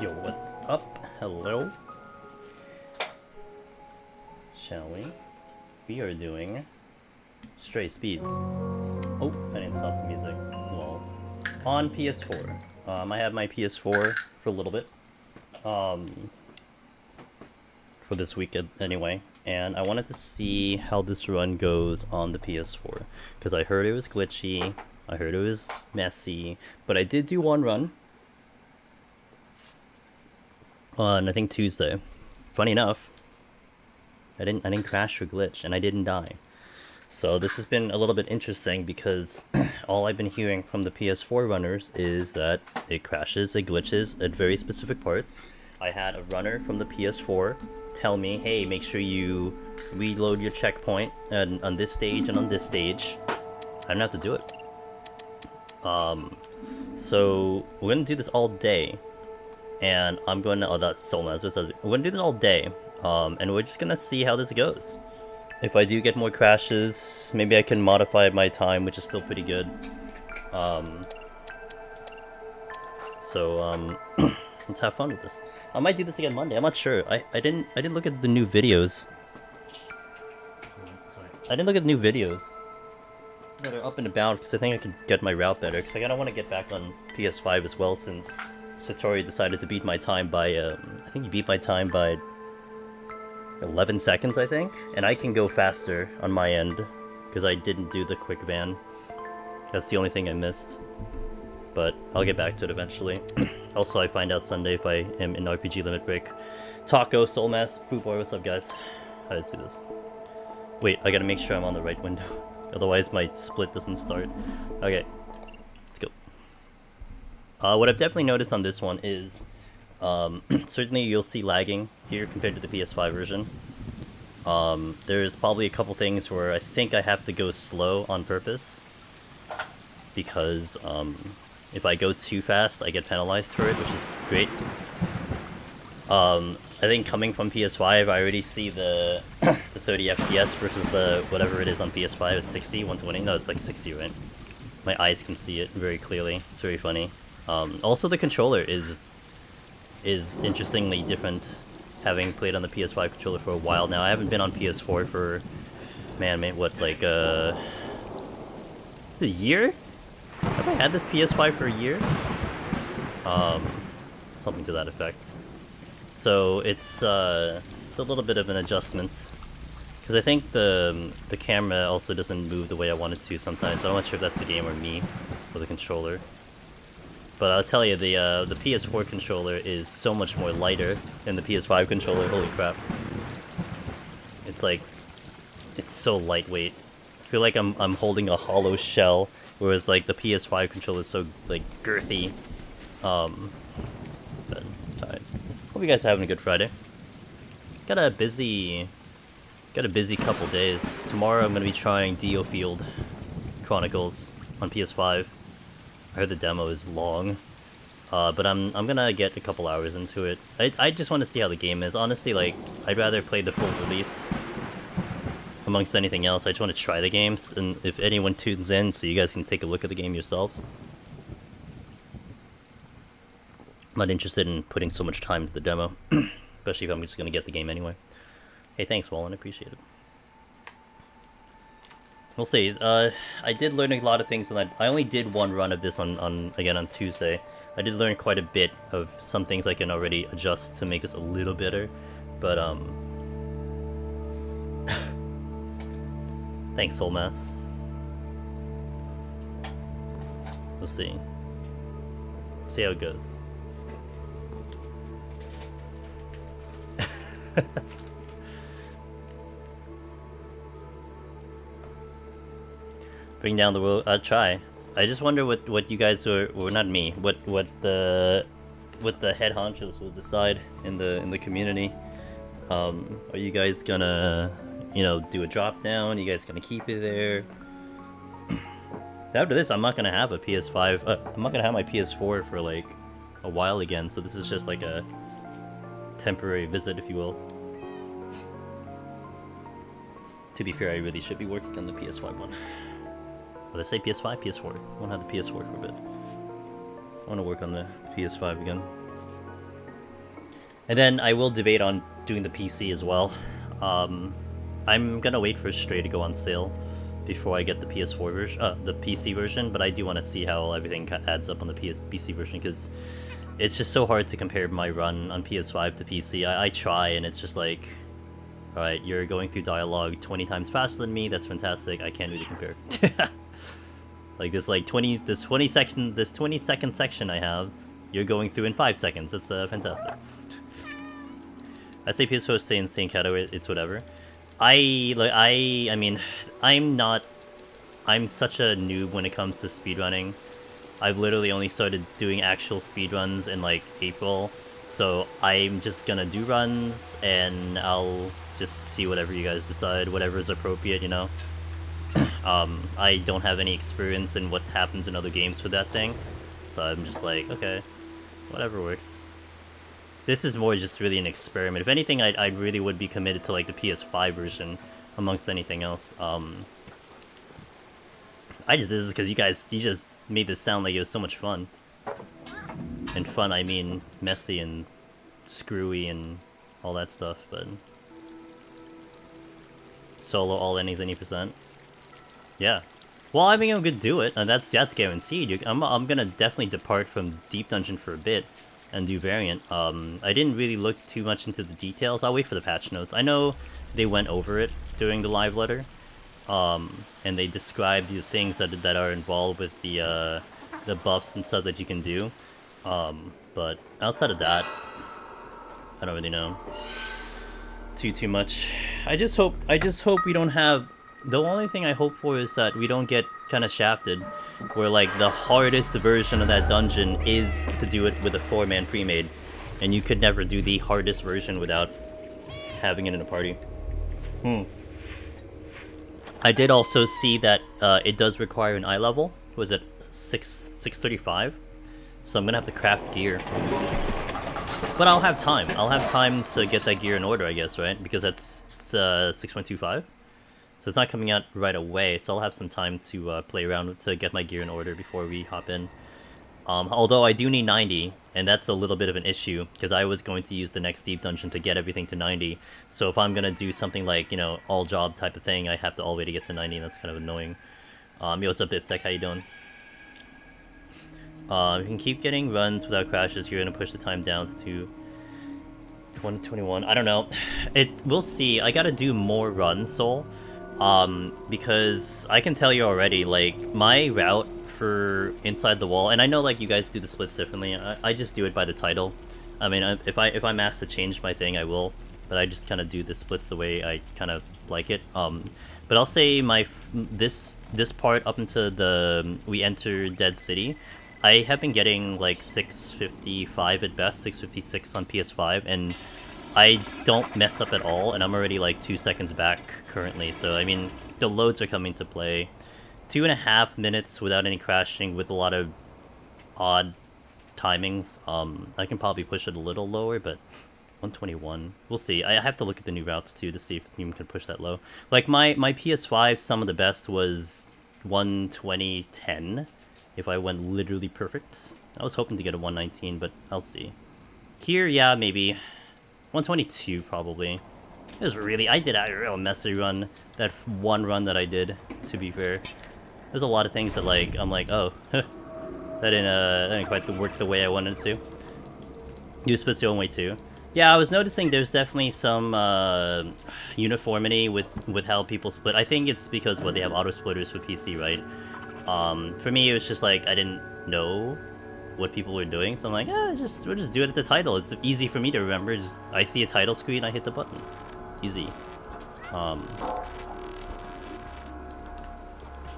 Yo, what's up? Hello. Shall we? We are doing Stray Speeds. Oh, I didn't stop the music. Well, on PS4. I have my PS4 for a little bit. For this week anyway. And I wanted to see how this run goes on the PS4. Because I heard it was glitchy. I heard it was messy. But I did do one run. On I think Tuesday. Funny enough, I didn't crash or glitch, and I didn't die. So this has been a little bit interesting because all I've been hearing from the PS4 runners is that it crashes, it glitches at very specific parts. I had a runner from the PS4 tell me, hey, make sure you reload your checkpoint and on this stage and on this stage. I don't have to do it. So we're gonna do this all day. And I'm going to, oh, that's so nice. We're going to do this all day, and we're just going to see how this goes. If I do get more crashes, maybe I can modify my time, which is still pretty good. Let's have fun with this. I might do this again Monday. I'm not sure. I didn't look at the new videos. I didn't look at the new videos that are up and about because I think I could get my route better. Because I kind of want to get back on PS5 as well, since Satori decided to beat my time by, I think he beat my time by 11 seconds, I think. And I can go faster on my end, because I didn't do the quick van. That's the only thing I missed. But I'll get back to it eventually. Also, I find out Sunday if I am in RPG Limit Break. Taco, Soulmass, Foodboy, what's up, guys? Let's do this. Wait, I gotta make sure I'm on the right window. Otherwise my split doesn't start. Okay. What I've definitely noticed on this one is, certainly you'll see lagging here compared to the PS5 version. There's probably a couple things where I think I have to go slow on purpose, because if I go too fast, I get penalized for it, which is great. I think coming from PS5, I already see the the 30 FPS versus the whatever it is on PS5. It's 60, 120. No, it's like 60, right? My eyes can see it very clearly. It's very funny. Also, the controller is interestingly different, having played on the PS5 controller for a while now. I haven't been on PS4 for, man, what, like, a year? Have I had the PS5 for a year? Something to that effect. So it's a little bit of an adjustment, because I think the camera also doesn't move the way I want it to sometimes, but I'm not sure if that's the game or me, or the controller. But I'll tell you, the PS4 controller is so much more lighter than the PS5 controller. Holy crap! It's like, it's so lightweight. I feel like I'm holding a hollow shell, whereas like the PS5 controller is so like girthy. But alright. Hope you guys are having a good Friday. Got a busy couple days. Tomorrow I'm gonna be trying Dio Field Chronicles on PS5. I heard the demo is long, but I'm gonna get a couple hours into it. I just want to see how the game is. Honestly, like, I'd rather play the full release amongst anything else. I just want to try the games, and if anyone tunes in, so you guys can take a look at the game yourselves. I'm not interested in putting so much time into the demo, especially if I'm just gonna get the game anyway. Hey, thanks, Wallen. I appreciate it. We'll see. I did learn a lot of things, and I only did one run of this on Tuesday. I did learn quite a bit of some things I can already adjust to make this a little better, but thanks, Soulmass. We'll see. See how it goes. Bring down the world. I'll try. I just wonder what you guys are, well, not me. What the head honchos will decide in the community. Are you guys gonna, do a drop down? Are you guys gonna keep it there? After this, I'm not gonna have a PS5. I'm not gonna have my PS4 for like a while again. So this is just like a temporary visit, if you will. To be fair, I really should be working on the PS5 one. Did I say PS5? PS4. I want to have the PS4 for a bit. I want to work on the PS5 again. And then I will debate on doing the PC as well. I'm gonna wait for Stray to go on sale before I get the PS4 version, the PC version. But I do want to see how everything adds up on the PC version, because it's just so hard to compare my run on PS5 to PC. I try, and it's just like, alright, you're going through dialogue 20 times faster than me. That's fantastic. I can't really compare. Like this, like 20 second section I have, you're going through in 5 seconds. That's fantastic. I say PS4 stay insane category. It's whatever. I mean, I'm such a noob when it comes to speedrunning. I've literally only started doing actual speedruns in like April, so I'm just gonna do runs and I'll just see whatever you guys decide, whatever is appropriate, you know. I don't have any experience in what happens in other games with that thing, so I'm just like, okay, whatever works. This is more just really an experiment. If anything, I really would be committed to like the PS5 version amongst anything else. This is because you just made this sound like it was so much fun. And fun, I mean messy and screwy and all that stuff, but solo all endings 80%. Yeah. Well, I mean, I'm gonna do it, and that's guaranteed. I'm gonna definitely depart from Deep Dungeon for a bit and do variant. I didn't really look too much into the details. I'll wait for the patch notes. I know they went over it during the live letter, and they described the things that are involved with the buffs and stuff that you can do. But outside of that, I don't really know too much. I just hope we don't have. The only thing I hope for is that we don't get kind of shafted, where like the hardest version of that dungeon is to do it with a 4-man pre-made, and you could never do the hardest version without having it in a party. I did also see that it does require an eye level. Was it 635? So I'm gonna have to craft gear. But I'll have time. I'll have time to get that gear in order, I guess, right? Because that's 6.25. So it's not coming out right away, so I'll have some time to play around to get my gear in order before we hop in. Although I do need 90, and that's a little bit of an issue, because I was going to use the next Deep Dungeon to get everything to 90. So if I'm going to do something like, you know, all job type of thing, I have to all the way to get to 90, and that's kind of annoying. Yo, what's up, Iptech? How you doing? You can keep getting runs without crashes. You're going to push the time down to 121. I don't know. We'll see. I got to do more runs, Soul. Because I can tell you already, like, my route for Inside the Wall, and I know, like, you guys do the splits differently, I just do it by the title. I mean, if I'm asked to change my thing, I will, but I just kind of do the splits the way I kind of like it. But I'll say this part up until we enter Dead City, I have been getting, like, 655 at best, 656 on PS5, and I don't mess up at all, and I'm already like 2 seconds back currently, so I mean, the loads are coming to play. 2.5 minutes without any crashing with a lot of odd timings. I can probably push it a little lower, but 121. We'll see. I have to look at the new routes too to see if you can push that low. Like my PS5, some of the best was 120.10 if I went literally perfect. I was hoping to get a 119, but I'll see. Here, yeah, maybe 122 probably. It was really, I did a real messy run. That one run that I did, to be fair. There's a lot of things that like, I'm like, oh, that didn't quite work the way I wanted it to. You split your own way too. Yeah, I was noticing there's definitely some uniformity with how people split. I think it's because, well, they have auto splitters for PC, right? For me, it was just like, I didn't know what people were doing, so I'm like, we'll just do it at the title. It's easy for me to remember. Just I see a title screen, I hit the button. Easy.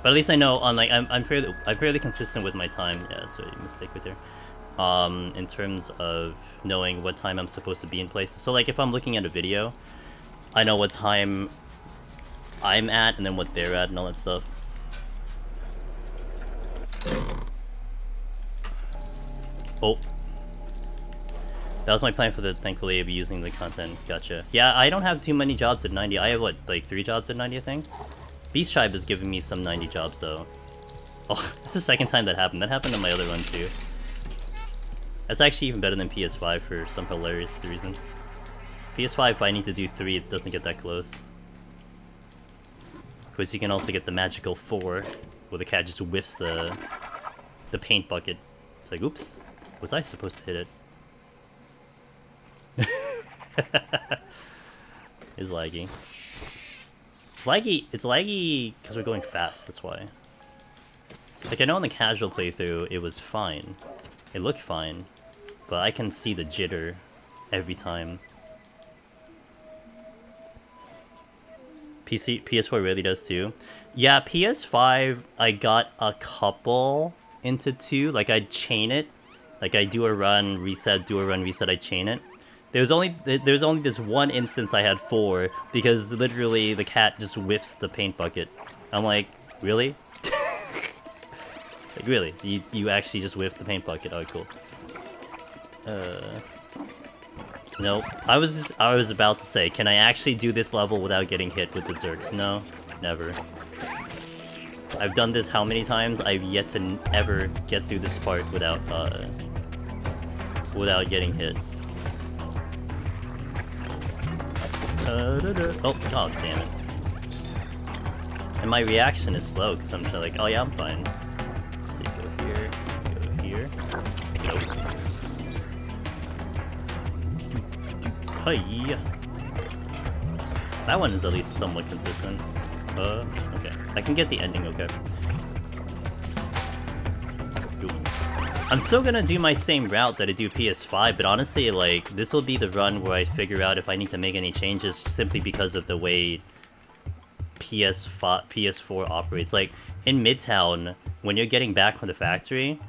But at least I know on like I'm fairly consistent with my time. Yeah, that's a mistake right there. In terms of knowing what time I'm supposed to be in places. So like if I'm looking at a video, I know what time I'm at and then what they're at and all that stuff. Oh. That was my plan for the thankfully I'll be using the content. Gotcha. Yeah, I don't have too many jobs at 90. I have what, like 3 jobs at 90, I think? Beast Tribe is giving me some 90 jobs though. Oh, that's the second time that happened. That happened on my other run too. That's actually even better than PS5 for some hilarious reason. PS5, if I need to do 3, it doesn't get that close. Of course, you can also get the magical 4, where the cat just whiffs the paint bucket. It's like, oops, was I supposed to hit it? It's laggy. It's laggy because we're going fast, that's why. Like, I know in the casual playthrough, it was fine. It looked fine. But I can see the jitter every time. PS4 really does too. Yeah, PS5, I got a couple into 2. Like, I'd chain it. Like, I do a run, reset, do a run, reset, I chain it. There's only this one instance I had 4, because literally the cat just whiffs the paint bucket. I'm like, really? Like, really? You actually just whiffed the paint bucket? Oh, cool. Nope. I was about to say, can I actually do this level without getting hit with the Zerks? No, never. I've done this how many times? I've yet to ever get through this part without getting hit. Oh, god damn it. And my reaction is slow, because I'm just like, oh yeah, I'm fine. Let's see, go here. Nope. Hi. That one is at least somewhat consistent. Okay. I can get the ending, okay. I'm still gonna do my same route that I do PS5, but honestly, like, this will be the run where I figure out if I need to make any changes simply because of the way PS4 operates. Like, in Midtown, when you're getting back from the factory,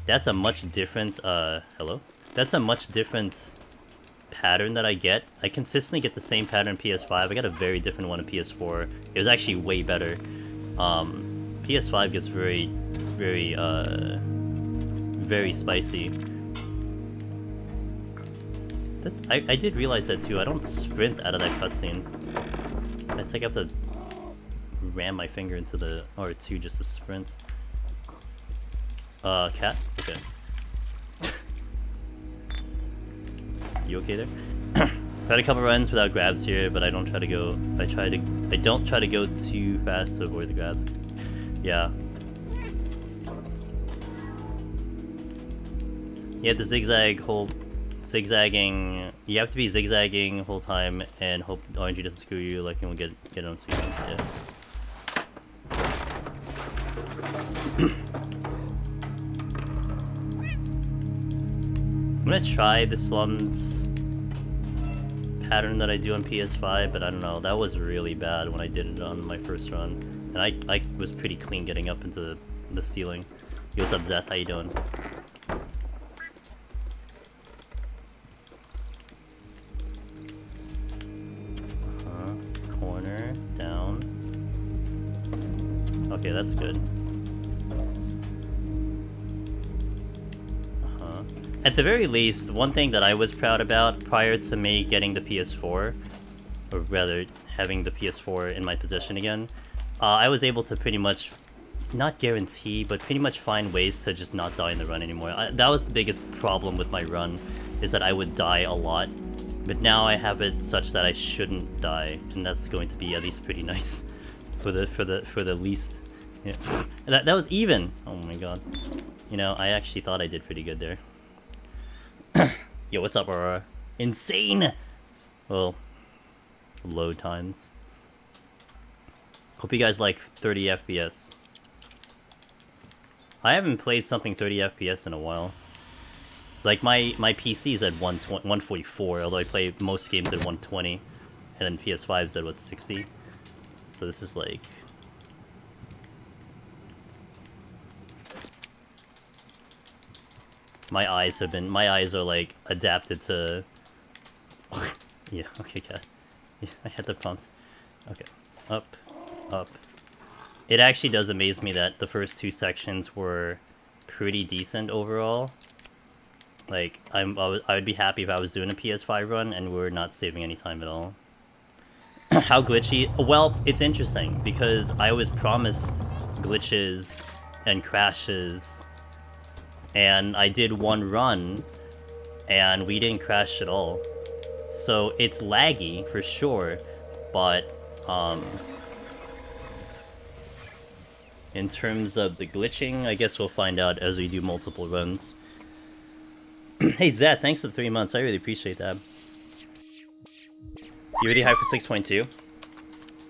that's a much different, hello? That's a much different pattern that I get. I consistently get the same pattern in PS5. I got a very different one in PS4. It was actually way better. PS5 gets very, very, very spicy. I did realize that too. I don't sprint out of that cutscene. It's like I have to ram my finger into the R2 just to sprint. Cat? Okay. You okay there? Had a couple runs without grabs here, but I don't try to go. I don't try to go too fast to avoid the grabs. Yeah. You have to zigzagging. You have to be zigzagging whole time and hope RNG doesn't screw you. Like, you'll get on speedruns. Yeah. I'm gonna try the slums pattern that I do on PS5, but I don't know. That was really bad when I did it on my first run, and I was pretty clean getting up into the ceiling. Yo, what's up, Zeth? How you doing? Corner down. Okay, that's good. At the very least, one thing that I was proud about prior to me getting the PS4, or rather having the PS4 in my possession again, I was able to pretty much, not guarantee, but pretty much find ways to just not die in the run anymore. That was the biggest problem with my run, is that I would die a lot. But now I have it such that I shouldn't die, and that's going to be at least pretty nice for the least. Yeah. that was even. Oh my god. You know, I actually thought I did pretty good there. Yo, what's up, Aurora? Insane! Well, load times. Hope you guys like 30 FPS. I haven't played something 30 FPS in a while. Like, my PC is at 144, although I play most games at 120. And then PS5 is at, what, 60? So this is like... My eyes are like adapted to... Yeah, okay, cat. Yeah, I had to pump. Okay, up, up. It actually does amaze me that the first 2 sections were pretty decent overall. Like, I would be happy if I was doing a PS5 run and we're not saving any time at all. How glitchy? Well, it's interesting because I was promised glitches and crashes and I did one run, and we didn't crash at all. So it's laggy for sure, but in terms of the glitching, I guess we'll find out as we do multiple runs. Hey Zed, thanks for the 3 months. I really appreciate that. You really hyped for 6.2?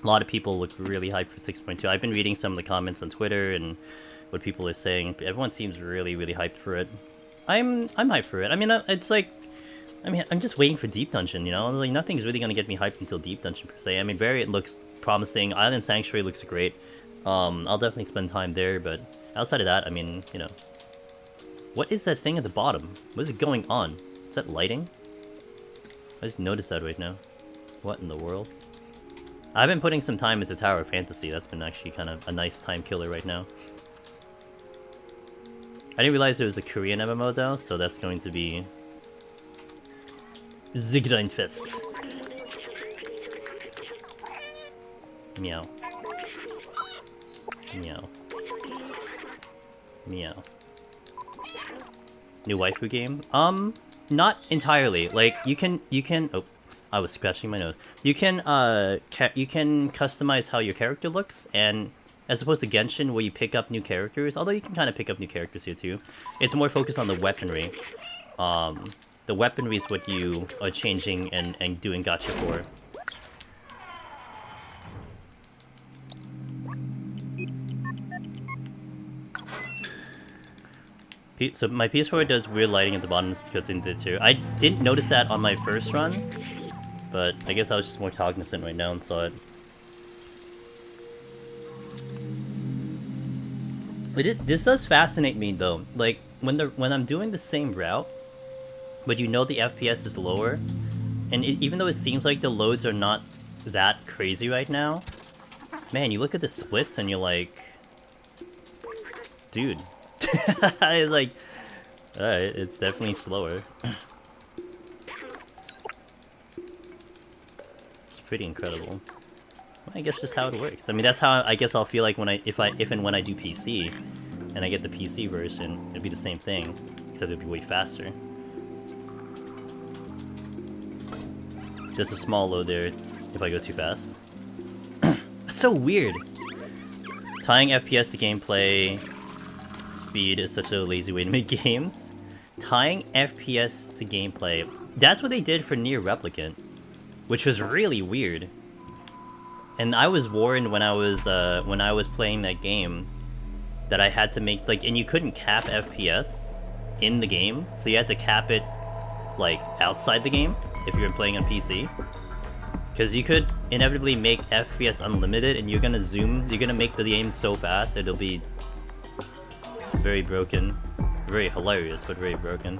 A lot of people look really hyped for 6.2. I've been reading some of the comments on Twitter and what people are saying. Everyone seems really, really hyped for it. I'm hyped for it. I mean, it's like, I'm just waiting for Deep Dungeon, you know? Like, nothing's really gonna get me hyped until Deep Dungeon, per se. I mean, Variant looks promising. Island Sanctuary looks great. I'll definitely spend time there, but outside of that, I mean, you know. What is that thing at the bottom? What is it going on? Is that lighting? I just noticed that right now. What in the world? I've been putting some time into Tower of Fantasy. That's been actually kind of a nice time killer right now. I didn't realize there was a Korean MMO though, so that's going to be Zigreinfest. Meow. Meow. Meow. New waifu game? Not entirely. Like, you can, oh, I was scratching my nose. You can customize how your character looks, and as opposed to Genshin, where you pick up new characters, although you can kind of pick up new characters here too, it's more focused on the weaponry. The weaponry is what you are changing and doing gacha for. So my PS4 does weird lighting at the bottom, cuts into it too. I didn't notice that on my first run, but I guess I was just more cognizant right now and saw it. This does fascinate me though. Like when I'm doing the same route, but you know the FPS is lower, and even though it seems like the loads are not that crazy right now, man, you look at the splits and you're like, dude. It's like, alright, it's definitely slower. It's pretty incredible. Well, I guess just how it works. I mean, that's how I guess I'll feel like when if and when I do PC, and I get the PC version, it'll be the same thing, except it'll be way faster. There's a small load there if I go too fast. That's so weird. Tying FPS to gameplay speed is such a lazy way to make games. Tying FPS to gameplay, that's what they did for Nier Replicant, which was really weird. And I was warned when I was playing that game that I had to make, like, and you couldn't cap FPS in the game, so you had to cap it like outside the game if you were playing on PC, because you could inevitably make FPS unlimited, and you're gonna make the game so fast it'll be very broken. Very hilarious, but very broken.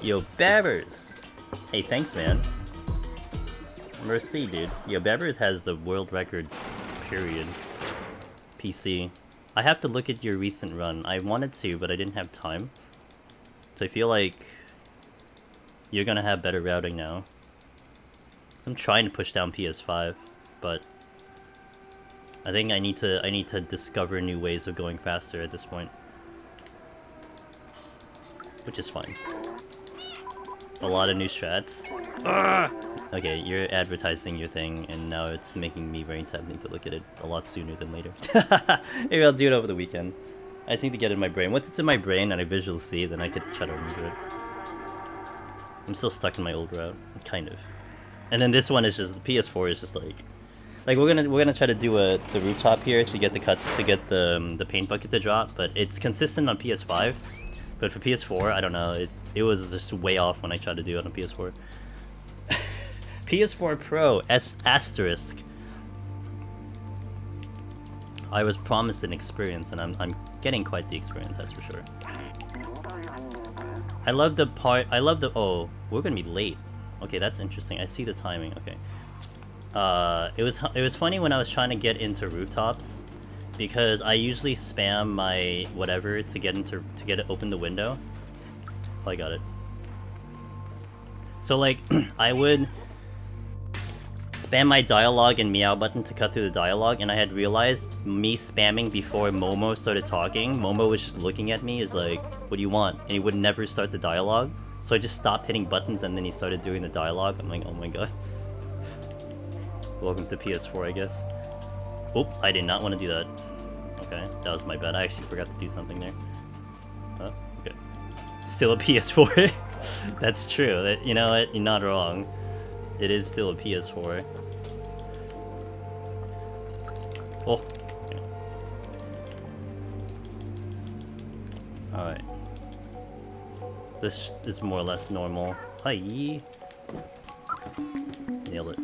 Yo, Babbers! Hey, thanks, man. Mercy, dude. Yo, Babbers has the world record, period. PC. I have to look at your recent run. I wanted to, but I didn't have time. So I feel like you're gonna have better routing now. I'm trying to push down PS5, but I think I need to discover new ways of going faster at this point, which is fine. A lot of new strats. Ugh! Okay, you're advertising your thing, and now it's making me very tempting to look at it a lot sooner than later. Maybe I'll do it over the weekend. I think to get it in my brain. Once it's in my brain and I visually see it, then I could try to remember it. I'm still stuck in my old route, kind of. And then this one is just, the PS4 is just like we're gonna try to do the rooftop here to get the paint bucket to drop, but it's consistent on PS5. But for PS4, I don't know. It was just way off when I tried to do it on PS4. PS4 Pro asterisk. I was promised an experience, and I'm getting quite the experience, that's for sure. I love the oh, we're gonna be late. Okay, that's interesting. I see the timing. Okay. It was funny when I was trying to get into rooftops, because I usually spam my whatever to get it open the window. Oh, I got it. So like, I would spam my dialogue and meow button to cut through the dialogue, and I had realized me spamming before Momo started talking, Momo was just looking at me, is like, what do you want? And he would never start the dialogue. So I just stopped hitting buttons and then he started doing the dialogue. I'm like, oh my god. Welcome to PS4, I guess. Oh, I did not want to do that. Okay, that was my bad. I actually forgot to do something there. Oh, okay. Still a PS4. That's true. That, you know what? You're not wrong. It is still a PS4. Oh. Okay. Alright. This is more or less normal. Hi. Nailed it.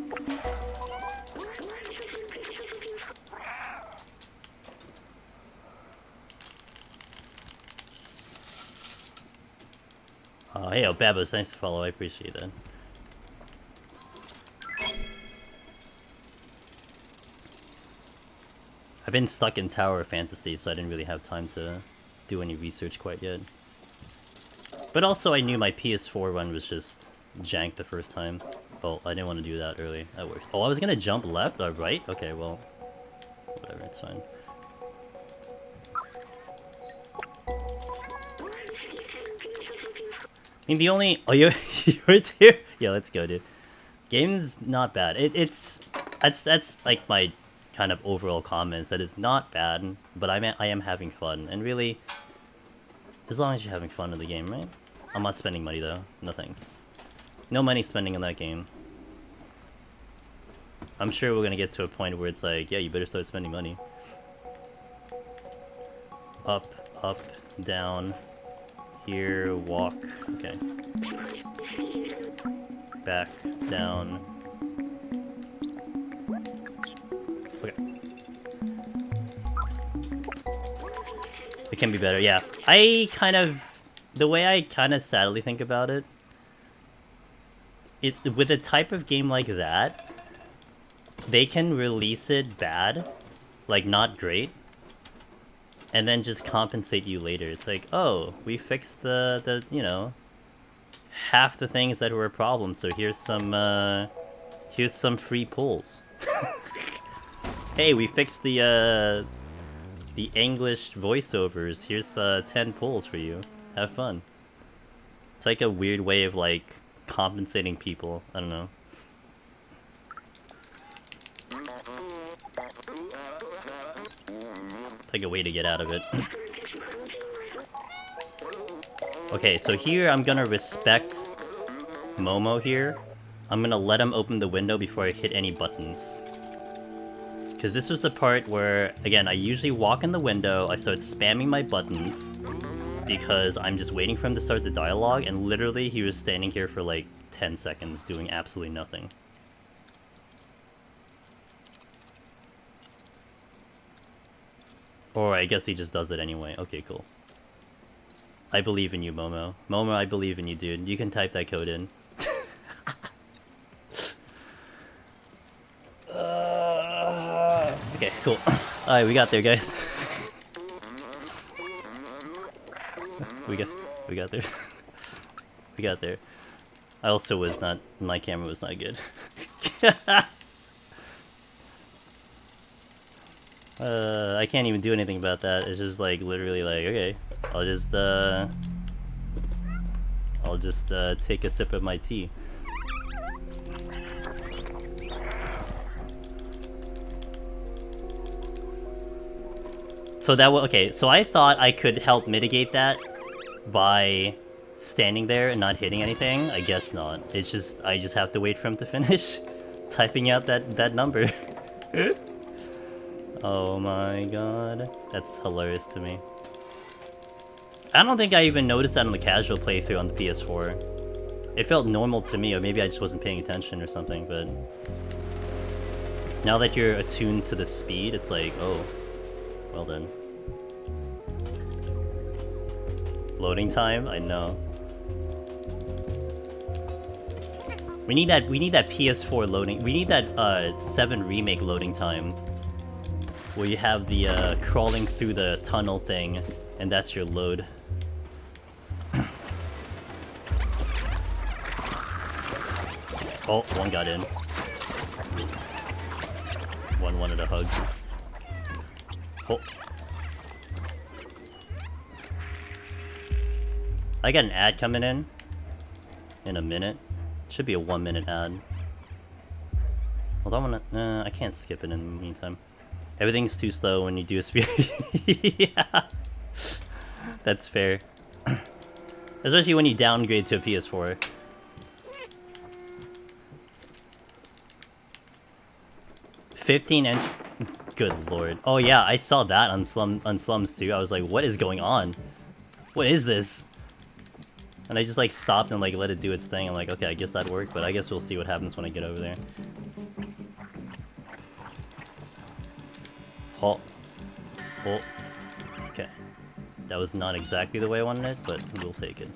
Oh, hey, Babos, thanks to follow. I appreciate that. I've been stuck in Tower Fantasy, so I didn't really have time to do any research quite yet. But also, I knew my PS4 run was just jank the first time. Oh, I didn't want to do that early. That works. Oh, I was gonna jump left or right? Okay, well, whatever, it's fine. I mean, the only... Oh, you're too? Yeah, let's go, dude. Game's not bad. That's like my kind of overall comments, that it's not bad, but I am having fun. And really, as long as you're having fun in the game, right? I'm not spending money, though. No thanks. No money spending in that game. I'm sure we're gonna get to a point where it's like, yeah, you better start spending money. Up, up, down. Here, walk. Okay. Back, down. Okay. It can be better, yeah. The way I kind of sadly think about it, with a type of game like that, they can release it bad, like not great, and then just compensate you later. It's like, oh, we fixed the you know, half the things that were a problem, so here's some free pulls. Hey, we fixed the English voiceovers. Here's 10 pulls for you. Have fun. It's like a weird way of like compensating people. I don't know. It's like a way to get out of it. Okay, so here I'm gonna respect Momo here. I'm gonna let him open the window before I hit any buttons. Because this was the part where, again, I usually walk in the window, I start spamming my buttons, because I'm just waiting for him to start the dialogue, and literally he was standing here for like 10 seconds doing absolutely nothing. Or I guess he just does it anyway. Okay, cool. I believe in you, Momo. Momo, I believe in you, dude. You can type that code in. Okay, cool. Alright, we got there, guys. we got there. We got there. I also was not... My camera was not good. I can't even do anything about that. It's just like, literally like, okay. I'll just take a sip of my tea. So that was okay. So I thought I could help mitigate that by standing there and not hitting anything. I guess not. It's just I just have to wait for him to finish typing out that number. Oh my god, that's hilarious to me. I don't think I even noticed that on the casual playthrough on the PS4. It felt normal to me, or maybe I just wasn't paying attention or something, but now that you're attuned to the speed, it's like, oh, well then. Loading time? I know. We need that PS4 loading. We need that 7 remake loading time. Where you have the crawling through the tunnel thing, and that's your load. Oh, one got in. One wanted a hug. Oh. I got an ad coming in a minute. Should be a 1-minute ad. Hold on, I can't skip it in the meantime. Everything's too slow when you do a speed. Yeah, that's fair. Especially when you downgrade to a PS4. $15. Good lord. Oh yeah, I saw that on Slums too. I was like, what is going on? What is this? And I just like stopped and like let it do its thing. I'm like, okay, I guess that worked, but I guess we'll see what happens when I get over there. Oh. Oh. Okay. That was not exactly the way I wanted it, but we'll take it.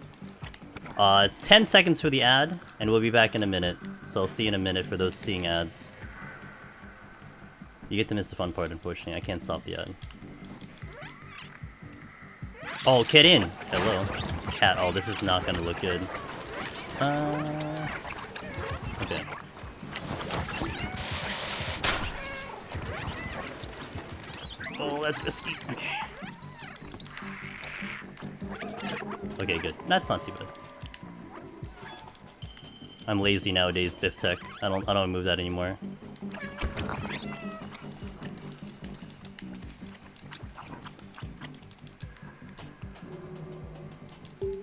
10 seconds for the ad, and we'll be back in a minute. So I'll see you in a minute for those seeing ads. You get to miss the fun part, unfortunately. I can't stop the ad. Oh, get in! Hello. Cat. Oh, this is not gonna look good. Okay. Oh, that's risky. Okay. Okay, good. That's not too bad. I'm lazy nowadays, Biff Tech. I don't move that anymore.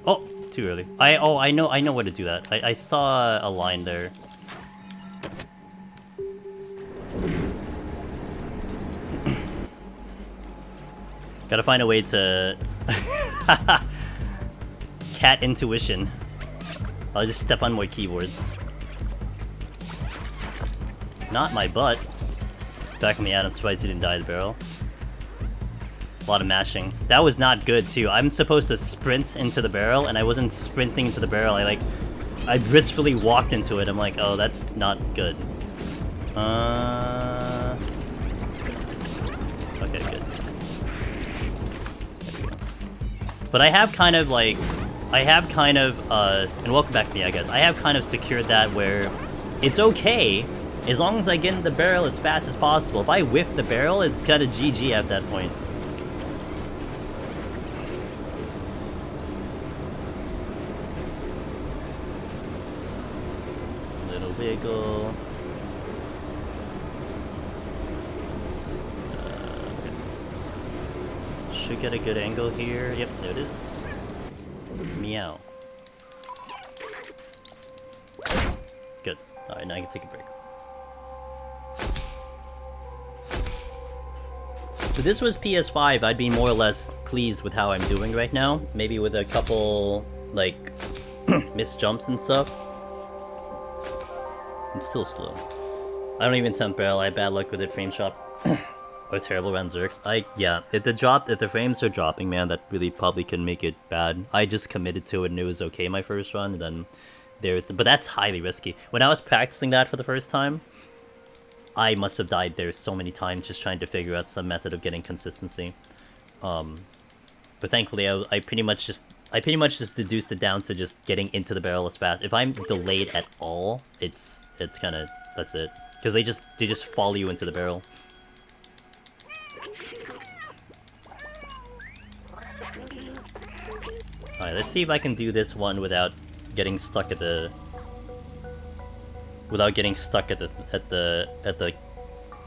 Oh, too early. I know where to do that. I saw a line there. Gotta find a way to cat intuition. I'll just step on more keyboards. Not my butt. Back in the ad, I'm surprised he didn't die in the barrel. A lot of mashing. That was not good too. I'm supposed to sprint into the barrel, and I wasn't sprinting into the barrel. I blissfully walked into it. I'm like, oh, that's not good. Okay, good. There we go. But I have kind of and welcome back to me, I guess. I have kind of secured that where it's okay as long as I get in the barrel as fast as possible. If I whiff the barrel, it's kind of GG at that point. Little wiggle. Okay. Should get a good angle here. Yep, there it is. Meow. Good. Alright, now I can take a break. So this was PS5, I'd be more or less pleased with how I'm doing right now. Maybe with a couple, like, missed jumps and stuff. It's still slow. I don't even temp barrel, I had bad luck with it, frame shot. Or terrible around Zerks. Yeah, if the frames are dropping, man, that really probably can make it bad. I just committed to it and it was okay my first run, and then but that's highly risky. When I was practicing that for the first time, I must have died there so many times just trying to figure out some method of getting consistency. But thankfully I pretty much just deduced it down to just getting into the barrel as fast. If I'm delayed at all, it's kind of, that's it. Because they just follow you into the barrel. Alright, let's see if I can do this one without getting stuck at the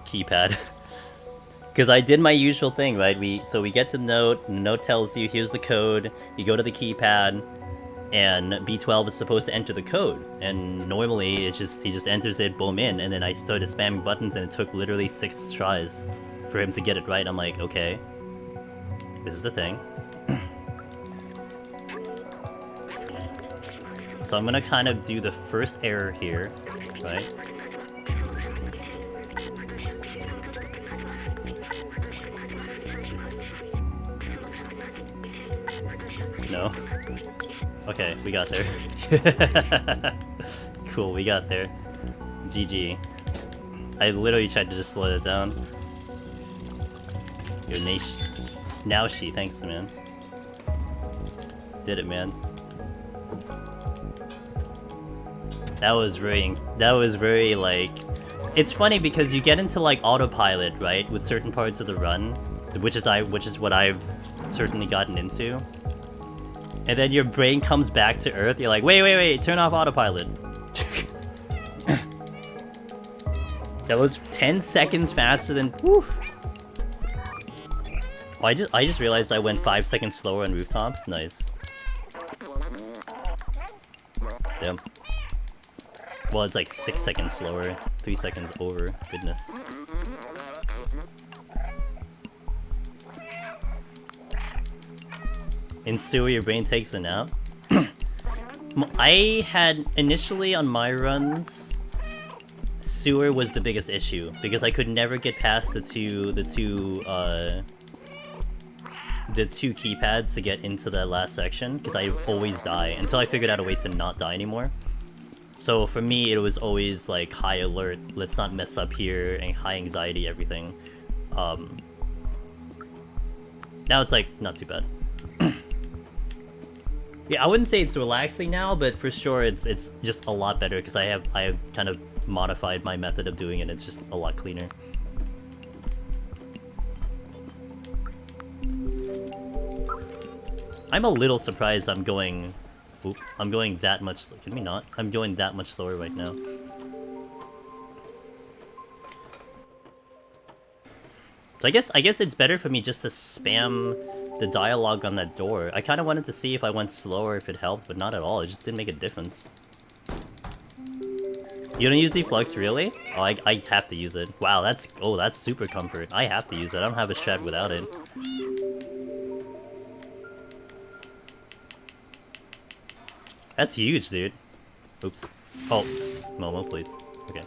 keypad. Because I did my usual thing, right? So we get to the note, and the note tells you here's the code, you go to the keypad, and B12 is supposed to enter the code. And normally he just enters it, boom, in, and then I started spamming buttons and it took literally 6 tries for him to get it right. I'm like, okay, this is the thing. So I'm gonna kind of do the first error here, right? No? Okay, we got there. Cool, we got there. GG. I literally tried to just slow it down. Yo, Naoshi, thanks, man. Did it, man. That was very like... It's funny because you get into like autopilot, right, with certain parts of the run, which is what I've certainly gotten into. And then your brain comes back to Earth, you're like, wait, turn off autopilot. That was 10 seconds faster than... Whew. Oh, I just realized I went 5 seconds slower on rooftops. Nice. Damn. Well, it's like 6 seconds slower. 3 seconds over. Goodness. In sewer, your brain takes a nap. I had initially on my runs, sewer was the biggest issue because I could never get past the two keypads to get into that last section because I always die until I figured out a way to not die anymore. So for me, it was always like high alert, let's not mess up here, and high anxiety, everything. Now it's like not too bad. Yeah, I wouldn't say it's relaxing now, but for sure it's just a lot better because I have kind of modified my method of doing it. It's just a lot cleaner. I'm a little surprised I'm going that much. Can we not? I'm going that much slower right now. So I guess it's better for me just to spam the dialogue on that door. I kind of wanted to see if I went slower if it helped, but not at all. It just didn't make a difference. You don't use deflux, really? Oh, I have to use it. Wow, that's super comfort. I have to use it. I don't have a strat without it. That's huge, dude. Oops. Oh, Momo, please. Okay.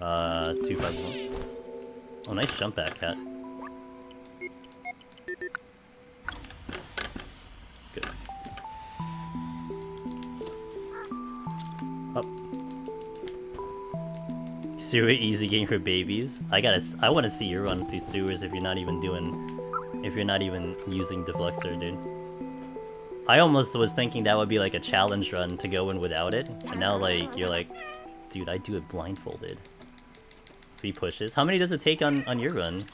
Uh, 251. Oh, nice jump back, cat. Good. Up. Sewer easy game for babies. I want to see you run through sewers if you're not even using defluxor, dude. I almost was thinking that would be like a challenge run to go in without it, and now like you're like, dude, I do it blindfolded. 3 pushes. How many does it take on your run?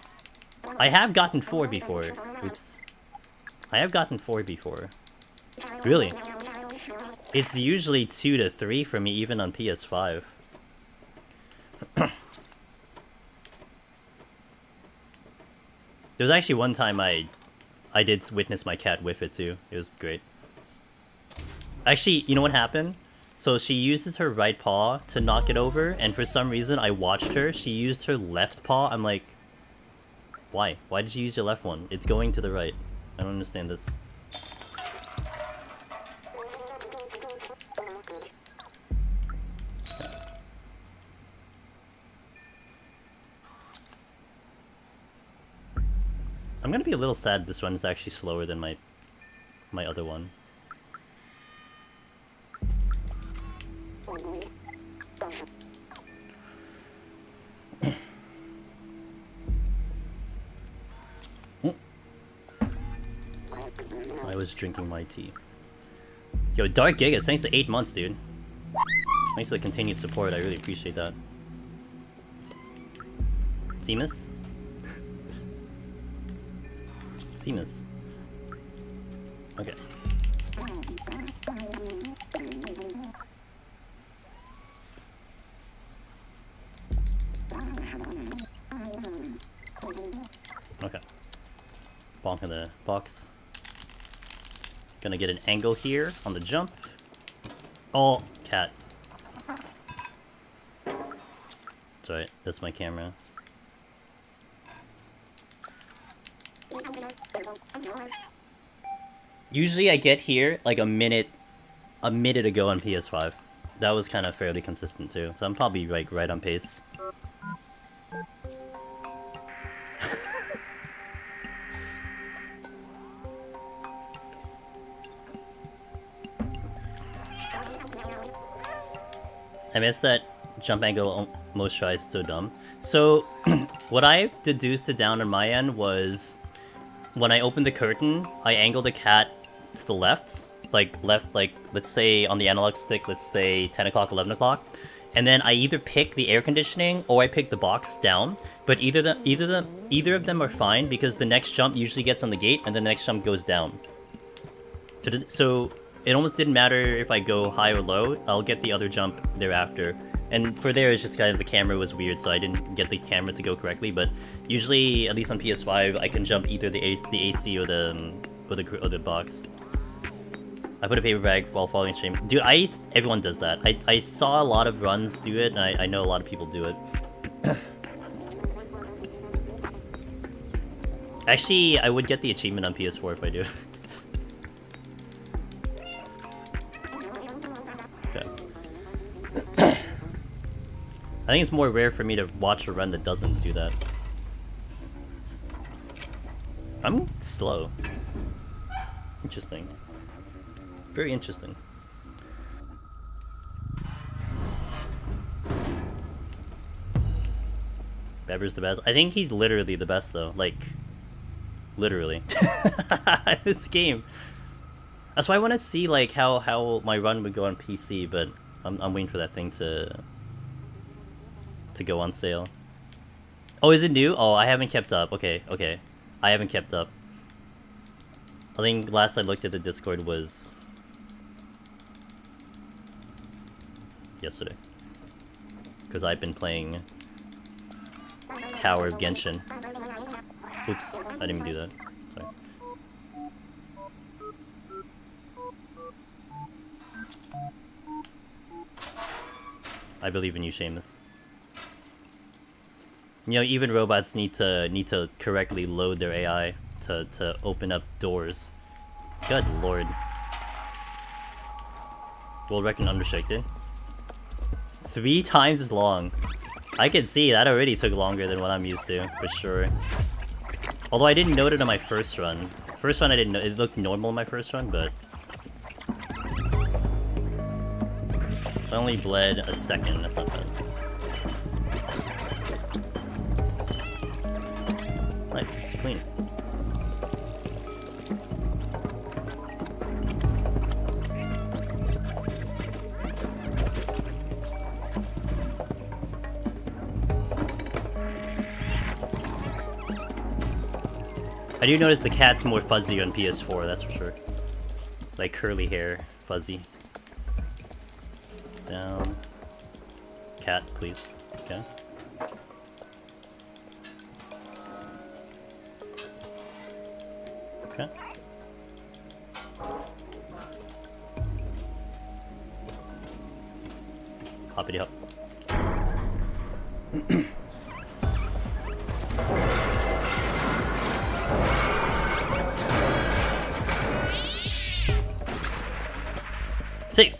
I have gotten 4 before. Oops. I have gotten 4 before. Really? It's usually 2 to 3 for me, even on PS5. There was actually one time I did witness my cat whiff it too. It was great. Actually, you know what happened? So she uses her right paw to knock it over, and for some reason I watched her. She used her left paw. I'm like, why? Why did you use your left one? It's going to the right. I don't understand this. I'm gonna be a little sad this one is actually slower than my other one. I was drinking my tea. Yo, Dark Gigas, thanks to 8 months, dude. Thanks for the continued support, I really appreciate that. Seamus? Seamus. Okay. Okay. Bonk in the box. Gonna get an angle here on the jump. Oh, cat. That's right, that's my camera. Usually I get here like a minute ago on PS5. That was kind of fairly consistent too, so I'm probably like right on pace. I miss that jump angle most tries, so dumb. So, what I deduced it down on my end was when I opened the curtain, I angled the cat to the left, like let's say on the analog stick, let's say 10 o'clock, 11 o'clock, and then I either pick the air conditioning or I pick the box down. But either of them are fine because the next jump usually gets on the gate and the next jump goes down. So it almost didn't matter if I go high or low. I'll get the other jump thereafter. And for there, it's just kind of the camera was weird, so I didn't get the camera to go correctly. But usually, at least on PS5, I can jump either the AC or the box. I put a paper bag while following stream. Dude, everyone does that. I saw a lot of runs do it, and I know a lot of people do it. Actually, I would get the achievement on PS4 if I do. Okay. I think it's more rare for me to watch a run that doesn't do that. I'm slow. Interesting. Very interesting. Beber's the best. I think he's literally the best though. Like, literally. This game. That's why I want to see like how my run would go on PC, but I'm waiting for that thing to go on sale. Oh, is it new? Oh, I haven't kept up. Okay. I haven't kept up. I think last I looked at the Discord was yesterday. Because I've been playing Tower of Genshin. Oops, I didn't even do that. Sorry. I believe in you, Seamus. You know, even robots need to correctly load their AI to open up doors. Good lord. World record undershaked. 3 times as long. I can see that already took longer than what I'm used to, for sure. Although I didn't note it on my first run. First run I didn't know, it looked normal in my first run, but I only bled a second, that's not bad. Nice, clean. I do notice the cat's more fuzzy on PS4, that's for sure. Like curly hair, fuzzy. Down. Cat, please. Okay. Okay. Hoppity hop. Safe!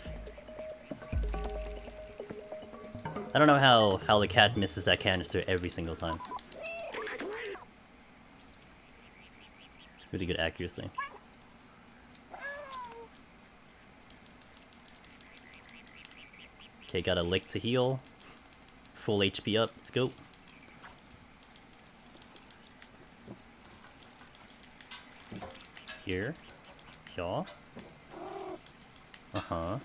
I don't know how the cat misses that canister every single time. Really good accuracy. Okay, got a lick to heal. Full HP up, let's go. Here. Here. Uh-huh.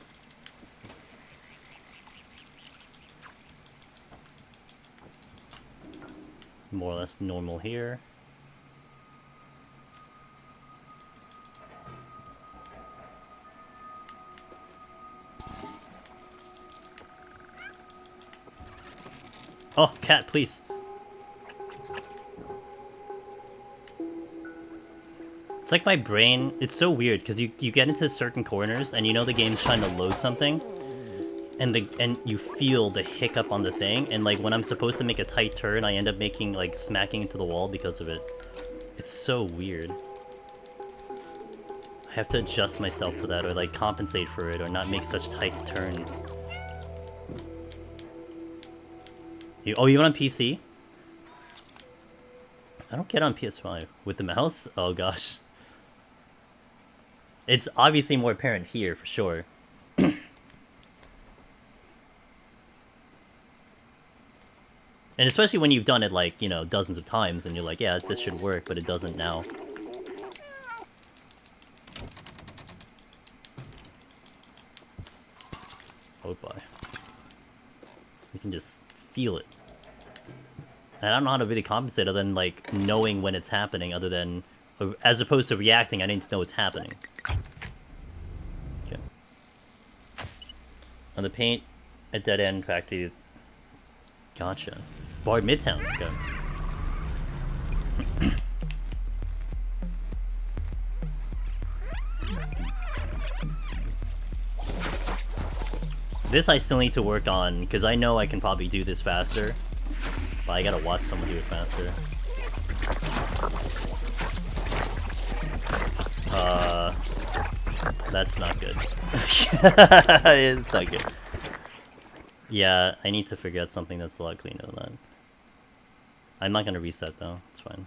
More or less normal here. Oh, cat, please. It's like my brain, it's so weird because you get into certain corners and you know the game's trying to load something and you feel the hiccup on the thing, and like when I'm supposed to make a tight turn I end up making like smacking into the wall because of it. It's so weird. I have to adjust myself to that or like compensate for it or not make such tight turns. Oh, you on PC? I don't get on PS5 with the mouse. Oh gosh. It's obviously more apparent here, for sure. And especially when you've done it, like, you know, dozens of times, and you're like, yeah, this should work, but it doesn't now. Oh boy. You can just feel it. And I don't know how to really compensate other than, like, knowing when it's happening, other than... As opposed to reacting, I need to know it's happening. Okay. On the paint, a dead-end factory... Gotcha. Bar Midtown, okay. This I still need to work on, because I know I can probably do this faster. But I gotta watch someone do it faster. That's not good. It's not good. Yeah, I need to figure out something that's a lot cleaner than that. I'm not gonna reset though, it's fine.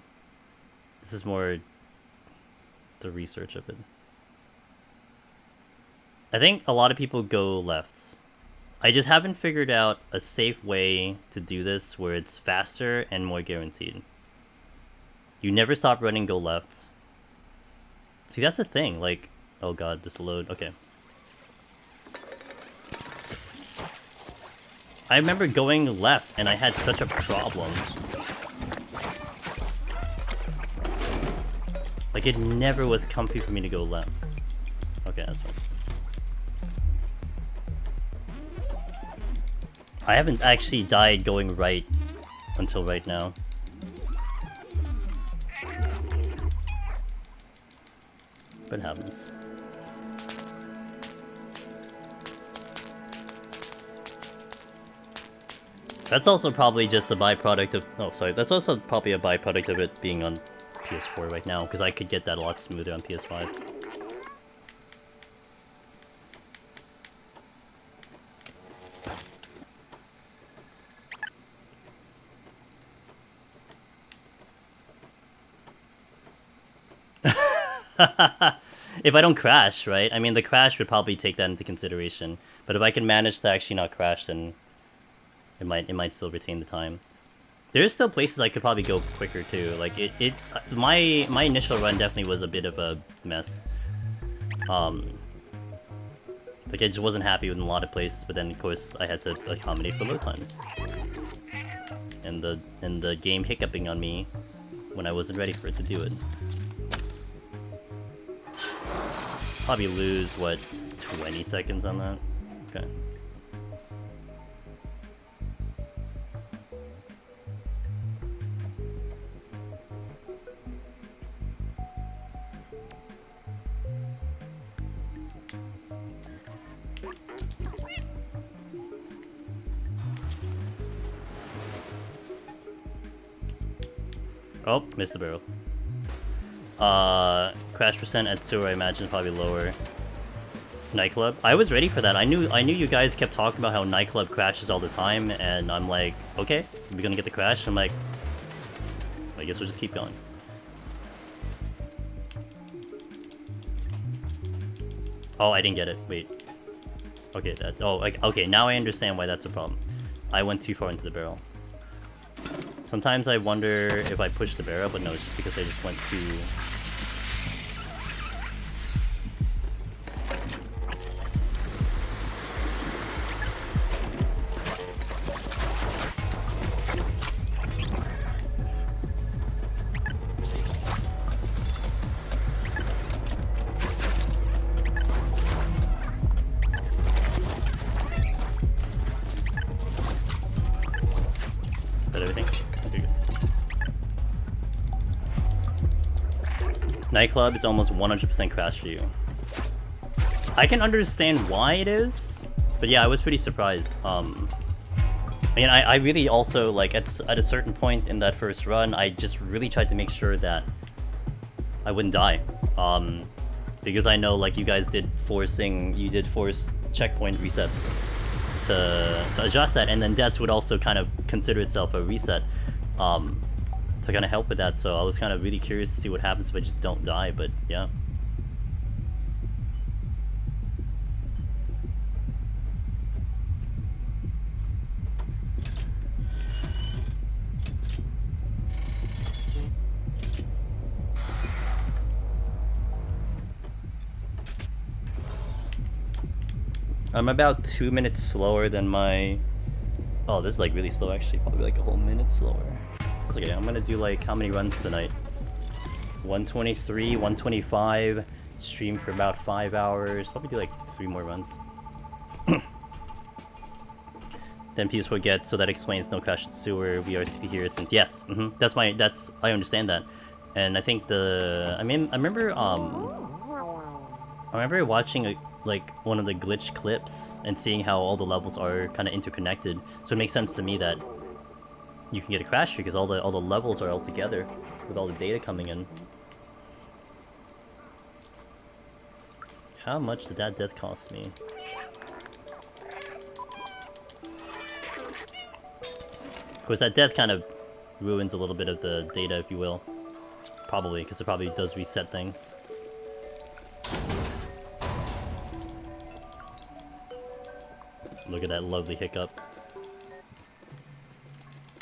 This is more the research of it. I think a lot of people go left. I just haven't figured out a safe way to do this where it's faster and more guaranteed. You never stop running, go left. See, that's the thing, like... Oh god, this load, okay. I remember going left and I had such a problem. Like, it never was comfy for me to go left. Okay, that's fine. I haven't actually died going right until right now. But it happens. That's also probably just a byproduct of... Oh, sorry. That's also probably a byproduct of it being on PS4 right now, because I could get that a lot smoother on PS5. If I don't crash, right? I mean, the crash would probably take that into consideration. But if I can manage to actually not crash, then it might still retain the time. There's still places I could probably go quicker too. Like my initial run definitely was a bit of a mess. Like I just wasn't happy with a lot of places, but then of course I had to accommodate for load times. And the game hiccuping on me when I wasn't ready for it to do it. Probably lose, what, 20 seconds on that? Okay. Oh, missed the barrel. Crash percent at sewer, I imagine, probably lower. Nightclub? I was ready for that. I knew you guys kept talking about how nightclub crashes all the time, and I'm like, okay, we're gonna get the crash. I'm like, I guess we'll just keep going. Oh, I didn't get it. Wait. Okay, that. Oh, okay. Now I understand why that's a problem. I went too far into the barrel. Sometimes I wonder if I pushed the barrel, but no, it's just because I just went too... Nightclub is almost 100% crash for you. I can understand why it is, but yeah, I was pretty surprised. I mean, I really also, like, at a certain point in that first run, I just really tried to make sure that I wouldn't die. Because I know, like, you guys did force checkpoint resets to adjust that, and then deaths would also kind of consider itself a reset. To kind of help with that, so I was kind of really curious to see what happens if I just don't die, but yeah. I'm about 2 minutes slower than my... Oh, this is like really slow actually, probably like a whole minute slower. That's okay, I'm gonna do like how many runs tonight? 123, 125, stream for about 5 hours, probably do like 3 more runs. Then PS4 gets, so that explains no crash at sewer, VRCP here since, yes, I understand that. And I think I remember watching like one of the glitch clips and seeing how all the levels are kind of interconnected, so it makes sense to me that you can get a crash here because all the levels are all together with all the data coming in. How much did that death cost me? Of course, that death kind of ruins a little bit of the data, if you will. Probably, because it probably does reset things. Look at that lovely hiccup.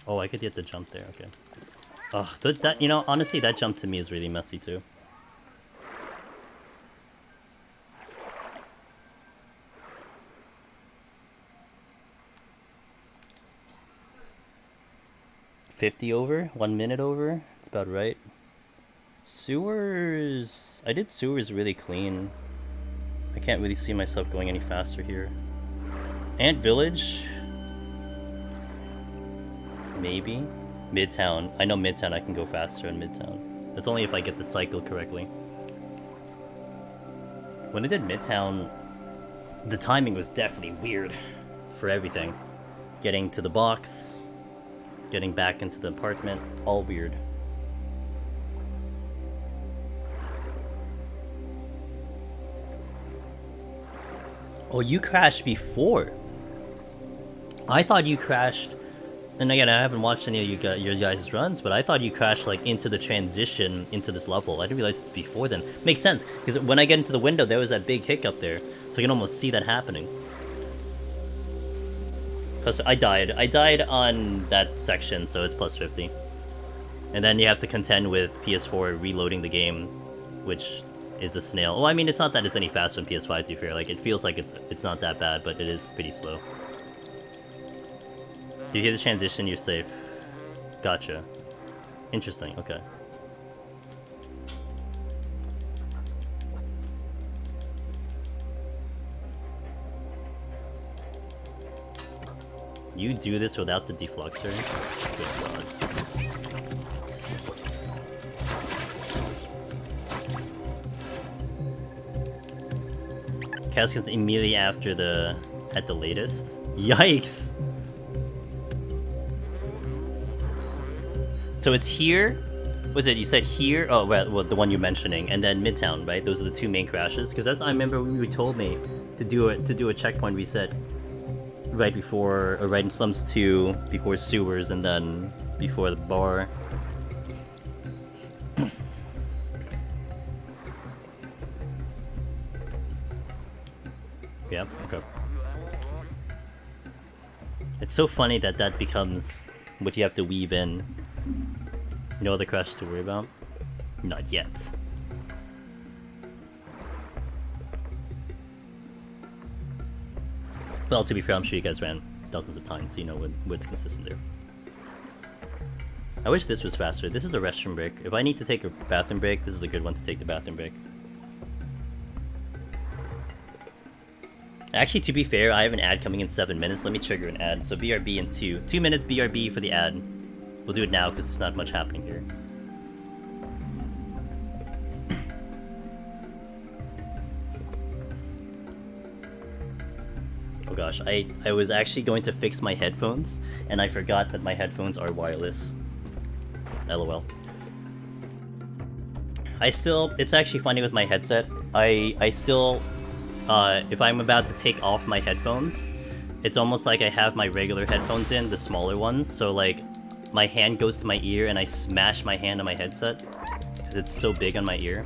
Oh, I could get the jump there, okay. Ugh, that, you know, honestly, that jump to me is really messy, too. $50 over? 1 minute over? It's about right. Sewers... I did sewers really clean. I can't really see myself going any faster here. Ant Village? Maybe? Midtown. I know Midtown I can go faster in Midtown. That's only if I get the cycle correctly. When I did Midtown, the timing was definitely weird for everything. Getting to the box... Getting back into the apartment, all weird. Oh, you crashed before. I thought you crashed, and again, I haven't watched any of your guys' runs, but I thought you crashed like into the transition into this level. I didn't realize it's before then. Makes sense, because when I get into the window, there was that big hiccup there, so I can almost see that happening. Plus, I died on that section, so it's plus 50. And then you have to contend with PS4 reloading the game, which is a snail. Well, I mean, it's not that it's any faster than PS5, to be fair. Like, it feels like it's not that bad, but it is pretty slow. If you hear the transition, you're safe. Gotcha. Interesting, okay. You do this without the defluxer? Good god. Cast comes immediately after at the latest? Yikes! So it's here? Was it, you said here? Oh, well, the one you're mentioning, and then Midtown, right? Those are the two main crashes? Because that's, I remember when you told me to do a checkpoint reset right before, or right in Slums 2, before Sewers, and then before the bar. Yeah, okay. It's so funny that that becomes what you have to weave in. No other crash to worry about? Not yet. Well, to be fair, I'm sure you guys ran dozens of times, so you know what's consistent there. I wish this was faster. This is a restroom break. If I need to take a bathroom break, this is a good one to take the bathroom break. Actually, to be fair, I have an ad coming in 7 minutes. Let me trigger an ad. So BRB in 2. 2 minute BRB for the ad. We'll do it now because there's not much happening here. Oh gosh, I was actually going to fix my headphones, and I forgot that my headphones are wireless. LOL. It's actually funny with my headset. I still, if I'm about to take off my headphones, it's almost like I have my regular headphones in, the smaller ones, so like, my hand goes to my ear and I smash my hand on my headset, because it's so big on my ear.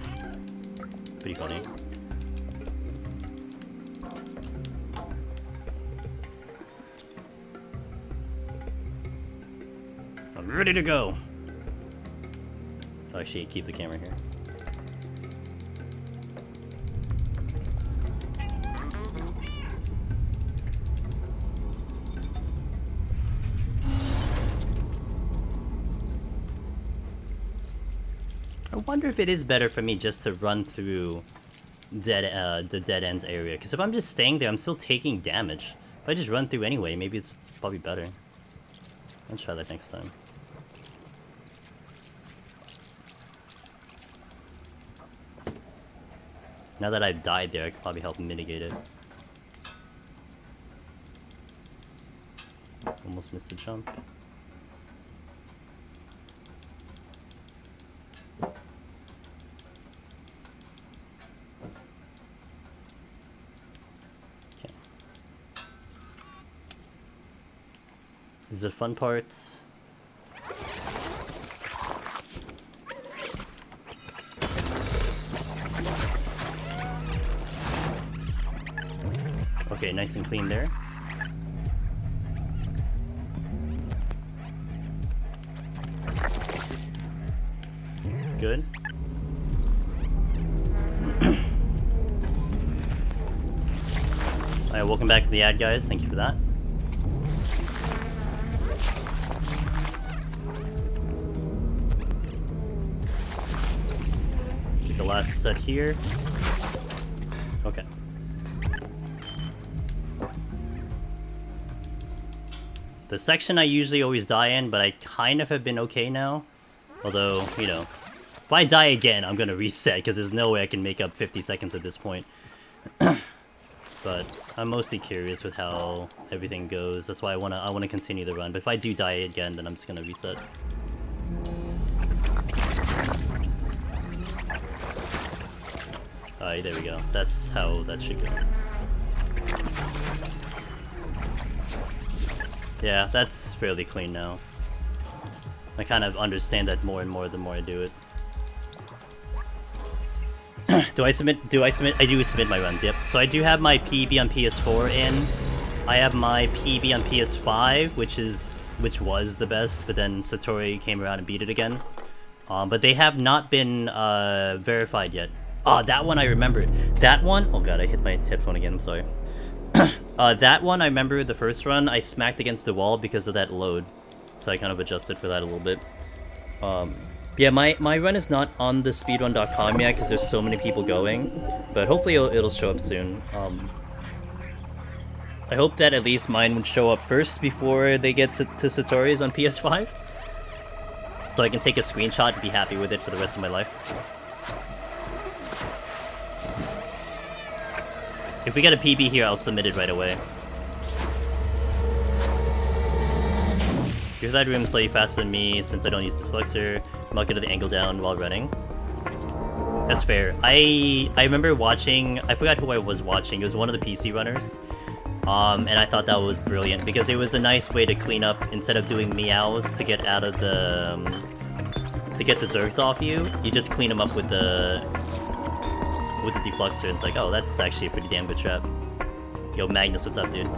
Pretty funny. I'm ready to go! Oh, actually, keep the camera here. I wonder if it is better for me just to run through the dead ends area. Because if I'm just staying there, I'm still taking damage. If I just run through anyway, maybe it's probably better. I'll try that next time. Now that I've died there, I could probably help mitigate it. Almost missed a jump. Okay. This is the fun part. Okay, nice and clean there. Good. Alright, welcome back to the ad, guys. Thank you for that. Get the last set here. Okay. The section I usually always die in, but I kind of have been okay now. Although, you know, if I die again, I'm gonna reset, because there's no way I can make up 50 seconds at this point. But I'm mostly curious with how everything goes. That's why I wanna continue the run. But if I do die again, then I'm just gonna reset. Alright, there we go. That's how that should go. Yeah, that's fairly clean now. I kind of understand that more and more the more I do it. Do I submit? I do submit my runs, yep. So I do have my PB on PS4 in. I have my PB on PS5, which was the best, but then Satori came around and beat it again. But they have not been verified yet. Ah, that one I remembered. That one, oh god, I hit my headphone again, I'm sorry. That one I remember the first run, I smacked against the wall because of that load. So I kind of adjusted for that a little bit. Yeah, my run is not on the speedrun.com yet because there's so many people going. But hopefully it'll show up soon. I hope that at least mine would show up first before they get to Satori's on PS5. So I can take a screenshot and be happy with it for the rest of my life. If we get a PB here, I'll submit it right away. Your side room is slightly faster than me since I don't use the flexor. I'm not good at the angle down while running. That's fair. I remember watching, I forgot who I was watching. It was one of the PC runners. And I thought that was brilliant because it was a nice way to clean up instead of doing meows to get out of the to get the zergs off you. You just clean them up with the defluxer. And it's like, oh, that's actually a pretty damn good trap. Yo, Magnus, what's up, dude?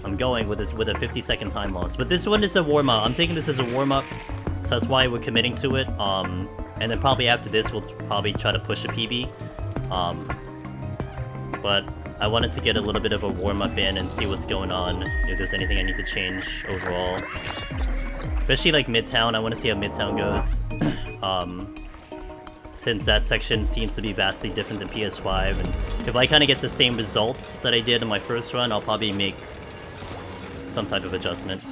I'm going with a 50-second time loss, but this one is a warm up. I'm thinking this is a warm up, so that's why we're committing to it. And then probably after this, we'll probably try to push a PB. But I wanted to get a little bit of a warm up in and see what's going on. If there's anything I need to change overall, especially like Midtown. I want to see how Midtown goes. Since that section seems to be vastly different than PS5, and if I kind of get the same results that I did in my first run, I'll probably make some type of adjustment.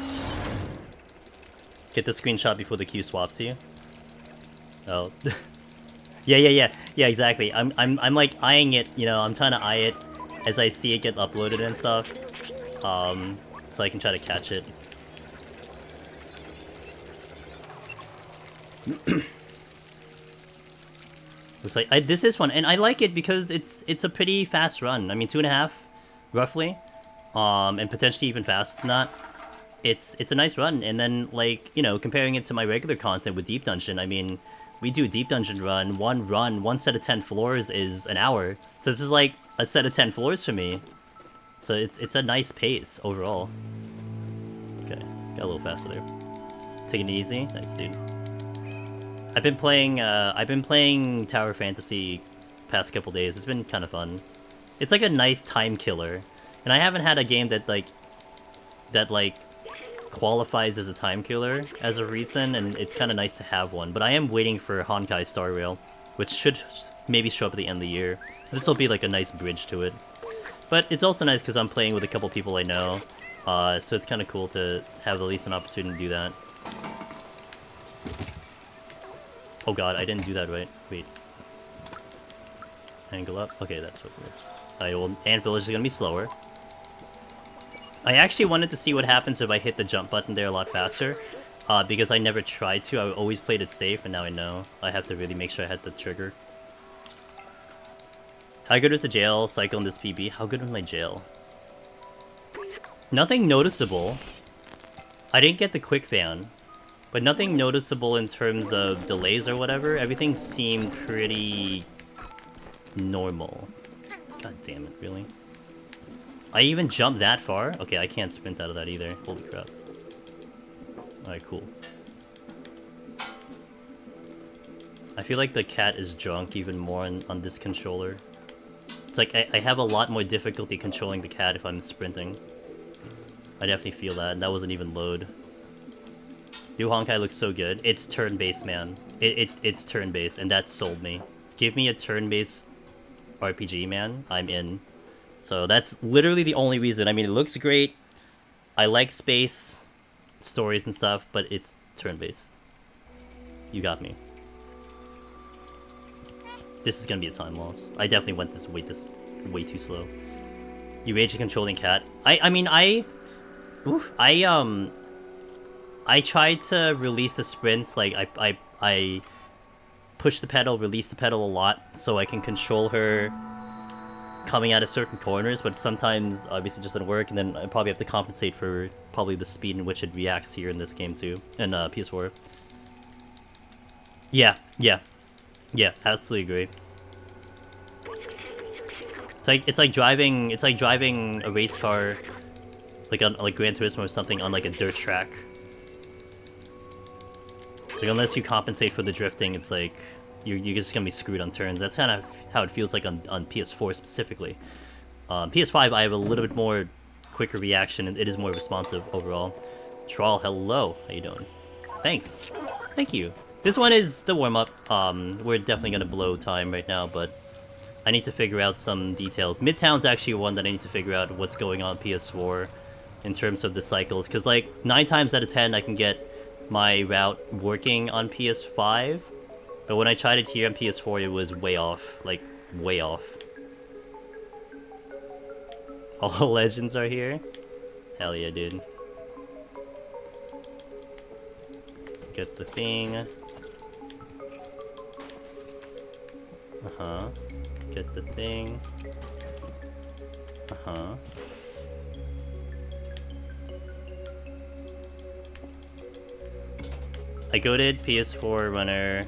Get the screenshot before the queue swaps you. Oh. yeah, exactly. I'm like eyeing it, you know, I'm trying to eye it as I see it get uploaded and stuff. So I can try to catch it. Looks like this is fun, and I like it because it's a pretty fast run. I mean, 2.5, roughly, and potentially even faster than that. It's a nice run, and then like, you know, comparing it to my regular content with Deep Dungeon, I mean, we do a Deep Dungeon run, one set of 10 floors is an hour, so this is like a set of 10 floors for me. So it's a nice pace overall. Okay, got a little faster there. Taking it easy, nice dude. I've been playing Tower Fantasy past couple days. It's been kind of fun. It's like a nice time killer, and I haven't had a game that qualifies as a time killer as a reason, and it's kind of nice to have one. But I am waiting for Honkai Star Rail, which should maybe show up at the end of the year. So this will be like a nice bridge to it. But it's also nice because I'm playing with a couple people I know, so it's kind of cool to have at least an opportunity to do that. Oh god, I didn't do that right. Wait. Angle up? Okay, that's what it is. Ant Village is gonna be slower. I actually wanted to see what happens if I hit the jump button there a lot faster, because I never tried to. I always played it safe, and now I know. I have to really make sure I hit the trigger. How good was the jail cycle in this PB? How good was my jail? Nothing noticeable. I didn't get the quick fan, but nothing noticeable in terms of delays or whatever. Everything seemed pretty normal. God damn it, really? I even jumped that far? Okay, I can't sprint out of that either. Holy crap. Alright, cool. I feel like the cat is drunk even more on this controller. It's like I have a lot more difficulty controlling the cat if I'm sprinting. I definitely feel that, and that wasn't even load. New Honkai looks so good. It's turn-based, man. It's turn-based, and that sold me. Give me a turn-based RPG, man. I'm in. So that's literally the only reason. I mean, it looks great. I like space, stories and stuff, but it's turn-based. You got me. This is gonna be a time loss. I definitely went this way too slow. You rage at controlling cat. I tried to release the sprints. Like I push the pedal, release the pedal a lot, so I can control her coming out of certain corners, but sometimes obviously it just doesn't work, and then I probably have to compensate for probably the speed in which it reacts here in this game too, in PS4. Yeah, absolutely agree. It's like driving a race car, like Gran Turismo or something on like a dirt track. So unless you compensate for the drifting, it's like you're just gonna be screwed on turns. That's kind of how it feels like on PS4 specifically. PS5, I have a little bit more quicker reaction, and it is more responsive overall. Troll, hello, how you doing? Thanks, thank you. This one is the warm-up. We're definitely gonna blow time right now, but I need to figure out some details. Midtown's actually one that I need to figure out what's going on PS4 in terms of the cycles, because like 9 times out of 10 I can get my route working on PS5, but when I tried it here on PS4 it was way off, like way off. All the legends are here? Hell yeah, dude. Get the thing. Uh-huh. Get the thing. Uh-huh. I goated PS4 runner.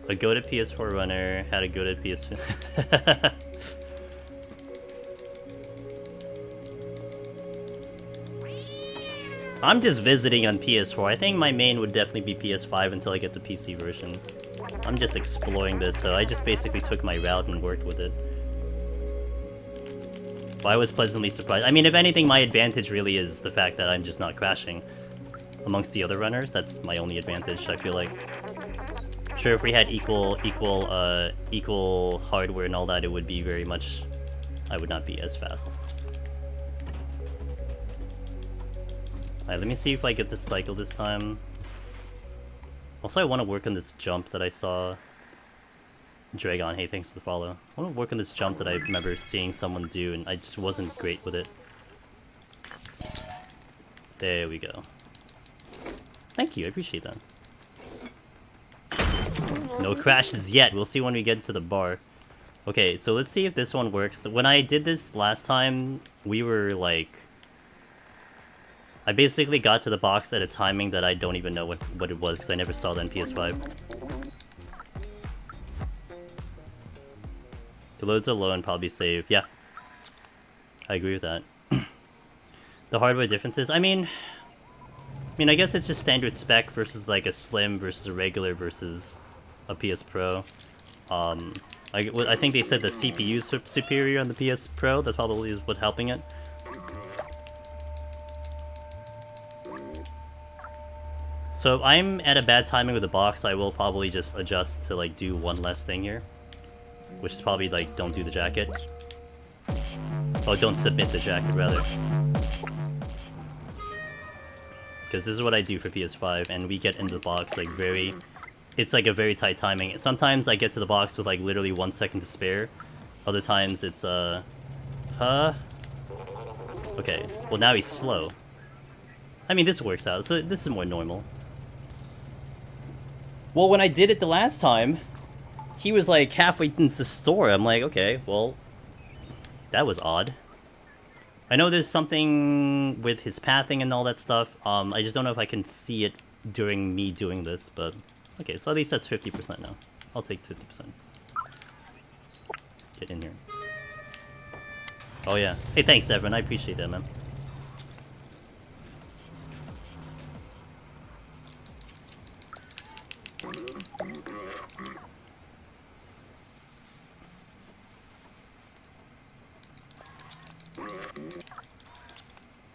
A goated PS4 runner had a goated PS4. I'm just visiting on PS4. I think my main would definitely be PS5 until I get the PC version. I'm just exploring this, so I just basically took my route and worked with it. But I was pleasantly surprised. I mean, if anything, my advantage really is the fact that I'm just not crashing amongst the other runners. That's my only advantage, I feel like. Sure, if we had equal hardware and all that, it would be very much... I would not be as fast. Alright, let me see if I get this cycle this time. Also, I want to work on this jump that I saw. Dragon, hey, thanks for the follow. I want to work on this jump that I remember seeing someone do, and I just wasn't great with it. There we go. Thank you, I appreciate that. No crashes yet. We'll see when we get to the bar. Okay, so let's see if this one works. When I did this last time, we were like... I basically got to the box at a timing that I don't even know what it was, because I never saw that in PS5. The loads alone probably save. Yeah. I agree with that. The hardware differences, I mean, I guess it's just standard spec versus like a slim versus a regular versus a PS Pro. I think they said the CPU is superior on the PS Pro. That's probably what's helping it. So I'm at a bad timing with the box. I will probably just adjust to like do one less thing here, which is probably like don't do the jacket. Oh, don't submit the jacket rather. Because this is what I do for PS5, and we get into the box like very... It's like a very tight timing. Sometimes I get to the box with like literally 1 second to spare. Other times it's Huh? Okay, well now he's slow. I mean, this works out, so this is more normal. Well, when I did it the last time, he was like halfway into the store. I'm like, okay, well, that was odd. I know there's something with his pathing and all that stuff. I just don't know if I can see it during me doing this, but... Okay, so at least that's 50% now. I'll take 50%. Get in here. Oh yeah. Hey, thanks, Evan. I appreciate that, man.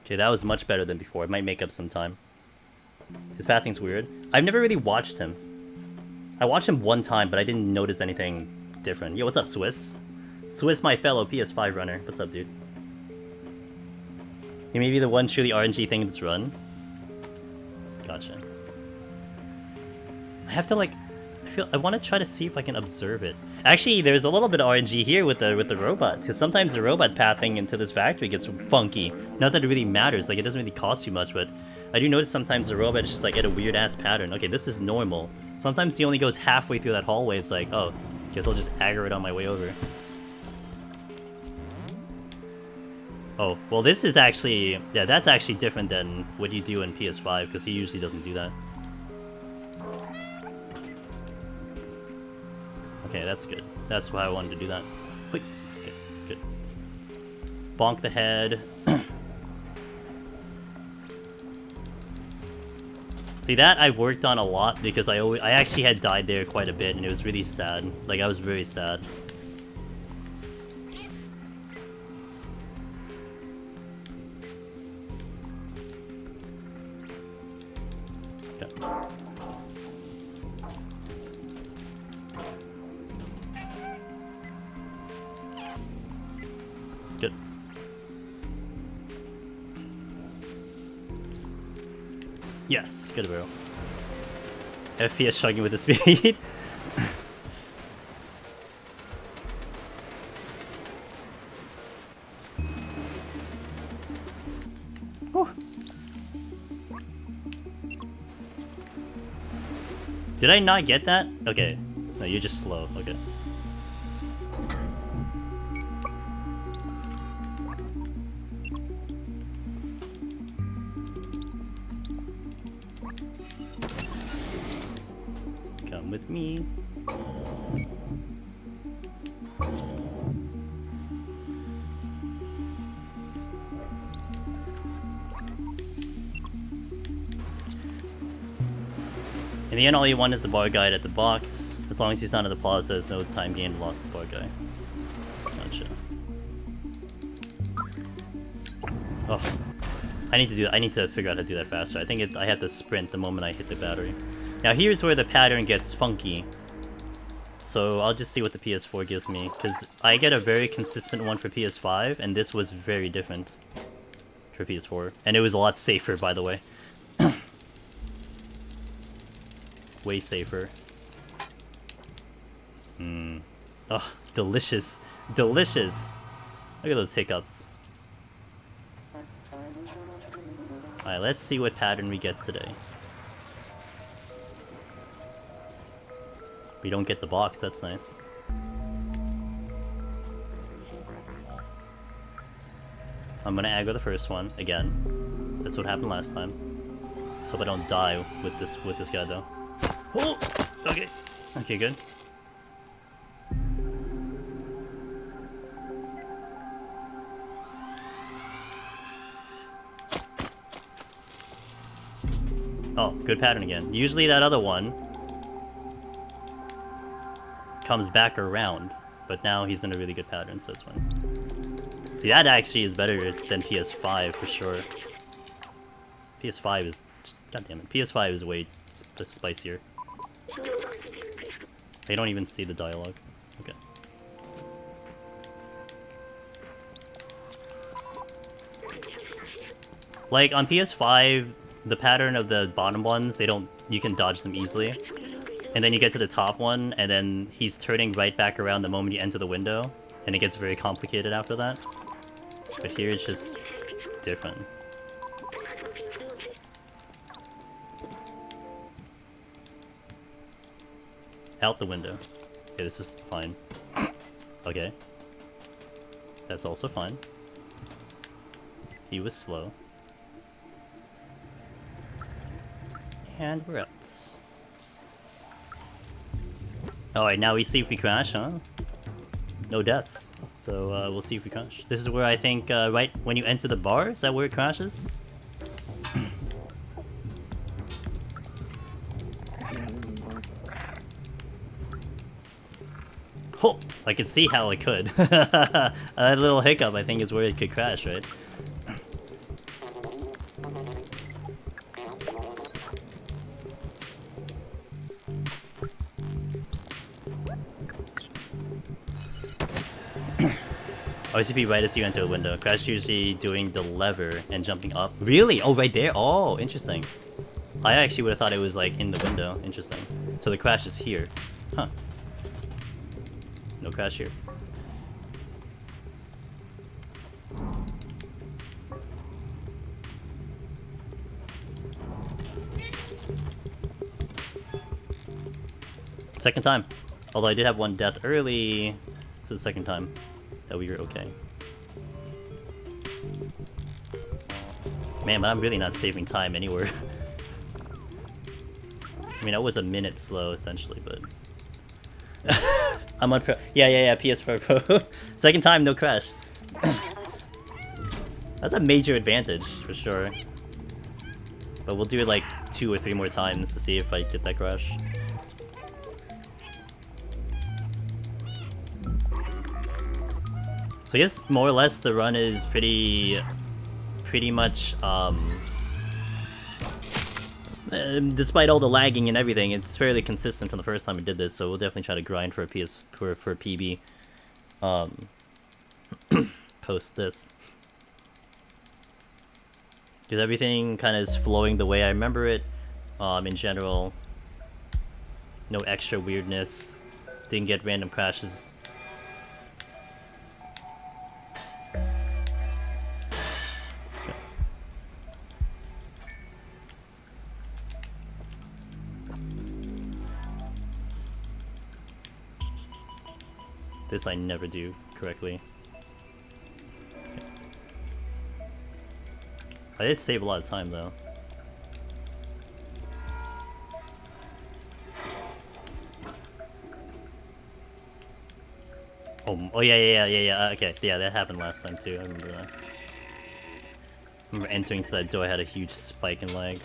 Okay, that was much better than before. It might make up some time. His pathing's weird. I've never really watched him. I watched him one time, but I didn't notice anything different. Yo, what's up, Swiss? Swiss, my fellow PS5 runner. What's up, dude? You may be the one truly RNG thing that's run. Gotcha. I have to like... I want to try to see if I can observe it. Actually, there's a little bit of RNG here with the robot, because sometimes the robot pathing into this factory gets funky. Not that it really matters, like it doesn't really cost you much, but I do notice sometimes the robot is just like at a weird ass pattern. Okay, this is normal. Sometimes he only goes halfway through that hallway. It's like, oh, guess I'll just aggro it on my way over. Oh, well this is actually, yeah, that's actually different than what you do in PS5, because he usually doesn't do that. Okay, that's good. That's why I wanted to do that. Wait, okay, good. Bonk the head. See, that I worked on a lot because I actually had died there quite a bit and it was really sad. Like, I was very sad. Okay. Good. Yes, good bro. FPS chugging with the speed. Did I not get that? Okay. No, you're just slow. Okay. Come with me. In the end, all you want is the bar guide at the box. As long as he's not in the plaza, there's no time gained lost the bar guy. Gotcha. Oh, I need to do. I need to figure out how to do that faster. I think I have to sprint the moment I hit the battery. Now here's where the pattern gets funky. So I'll just see what the PS4 gives me, because I get a very consistent one for PS5, and this was very different for PS4, and it was a lot safer, by the way. Way safer. Mmm. Oh, delicious. Delicious. Look at those hiccups. Alright, let's see what pattern we get today. We don't get the box, that's nice. I'm gonna aggro the first one, again. That's what happened last time. Let's hope I don't die with this guy though. Oh! Okay. Okay, good. Oh, good pattern again. Usually that other one comes back around, but now he's in a really good pattern, so it's fine. See, that actually is better than PS5 for sure. PS5 is God damn it. PS5 is way spicier. They don't even see the dialogue. Okay. Like on PS5, the pattern of the bottom ones, you can dodge them easily. And then you get to the top one, and then he's turning right back around the moment you enter the window, and it gets very complicated after that. But here it's just different. Out the window. Okay, this is fine. Okay. That's also fine. He was slow. And we're out. Alright, now we see if we crash, huh? No deaths. So, we'll see if we crash. This is where I think, right when you enter the bar, is that where it crashes? Oh, I can see how it could. That little hiccup, I think, is where it could crash, right? OCP right as you enter the window. Crash usually doing the lever and jumping up. Really? Oh, right there? Oh, interesting. I actually would have thought it was like in the window. Interesting. So the crash is here. Huh. No crash here. Second time. Although I did have one death early. It's the second time that we were okay. Man, but I'm really not saving time anywhere. I mean, I was a minute slow, essentially, but... I'm on Pro... Yeah, PS4 Pro. Second time, no crash. That's a major advantage, for sure. But we'll do it like 2 or 3 more times to see if I get that crash. So I guess more or less the run is pretty much, despite all the lagging and everything, it's fairly consistent from the first time we did this, so we'll definitely try to grind for a PB, post this. Because everything kind of is flowing the way I remember it, in general. No extra weirdness, didn't get random crashes. This I never do correctly. Okay. I did save a lot of time though. Oh yeah. Okay, yeah, that happened last time too. I remember that. I remember entering to that door, I had a huge spike in lag.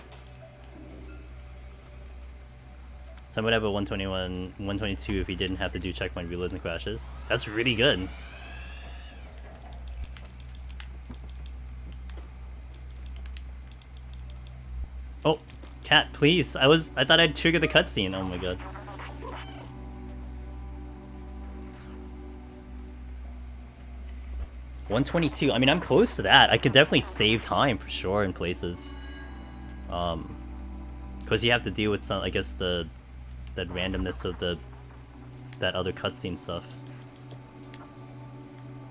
So I would have a 121, 122 if he didn't have to do checkpoint reloads and crashes. That's really good. Oh, cat, please. I thought I'd trigger the cutscene. Oh my god. $122. I mean, I'm close to that. I could definitely save time for sure in places. Because you have to deal with some, I guess, that randomness of that other cutscene stuff.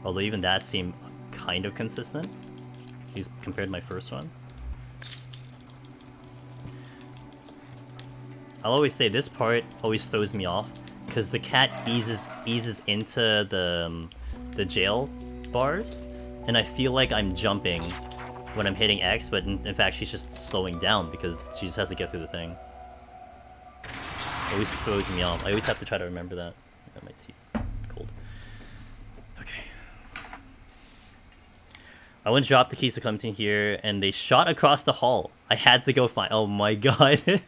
Although even that seemed kind of consistent, at least compared to my first one. I'll always say this part always throws me off because the cat eases into the jail bars, and I feel like I'm jumping when I'm hitting X, but in fact she's just slowing down because she just has to get through the thing. Always throws me off. I always have to try to remember that. Oh, my tea's cold. Okay. I went and dropped the keys to come to here, and they shot across the hall. I had to go find. Oh my god.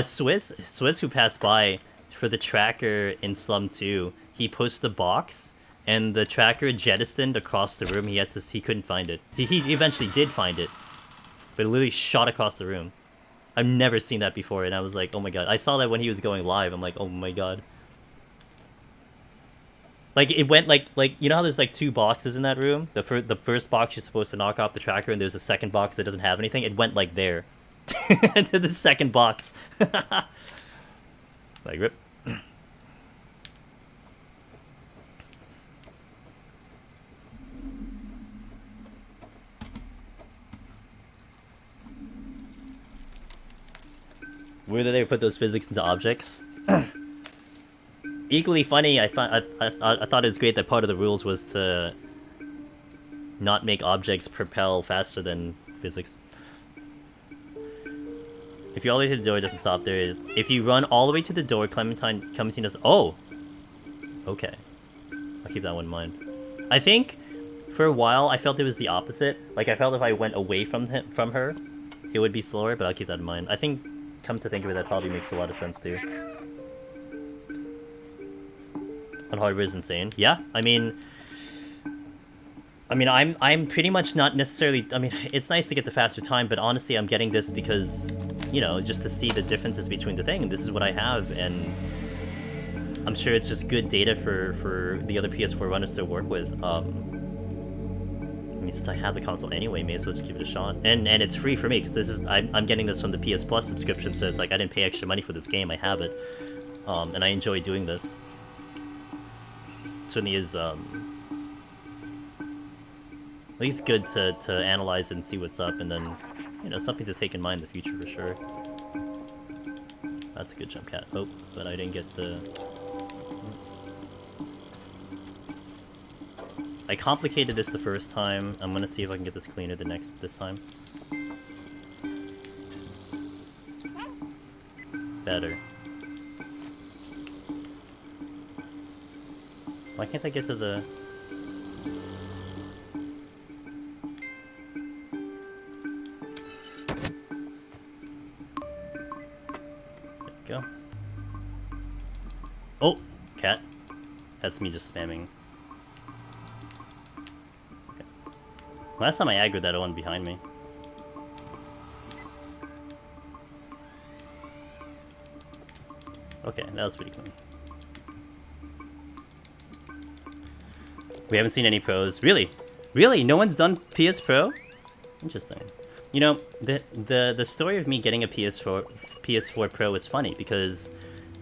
Swiss who passed by for the tracker in Slum 2. He pushed the box, and the tracker jettisoned across the room. He couldn't find it. He eventually did find it, But it literally shot across the room. I've never seen that before, and I was like, oh my god. I saw that when he was going live. I'm like, oh my god. Like, it went like you know how there's like 2 boxes in that room? The first box you're supposed to knock off the tracker, and there's a second box that doesn't have anything. It went like there. To the second box. Like, rip. Where did they put those physics into objects? Equally funny, I thought it was great that part of the rules was to not make objects propel faster than physics. If you all the way to the door, it doesn't stop there. If you run all the way to the door, Clementine does... Oh! Okay. I'll keep that one in mind. I think, for a while, I felt it was the opposite. Like, I felt if I went away from her, it would be slower, but I'll keep that in mind. I think, come to think of it, that probably makes a lot of sense, too. On hardware is insane. Yeah, I mean, I'm pretty much not necessarily... I mean, it's nice to get the faster time, but honestly, I'm getting this because, you know, just to see the differences between the thing. This is what I have, and I'm sure it's just good data for the other PS4 runners to work with. I mean, since I have the console anyway, may as well just give it a shot. And it's free for me, because this is... I'm getting this from the PS Plus subscription, so it's like I didn't pay extra money for this game. I have it. And I enjoy doing this. It certainly is... at least good to analyze it and see what's up, and then, you know, something to take in mind in the future for sure. That's a good jump, cat. Oh, but I didn't get the... I complicated this the first time. I'm gonna see if I can get this cleaner this time. Better. Why can't I get to the... Go. Oh! Cat. That's me just spamming. Okay. Last time I aggroed that one behind me. Okay, that was pretty clean. We haven't seen any pros. Really? Really? No one's done PS Pro? Interesting. You know, the story of me getting a PS4 Pro is funny because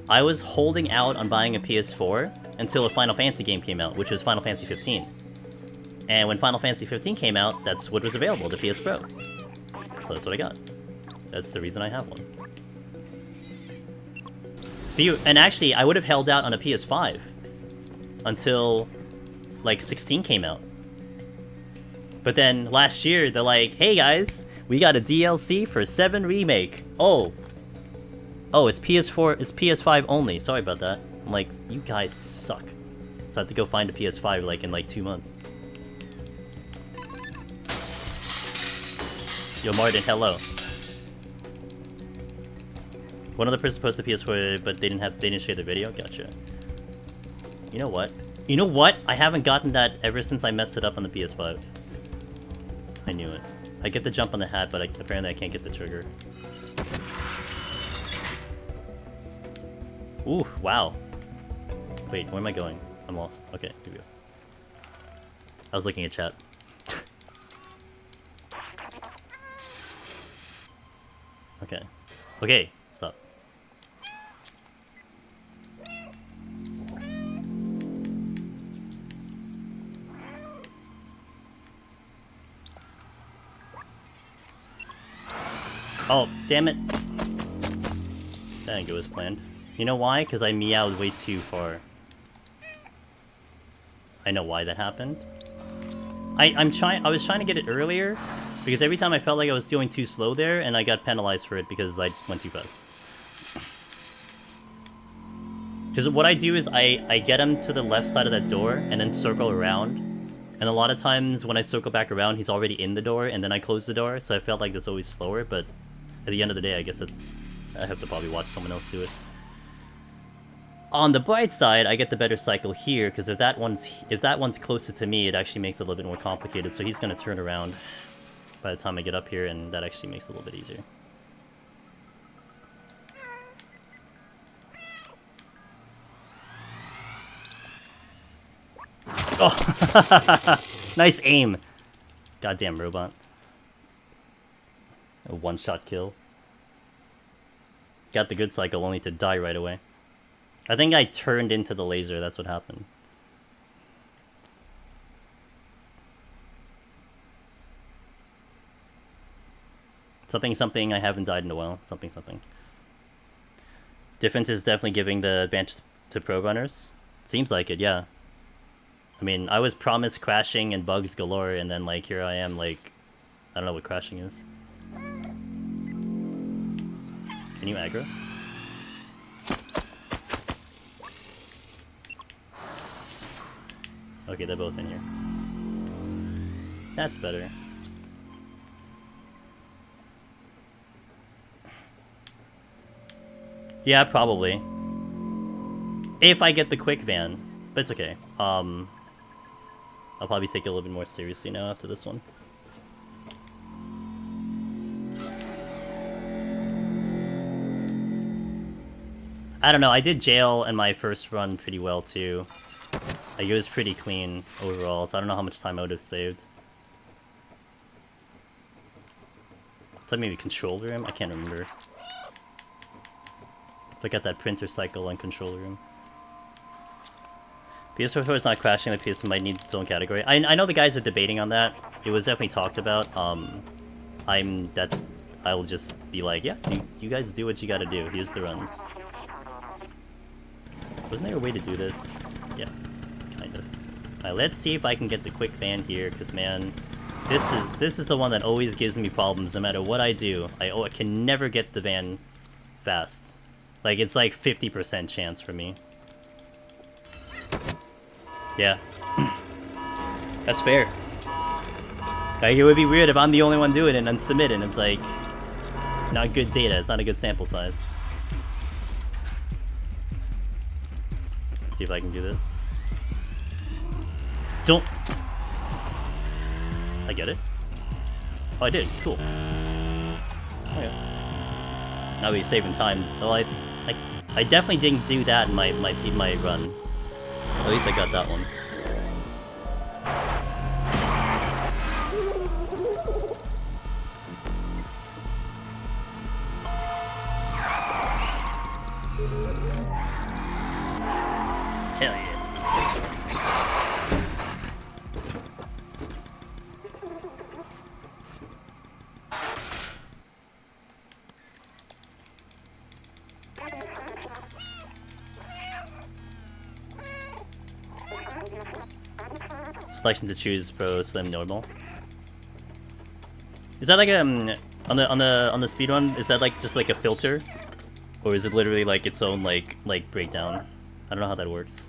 I was holding out on buying a PS4 until a Final Fantasy game came out, which was Final Fantasy 15. And when Final Fantasy 15 came out, that's what was available, the PS Pro. So that's what I got. That's the reason I have one. And actually, I would have held out on a PS5 until, like, 16 came out. But then last year, they're like, hey guys, we got a DLC for 7 Remake. Oh, it's PS4, it's PS5 only. Sorry about that. I'm like, you guys suck. So I have to go find a PS5 like in like 2 months. Yo, Martin, hello. One other person posted PS4, but they didn't share the video. Gotcha. You know what? You know what? I haven't gotten that ever since I messed it up on the PS5. I knew it. I get the jump on the hat, but apparently I can't get the trigger. Ooh, wow. Wait, where am I going? I'm lost. Okay, here we go. I was looking at chat. Okay. Okay, stop. Oh, damn it. That didn't go as planned. You know why? Because I meowed way too far. I know why that happened. I was trying to get it earlier, because every time I felt like I was doing too slow there, and I got penalized for it because I went too fast. Because what I do is I get him to the left side of that door, and then circle around. And a lot of times when I circle back around, he's already in the door, and then I close the door, so I felt like that's always slower, but at the end of the day, I guess I have to probably watch someone else do it. On the bright side, I get the better cycle here, because if that one's closer to me, it actually makes it a little bit more complicated, so he's going to turn around. by the time I get up here, and that actually makes it a little bit easier. Oh! Nice aim! Goddamn robot. A one-shot kill. Got the good cycle only to die right away. I think I turned into the laser, that's what happened. Something, I haven't died in a while. Something. Difference is definitely giving the advantage to pro runners. Seems like it, yeah. I mean, I was promised crashing and bugs galore, and then, like, here I am, like... I don't know what crashing is. Can you aggro? Okay, they're both in here. That's better. Yeah, probably. If I get the quick van. But it's okay. I'll probably take it a little bit more seriously now after this one. I don't know, I did jail in my first run pretty well too. Like, it was pretty clean overall, so I don't know how much time I would have saved. Is that maybe control room? I can't remember. If I got that printer cycle on control room. PS4 Pro is not crashing, the PS4 might need its own category. I know the guys are debating on that. It was definitely talked about. I'll just be like, yeah, you guys do what you gotta do. Here's the runs. Wasn't there a way to do this? Yeah, kind of. Alright, let's see if I can get the quick van here, because man, this is the one that always gives me problems no matter what I do. I can never get the van fast. Like, it's like 50% chance for me. Yeah. That's fair. Like, it would be weird if I'm the only one doing it and submitting. It's like, not good data. It's not a good sample size. Let's see if I can do this. Don't. I get it. Oh, I did. Cool. Okay. Now we're saving time. Well, I definitely didn't do that in my run. At least I got that one. Hell yeah. Selection to choose pro, slim, normal. Is that like on the speedrun? Is that like just like a filter, or is it literally like its own like breakdown? I don't know how that works.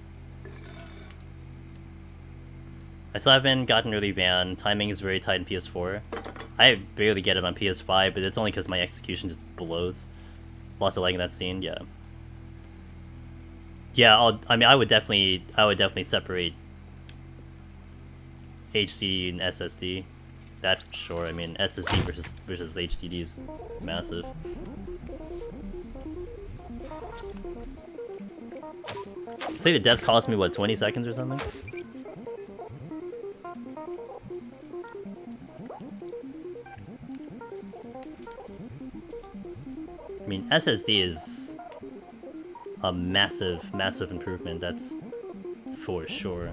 I still haven't gotten early van. Timing is very tight in PS4. I barely get it on PS5, but it's only because my execution just blows. Lots of lag in that scene. Yeah. Yeah. I would definitely separate HD and SSD. That for sure. I mean, SSD versus HDD is massive. Say the death cost me what, 20 seconds or something? I mean, SSD is a massive improvement, that's for sure.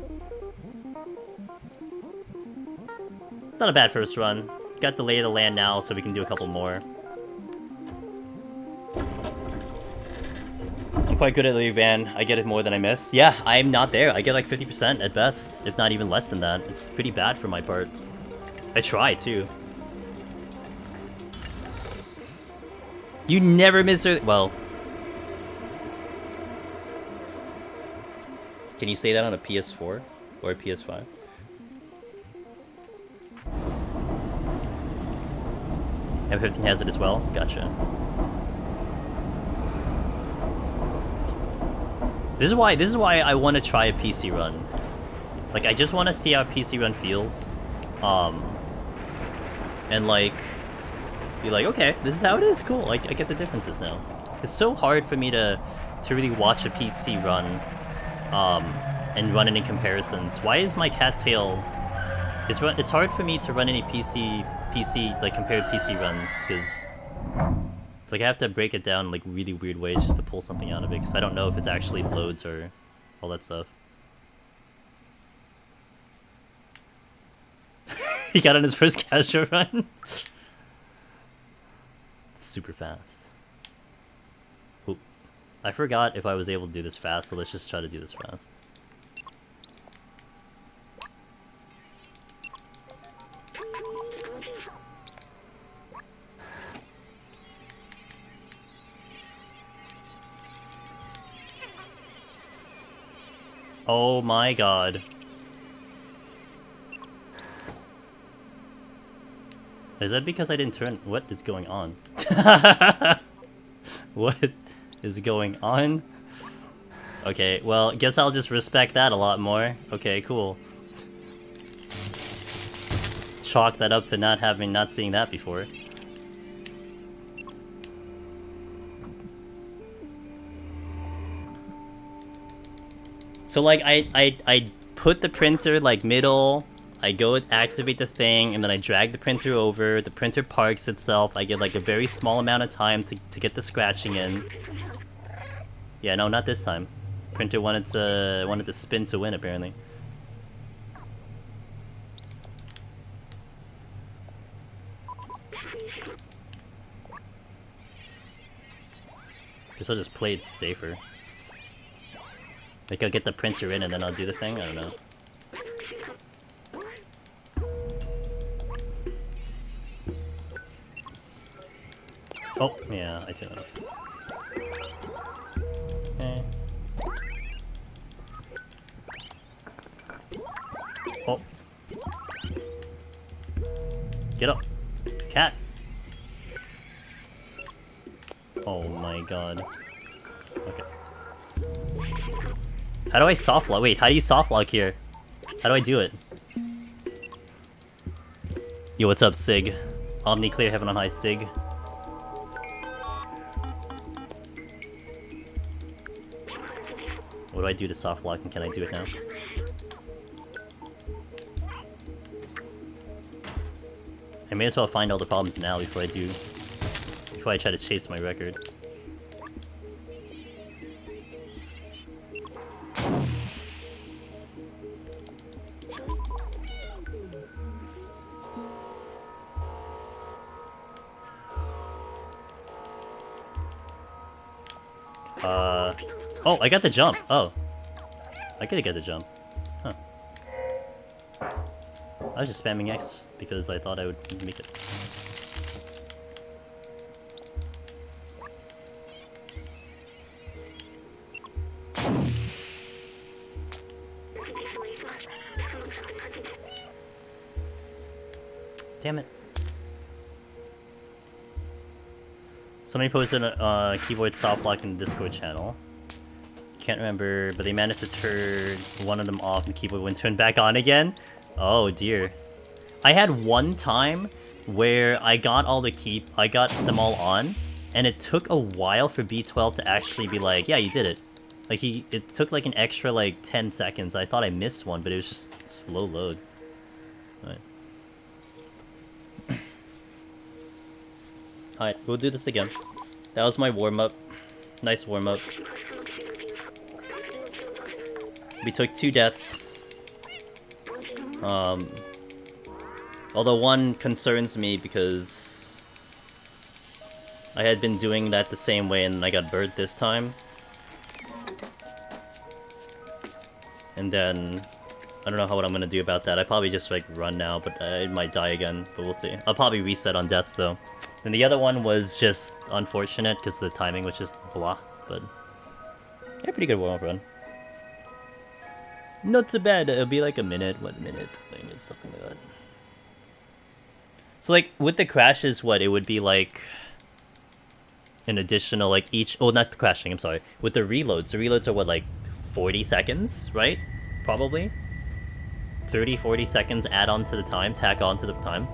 Not a bad first run. Got the lay of the land now, so we can do a couple more. I'm quite good at the van. I get it more than I miss. Yeah, I'm not there. I get like 50% at best, if not even less than that. It's pretty bad for my part. I try, too. You never miss her. Well. Can you say that on a PS4 or a PS5? M15 has it as well? Gotcha. This is why I want to try a PC run. Like, I just want to see how PC run feels. and like be like, okay, this is how it is. Cool. I get the differences now. It's so hard for me to really watch a PC run, and run any comparisons. Why is my cattail? It's hard for me to run any PC like compared PC runs, because it's like I have to break it down in like really weird ways just to pull something out of it, because I don't know if it's actually loads or all that stuff. He got on his first casual run. Super fast. Oop. I forgot if I was able to do this fast, so let's just try to do this fast. Oh my god. Is that because I didn't turn? What is going on? What is going on? Okay, well, guess I'll just respect that a lot more. Okay, cool. Chalk that up to not seeing that before. So like I put the printer like middle, I go activate the thing, and then I drag the printer over, the printer parks itself, I get like a very small amount of time to get the scratching in. Yeah, no, not this time. Printer wanted to spin to win, apparently. Guess I'll just play it safer. Like, I'll get the printer in and then I'll do the thing? I don't know. Oh, yeah, I turned it up. Okay. Oh. Get up. Cat. Oh my god. Okay. How do I soft lock? Wait, how do you soft lock here? How do I do it? Yo, what's up, Sig? Omni clear, heaven on high, Sig. What do I do to soft lock, and can I do it now? I may as well find all the problems now before I try to chase my record. Oh, I got the jump. Oh. I could get the jump. Huh. I was just spamming X because I thought I would make it. Damn it. Somebody posted a keyboard soft lock in the Discord channel. Can't remember, but they managed to turn one of them off and the keyboard wouldn't turn back on again. Oh dear. I had one time where I got them all on, and it took a while for B12 to actually be like, yeah, you did it. Like it took like an extra like 10 seconds. I thought I missed one, but it was just slow load. Alright, we'll do this again. That was my warm-up. Nice warm-up. We took 2 deaths. Although one concerns me because I had been doing that the same way and I got burnt this time. And then I don't know what I'm gonna do about that. I probably just like run now, but I might die again, but we'll see. I'll probably reset on deaths though. And the other one was just unfortunate because the timing was just blah, but yeah, pretty good warm-up run. Not too bad. It'll be like a minute. What minute? I think it's something like that. So like with the crashes, what it would be like an additional like each. Oh, not the crashing. I'm sorry. With the reloads are what, like 40 seconds, right? Probably 30, 40 seconds. Add on to the time. Tack on to the time.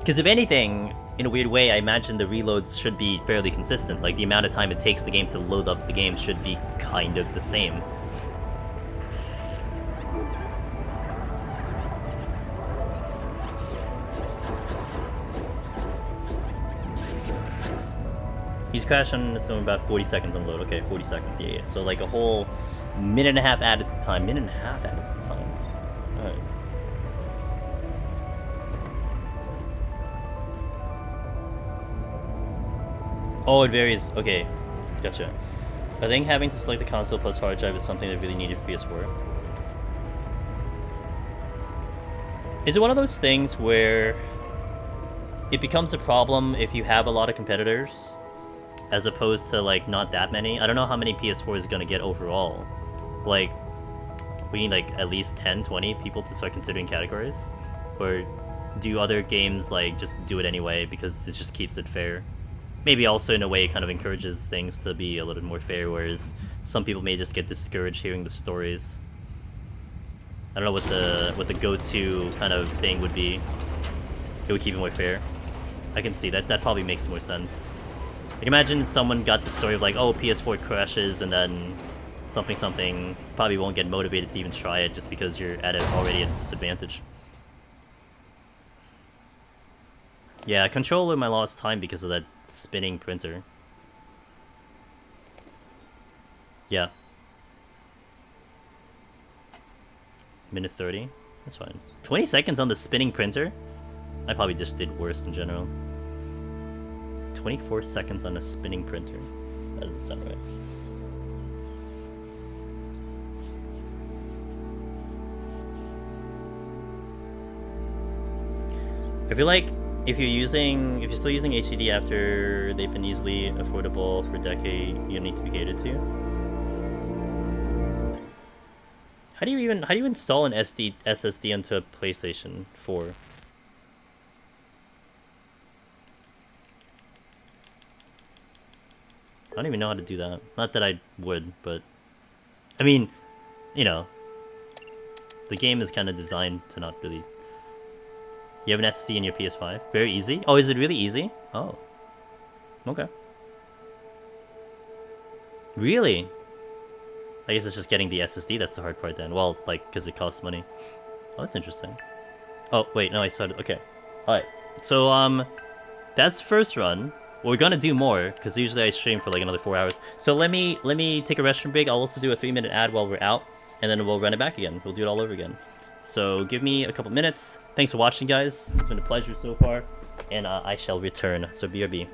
Because if anything, in a weird way, I imagine the reloads should be fairly consistent. Like, the amount of time it takes the game to load up the game should be kind of the same. He's crashing in about 40 seconds on load. Okay, 40 seconds. Yeah. So like a whole minute and a half added to the time. Minute and a half added to the time. Alright. Oh, it varies. Okay, gotcha. I think having to select the console plus hard drive is something that really needed for PS4. Is it one of those things where it becomes a problem if you have a lot of competitors, as opposed to like not that many? I don't know how many PS4 is gonna get overall. Like, we need like at least 10, 20 people to start considering categories? Or do other games like just do it anyway because it just keeps it fair? Maybe also in a way it kind of encourages things to be a little more fair, whereas some people may just get discouraged hearing the stories. I don't know what the go-to kind of thing would be. It would keep it more fair. I can see that. That probably makes more sense. Like, imagine someone got the story of like, oh, PS4 crashes and then something something, probably won't get motivated to even try it just because you're at it already at a disadvantage. Yeah, controller might lost time because of that spinning printer. Yeah. Minute 30. That's fine. 20 seconds on the spinning printer? I probably just did worse in general. 24 seconds on a spinning printer. That doesn't sound right. I feel like if you're still using HDD after they've been easily affordable for a decade, you need to be catered to. How do you install an SSD onto a PlayStation 4? I don't even know how to do that. Not that I would, but I mean, you know, the game is kind of designed to not really. You have an SSD in your PS5? Very easy? Oh, is it really easy? Oh. Okay. Really? I guess it's just getting the SSD that's the hard part then. Well, like, because it costs money. Oh, that's interesting. Oh, wait, no, I started. Okay. Alright. So, that's first run. We're gonna do more, because usually I stream for like another 4 hours. So let me take a restroom break. I'll also do a 3-minute ad while we're out, and then we'll run it back again. We'll do it all over again. So give me a couple minutes. Thanks for watching, guys. It's been a pleasure so far, and I shall return. So BRB.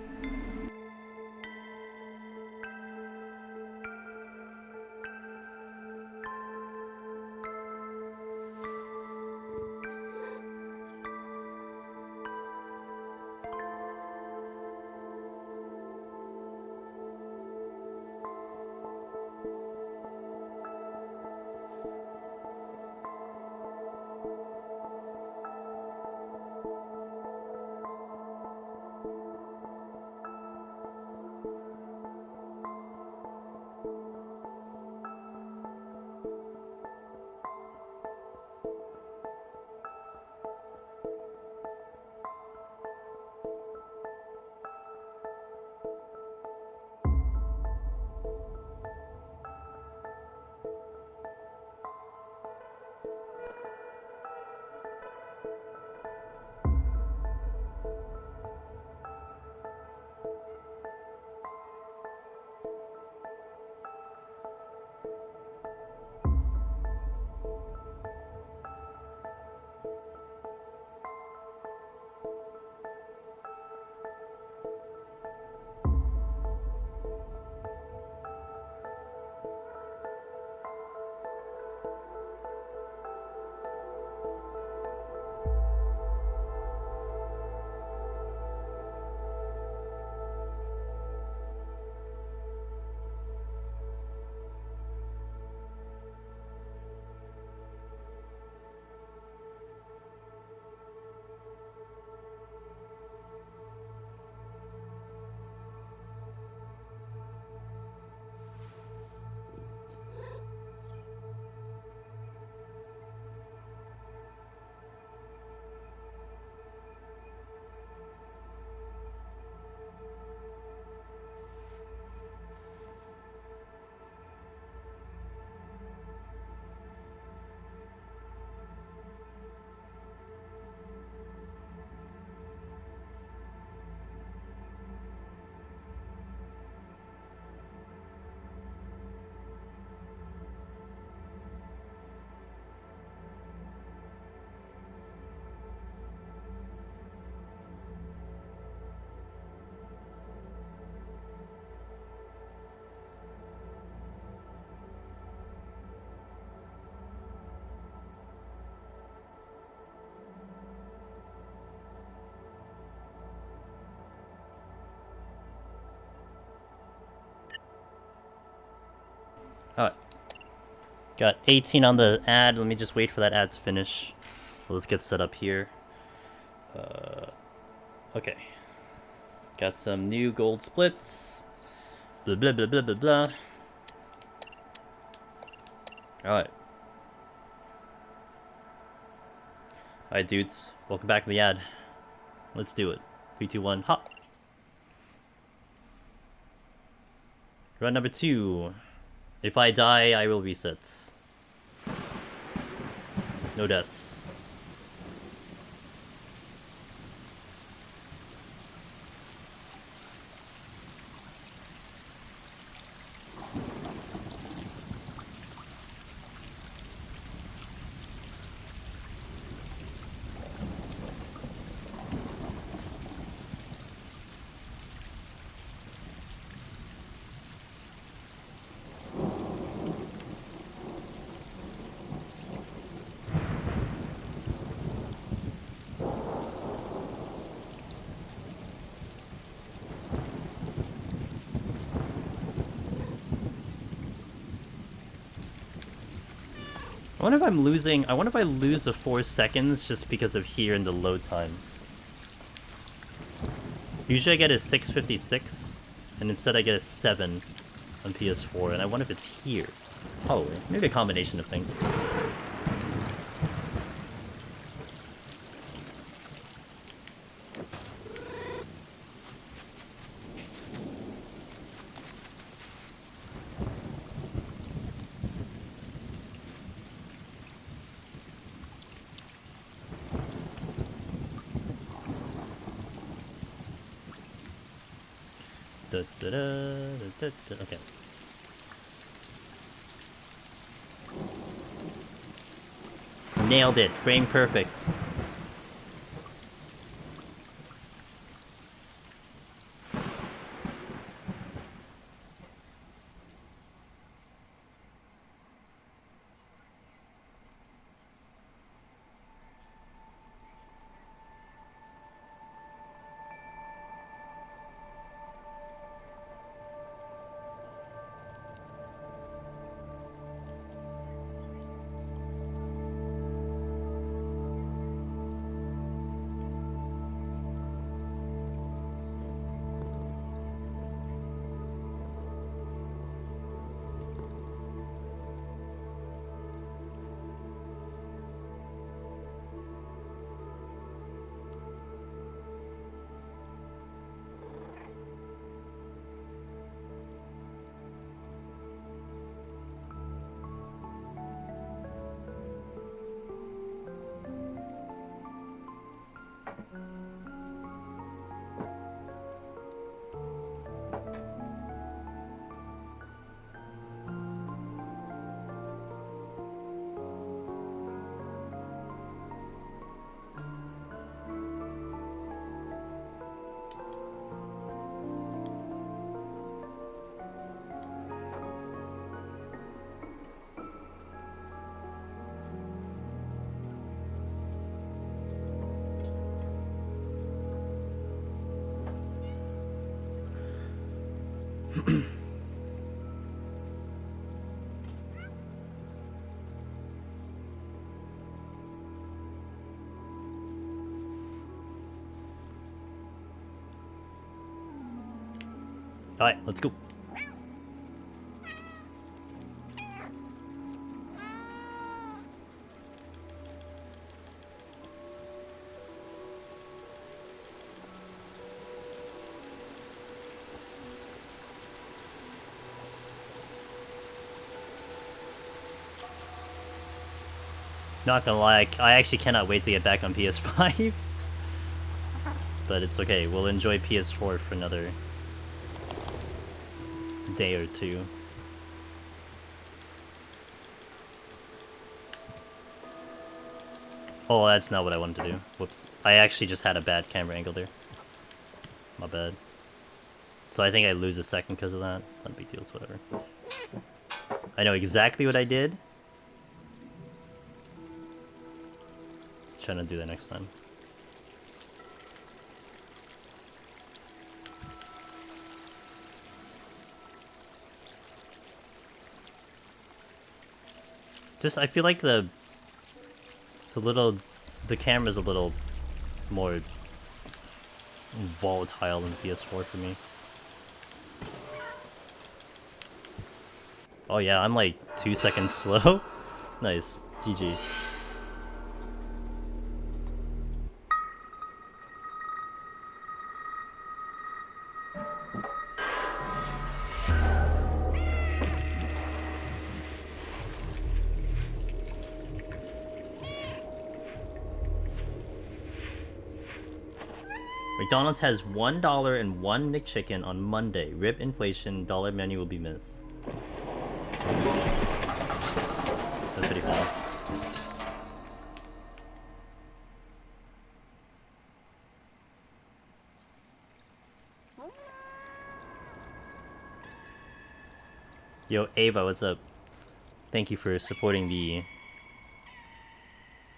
Alright. Got 18 on the ad. Let me just wait for that ad to finish. Let's get set up here. Okay. Got some new gold splits. Blah, blah, blah, blah, blah, blah. Alright. Alright, dudes. Welcome back to the ad. Let's do it. 3, 2, 1, hop. Run number 2. If I die, I will reset. No deaths. I wonder if I'm losing... I wonder if I lose the 4 seconds just because of here in the load times. Usually I get a 6:56, and instead I get a 7 on PS4, and I wonder if it's here. Probably. Maybe a combination of things. Okay. Nailed it. Frame perfect. Alright, let's go. Not gonna lie, I actually cannot wait to get back on PS5. But it's okay, we'll enjoy PS4 for another day or two. Oh, that's not what I wanted to do. Whoops. I actually just had a bad camera angle there. My bad. So I think I lose a second because of that. It's not a big deal, it's whatever. I know exactly what I did. Trying to do that next time. Just, I feel like the camera's a little more volatile than PS4 for me. Oh yeah, I'm like 2 seconds slow. Nice. GG. McDonald's has $1 and 1 McChicken on Monday. Rip inflation, dollar menu will be missed. That's pretty cool. Yo, Ava, what's up? Thank you for supporting the...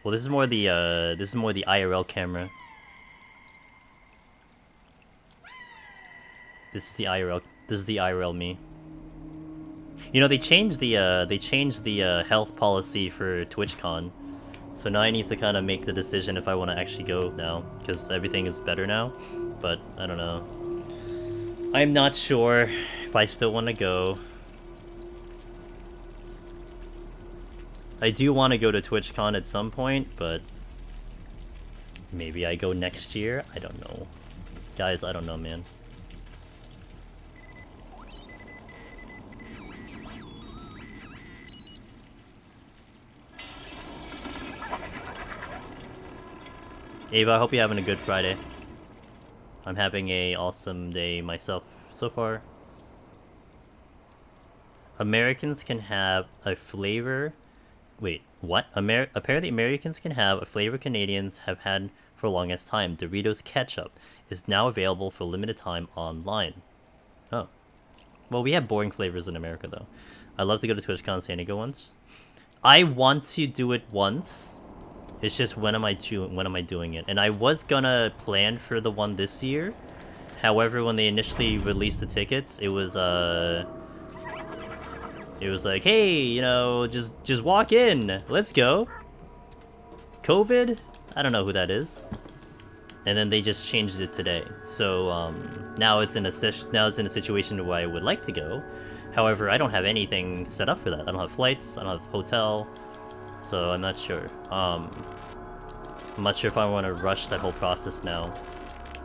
Well, this is more the IRL camera. This is the IRL me. You know, they changed the health policy for TwitchCon. So now I need to kind of make the decision if I want to actually go now, because everything is better now. But I don't know. I'm not sure if I still want to go. I do want to go to TwitchCon at some point, but maybe I go next year? I don't know. Guys, I don't know, man. Ava, I hope you're having a good Friday. I'm having a awesome day myself so far. Americans can have a flavor... Wait, what? Apparently Americans can have a flavor Canadians have had for the longest time. Doritos Ketchup is now available for a limited time online. Oh. Well, we have boring flavors in America, though. I'd love to go to TwitchCon San Diego once. I want to do it once. It's just when am I doing it? And I was gonna plan for the one this year. However, when they initially released the tickets, it was like, hey, you know, just walk in. Let's go. COVID? I don't know who that is. And then they just changed it today. So now it's in a situation where I would like to go. However, I don't have anything set up for that. I don't have flights. I don't have hotel. So I'm not sure. I'm not sure if I want to rush that whole process now.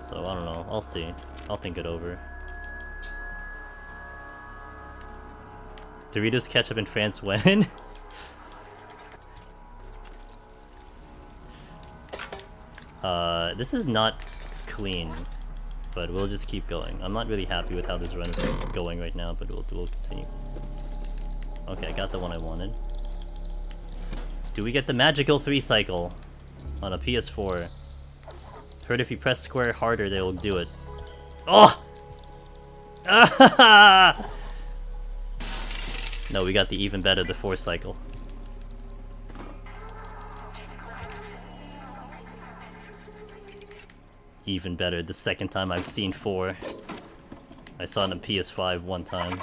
So I don't know. I'll see. I'll think it over. Doritos Ketchup in France when? This is not clean, but we'll just keep going. I'm not really happy with how this run is going right now, but we'll continue. Okay, I got the one I wanted. Do we get the magical 3-cycle on a PS4? Heard if you press square harder, they will do it. Oh! No, we got the even better, the 4-cycle. Even better, the second time I've seen 4. I saw it on PS5 one time.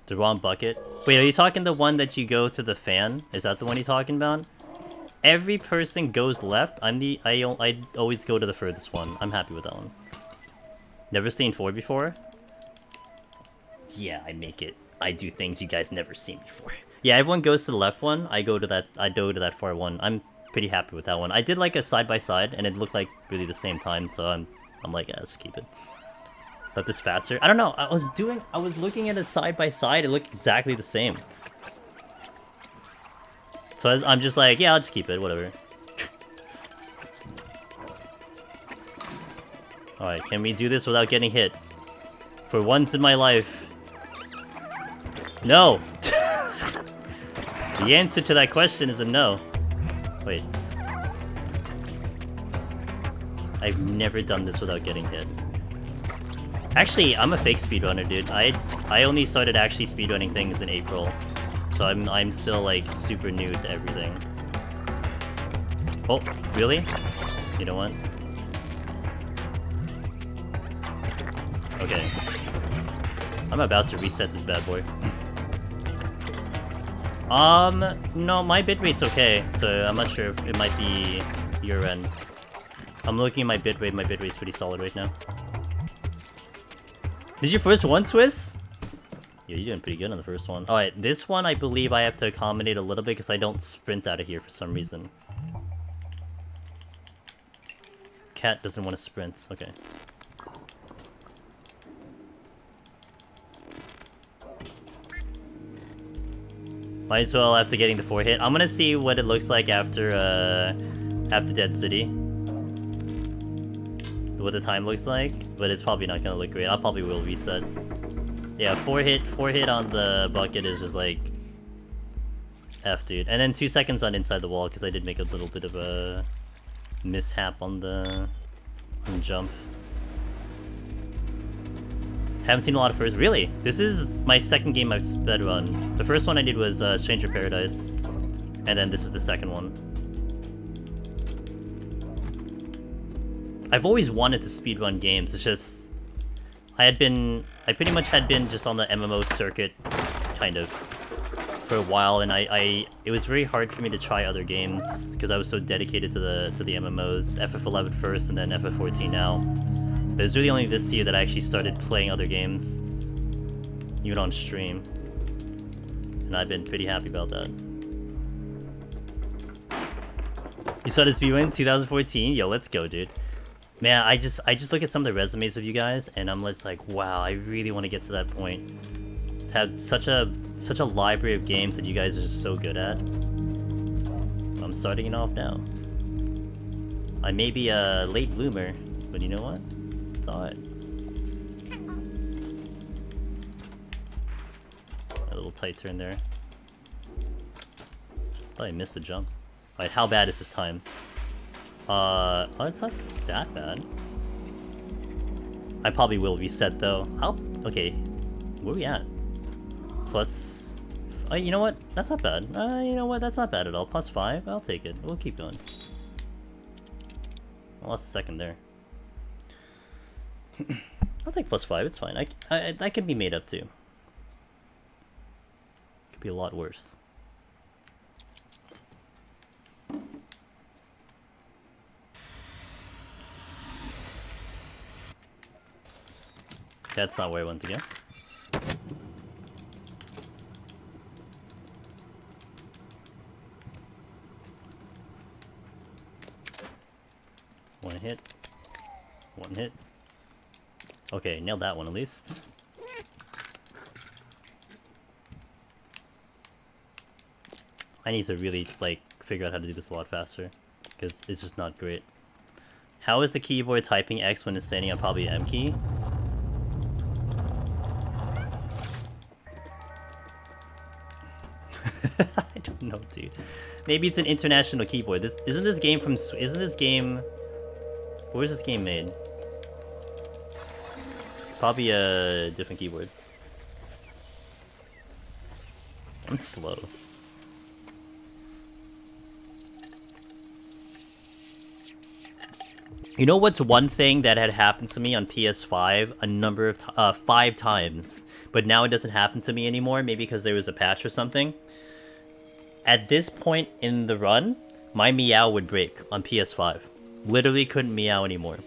The wrong bucket? Wait, are you talking the one that you go to the fan? Is that the one you're talking about? Every person goes left. I always go to the furthest one. I'm happy with that one. Never seen 4 before? Yeah, I make it. I do things you guys never seen before. Yeah, everyone goes to the left one. I go to that far one. I'm pretty happy with that one. I did like a side by side, and it looked like really the same time. So I'm like, yeah, let's keep it. But this faster. I don't know. I was looking at it side by side. It looked exactly the same. So I'm just like, yeah, I'll just keep it. Whatever. All right, can we do this without getting hit? For once in my life. No! The answer to that question is a no. Wait. I've never done this without getting hit. Actually, I'm a fake speedrunner, dude. I only started actually speedrunning things in April. So I'm still like super new to everything. Oh, really? You know what? Okay. I'm about to reset this bad boy. No, my bitrate's okay, so I'm not sure if it might be your end. I'm looking at my bitrate's pretty solid right now. Did you first one, Swiss? Yeah, you're doing pretty good on the first one. Alright, this one I believe I have to accommodate a little bit because I don't sprint out of here for some reason. Cat doesn't want to sprint, okay. Might as well after getting the 4 hit. I'm gonna see what it looks like after Dead City. What the time looks like, but it's probably not gonna look great. I probably will reset. Yeah, 4 hit on the bucket is just like F, dude. And then 2 seconds on inside the wall because I did make a little bit of a mishap on the jump. Haven't seen a lot of first. Really? This is my second game I've speedrun. The first one I did was Stranger Paradise, and then this is the second one. I've always wanted to speedrun games. It's just I pretty much had been just on the MMO circuit, kind of, for a while, and it was very hard for me to try other games because I was so dedicated to the MMOs. FF11 first, and then FF14 now. But it was really only this year that I actually started playing other games, even on stream, and I've been pretty happy about that. You started speedrun in 2014? Yo, let's go, dude. Man, I just look at some of the resumes of you guys, and I'm just like, wow, I really want to get to that point. To have such a library of games that you guys are just so good at. I'm starting it off now. I may be a late bloomer, but you know what? It's alright. A little tight turn there. Thought I missed the jump. Alright, how bad is this time? Oh, it's not that bad. I probably will reset though. How? Okay, where are we at? Plus, you know what? That's not bad. You know what? That's not bad at all. Plus 5. I'll take it. We'll keep going. I lost a second there. I'll take plus 5. It's fine. I can be made up too. Could be a lot worse. That's not where I want to go. One hit. One hit. Okay, nailed that one at least. I need to really, like, figure out how to do this a lot faster, because it's just not great. How is the keyboard typing X when it's standing on probably M key? I don't know, dude. Maybe it's an international keyboard. Isn't this game... Where's this game made? Probably a different keyboard. I'm slow. You know what's one thing that had happened to me on PS5 a number of 5 times, but now it doesn't happen to me anymore, maybe because there was a patch or something? At this point in the run, my meow would break on PS5. Literally couldn't meow anymore.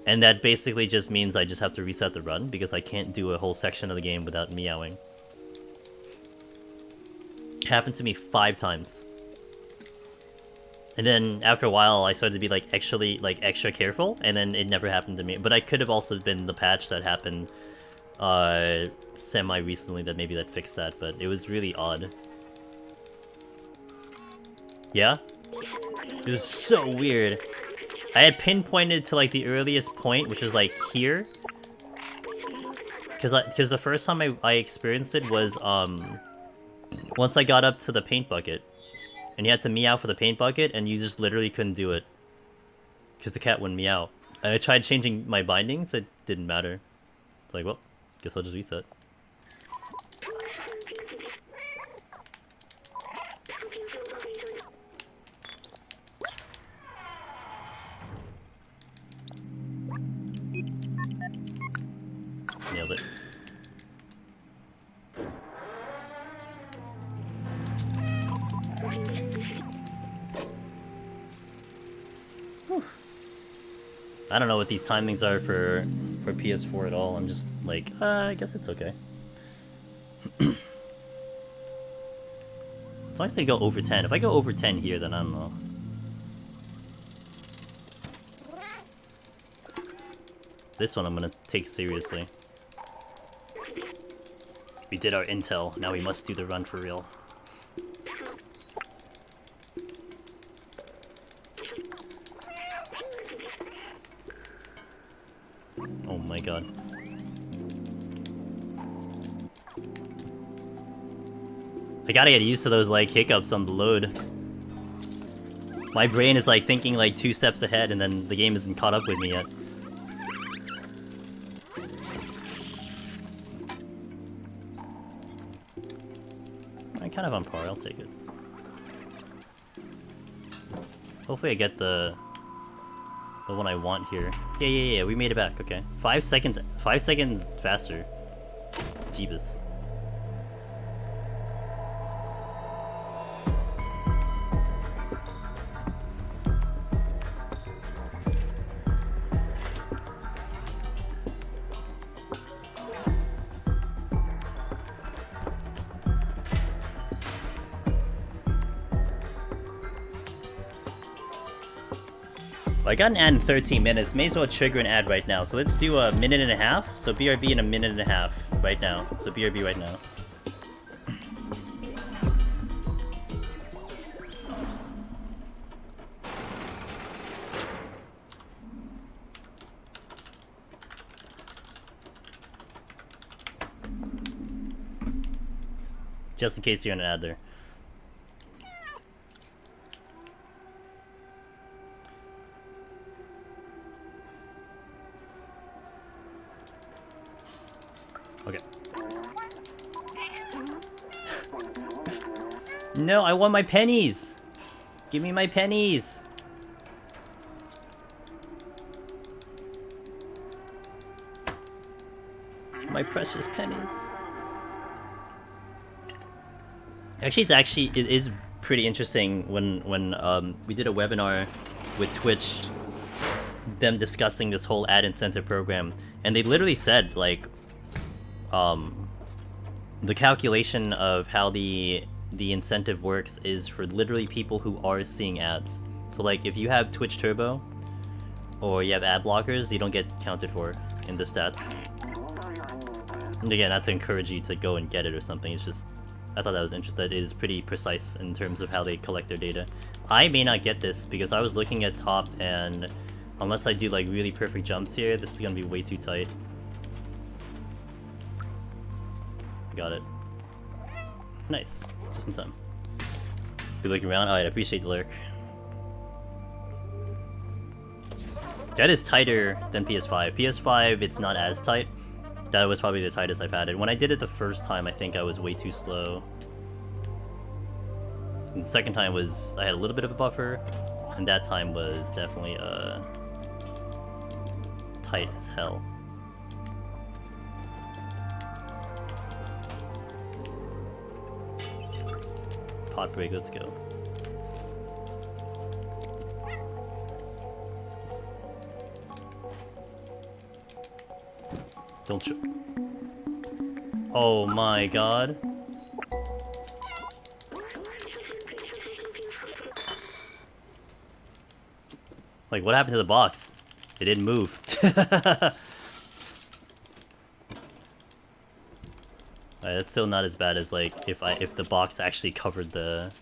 And that basically just means I just have to reset the run, because I can't do a whole section of the game without meowing. It happened to me 5 times. And then after a while, I started to be like extra careful, and then it never happened to me. But I could have also been the patch that happened semi-recently that fixed that, but it was really odd. Yeah? It was so weird. I had pinpointed to like the earliest point, which is like here. Because the first time I experienced it was once I got up to the paint bucket. And you had to meow for the paint bucket, and you just literally couldn't do it. Because the cat wouldn't meow. And I tried changing my bindings, it didn't matter. It's like, well, guess I'll just reset. I don't know what these timings are for PS4 at all. I'm just like, I guess it's okay. As long as I go over 10. If I go over 10 here, then I don't know. This one I'm gonna take seriously. We did our intel, now we must do the run for real. Oh my god. I gotta get used to those like hiccups on the load. My brain is like thinking like 2 steps ahead and then the game isn't caught up with me yet. I'm kind of on par, I'll take it. Hopefully I get the one I want here. Yeah, we made it back, okay. 5 seconds faster. Jeebus. I got an ad in 13 minutes, may as well trigger an ad right now. So let's do a minute and a half. So BRB in a minute and a half right now. So BRB right now. Just in case you're in an ad there. Okay. No, I want my pennies! Give me my pennies! My precious pennies. Actually, it is pretty interesting when we did a webinar with Twitch, them discussing this whole ad incentive program, and they literally said like, the calculation of how the incentive works is for literally people who are seeing ads. So like if you have Twitch Turbo or you have ad blockers, you don't get counted for in the stats. And again, not to encourage you to go and get it or something, it's just I thought that was interesting. That it is pretty precise in terms of how they collect their data. I may not get this because I was looking at top, and unless I do like really perfect jumps here, this is gonna be way too tight. Got it. Nice. Just in time. Be looking around. Alright, I appreciate the lurk. That is tighter than PS5. PS5, it's not as tight. That was probably the tightest I've had it. When I did it the first time, I think I was way too slow. And the second time was, I had a little bit of a buffer, and that time was definitely tight as hell. Pot break, let's go. Don't you? Oh my god. Like, what happened to the box? It didn't move. That's still not as bad as like if the box actually covered the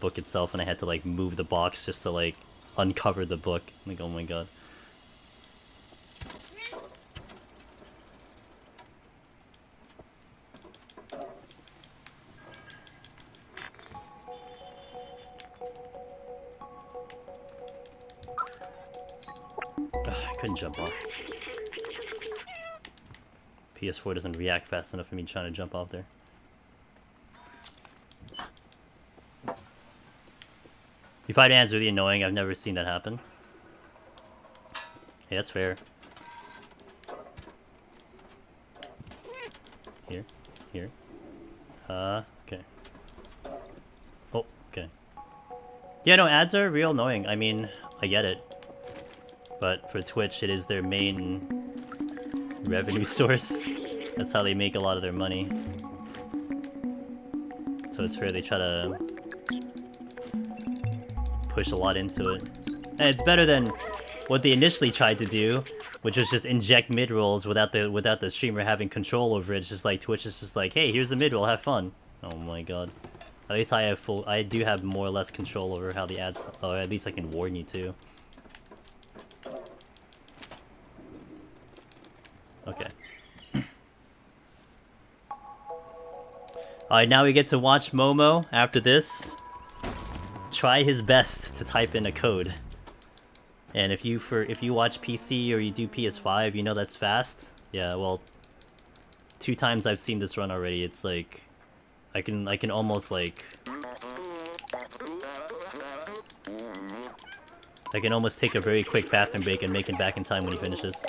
book itself and I had to like move the box just to like uncover the book. Like, oh my god. I couldn't jump off. PS4 doesn't react fast enough for me trying to jump off there. You find ads really annoying. I've never seen that happen. Hey, that's fair. Here. Okay. Oh, okay. Yeah, no, ads are real annoying. I mean, I get it. but for Twitch, it is their main revenue source. That's how they make a lot of their money. So it's fair they try to push a lot into it. And it's better than what they initially tried to do, which was just inject mid-rolls without the streamer having control over it. It's just like Twitch is just like, hey, here's a mid-roll, have fun. Oh my god. At least I do have more or less control over how the ads, or at least I can warn you too. Okay. Alright, now we get to watch Momo after this try his best to type in a code. And if you watch PC or you do PS5, you know that's fast. Yeah, well, 2 times I've seen this run already. It's like I can almost like I can almost take a very quick bathroom break and make it back in time when he finishes.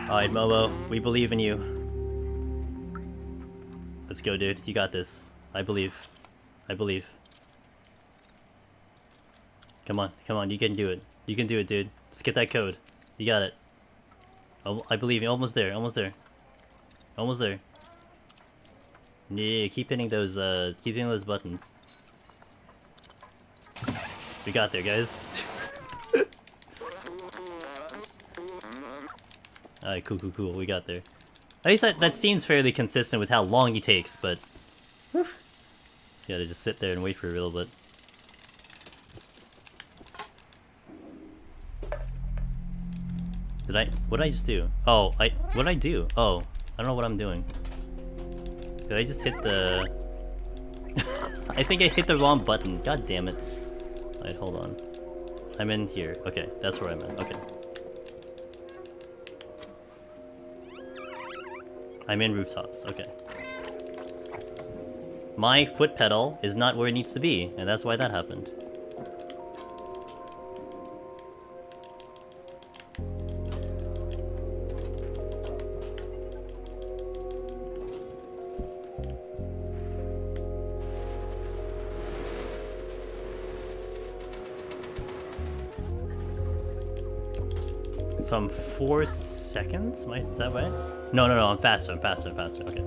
Alright, Momo, we believe in you. Let's go, dude. You got this. I believe. I believe. Come on, you can do it. You can do it, dude. Just get that code. You got it. Oh, I believe you. Almost there, almost there. Almost there. Yeah, keep hitting those buttons. We got there, guys. Alright, cool. We got there. At least that seems fairly consistent with how long he takes, but... Whew, just gotta just sit there and wait for a little bit. What did I just do? Oh, what did I do? Oh, I don't know what I'm doing. Did I just hit the... I think I hit the wrong button. God damn it. Alright, hold on. I'm in here. Okay, that's where I'm at. Okay. I'm in rooftops. Okay. My foot pedal is not where it needs to be, and that's why that happened. So I'm 4 seconds? Is that right? No, I'm faster. Okay.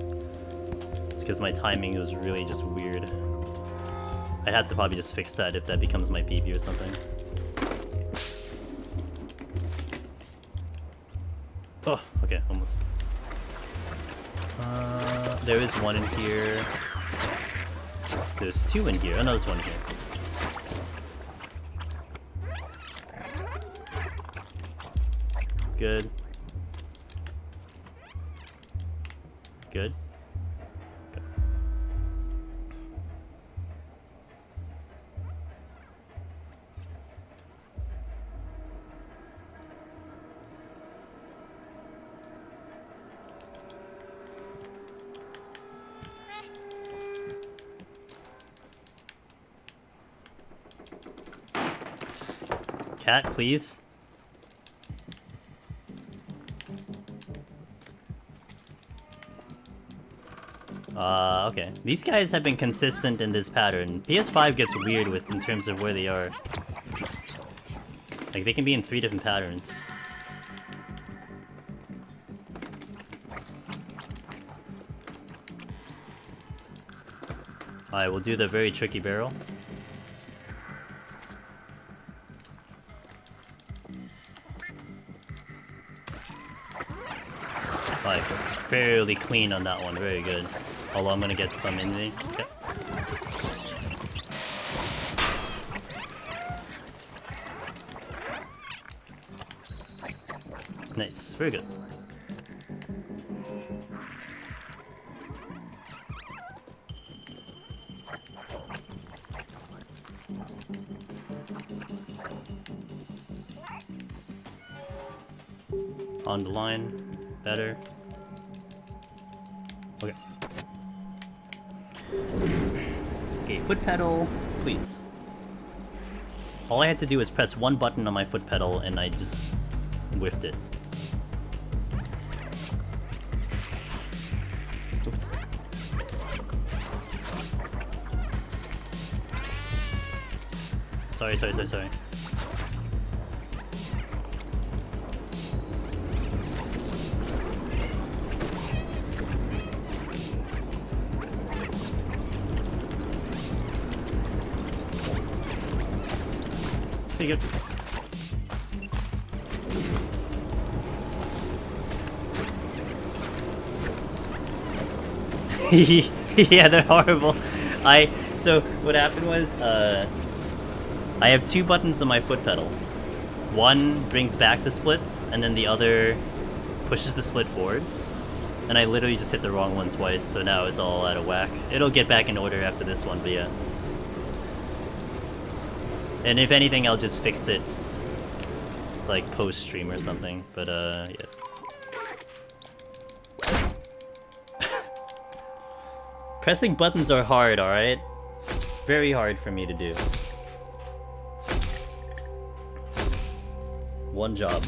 It's because my timing was really just weird. I'd have to probably just fix that if that becomes my PB or something. Oh, okay, almost. There is one in here. There's 2 in here. Oh no, there's one here. Good. Good. Okay. Cat, please. Okay. These guys have been consistent in this pattern. PS5 gets weird in terms of where they are. Like, they can be in 3 different patterns. Alright, we'll do the very tricky barrel. Like, fairly clean on that one. Very good. Although I'm gonna get some in me. Okay. Nice. Very good. On the line. Better. Okay. Okay, foot pedal, please. All I had to do was press 1 button on my foot pedal and I just whiffed it. Sorry. Pretty good. Yeah, they're horrible. So what happened was, I have two buttons on my foot pedal. One brings back the splits, and then the other pushes the split forward. And I literally just hit the wrong one twice, so now it's all out of whack. It'll get back in order after this one, but yeah. And if anything, I'll just fix it, like, post-stream or something, but, yeah. Pressing buttons are hard, alright? Very hard for me to do. One job.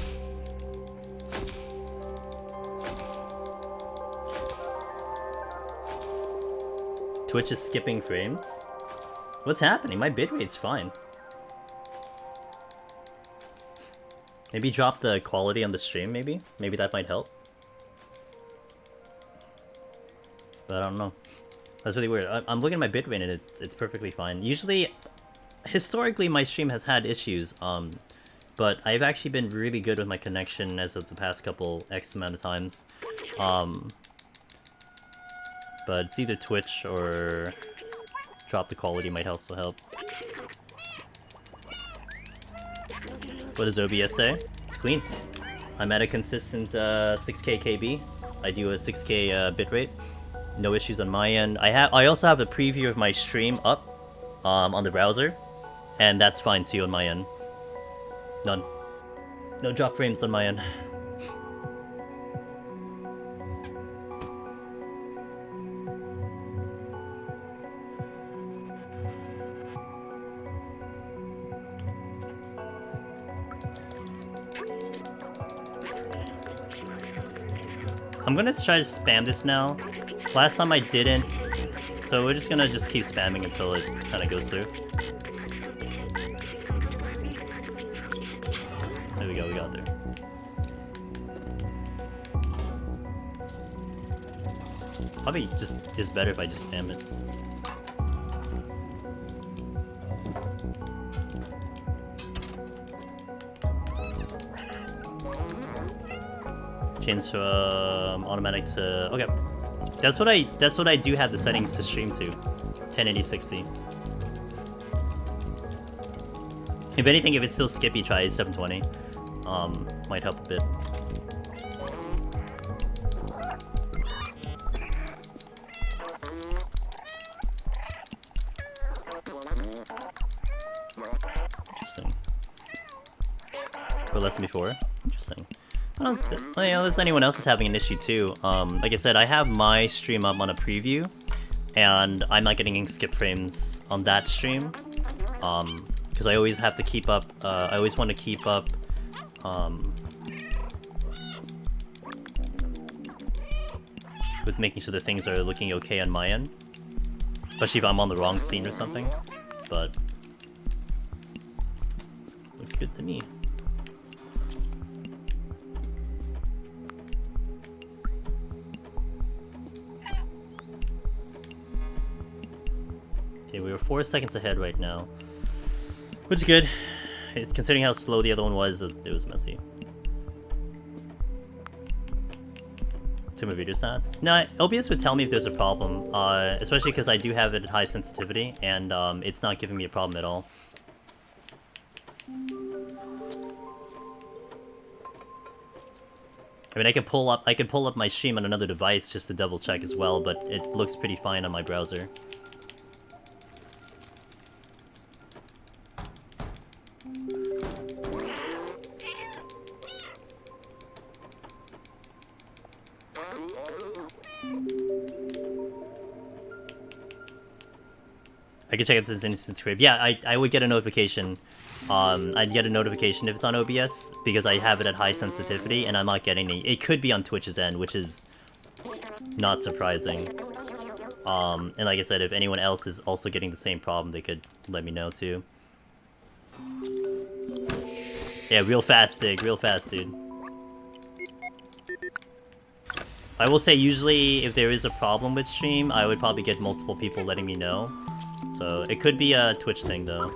Twitch is skipping frames? What's happening? My bitrate's fine. Maybe drop the quality on the stream, maybe? Maybe that might help. But I don't know. That's really weird. I'm looking at my bitrate and it's perfectly fine. Usually, historically, my stream has had issues, but I've actually been really good with my connection as of the past couple X amount of times. But it's either Twitch or drop the quality might also help. What does OBS say? It's clean. I'm at a consistent 6K KB. I do a 6K bitrate. No issues on my end. I also have a preview of my stream up on the browser, and that's fine too on my end. None. No drop frames on my end. I'm gonna try to spam this now. Last time I didn't, so we're just gonna keep spamming until it kind of goes through. There we go, we got there. Probably just is better if I just spam it. Change from automatic to okay. That's what I do have the settings to stream to, 1080 60. If anything, if it's still skippy, try 720. Might help a bit. Interesting. But less than before. Interesting. I don't think, you know, unless anyone else is having an issue too. Like I said, I have my stream up on a preview, and I'm not getting skip frames on that stream. Because I always have to keep up, I always want to keep up, with making sure the things are looking okay on my end. Especially if I'm on the wrong scene or something. But, looks good to me. Okay, we were 4 seconds ahead right now, which is good. Considering how slow the other one was, it was messy. To my video stats. No, OBS would tell me if there's a problem, especially because I do have it at high sensitivity, and it's not giving me a problem at all. I mean, I could pull up my stream on another device just to double check as well, but it looks pretty fine on my browser. I can check if there's an instance scrape. Yeah, I would get a notification. I'd get a notification if it's on OBS, because I have it at high sensitivity, and I'm not getting any. It could be on Twitch's end, which is not surprising. And like I said, if anyone else is also getting the same problem, they could let me know too. Yeah, real fast, Dig. Real fast, dude. I will say, usually, if there is a problem with stream, I would probably get multiple people letting me know. So, it could be a Twitch thing, though.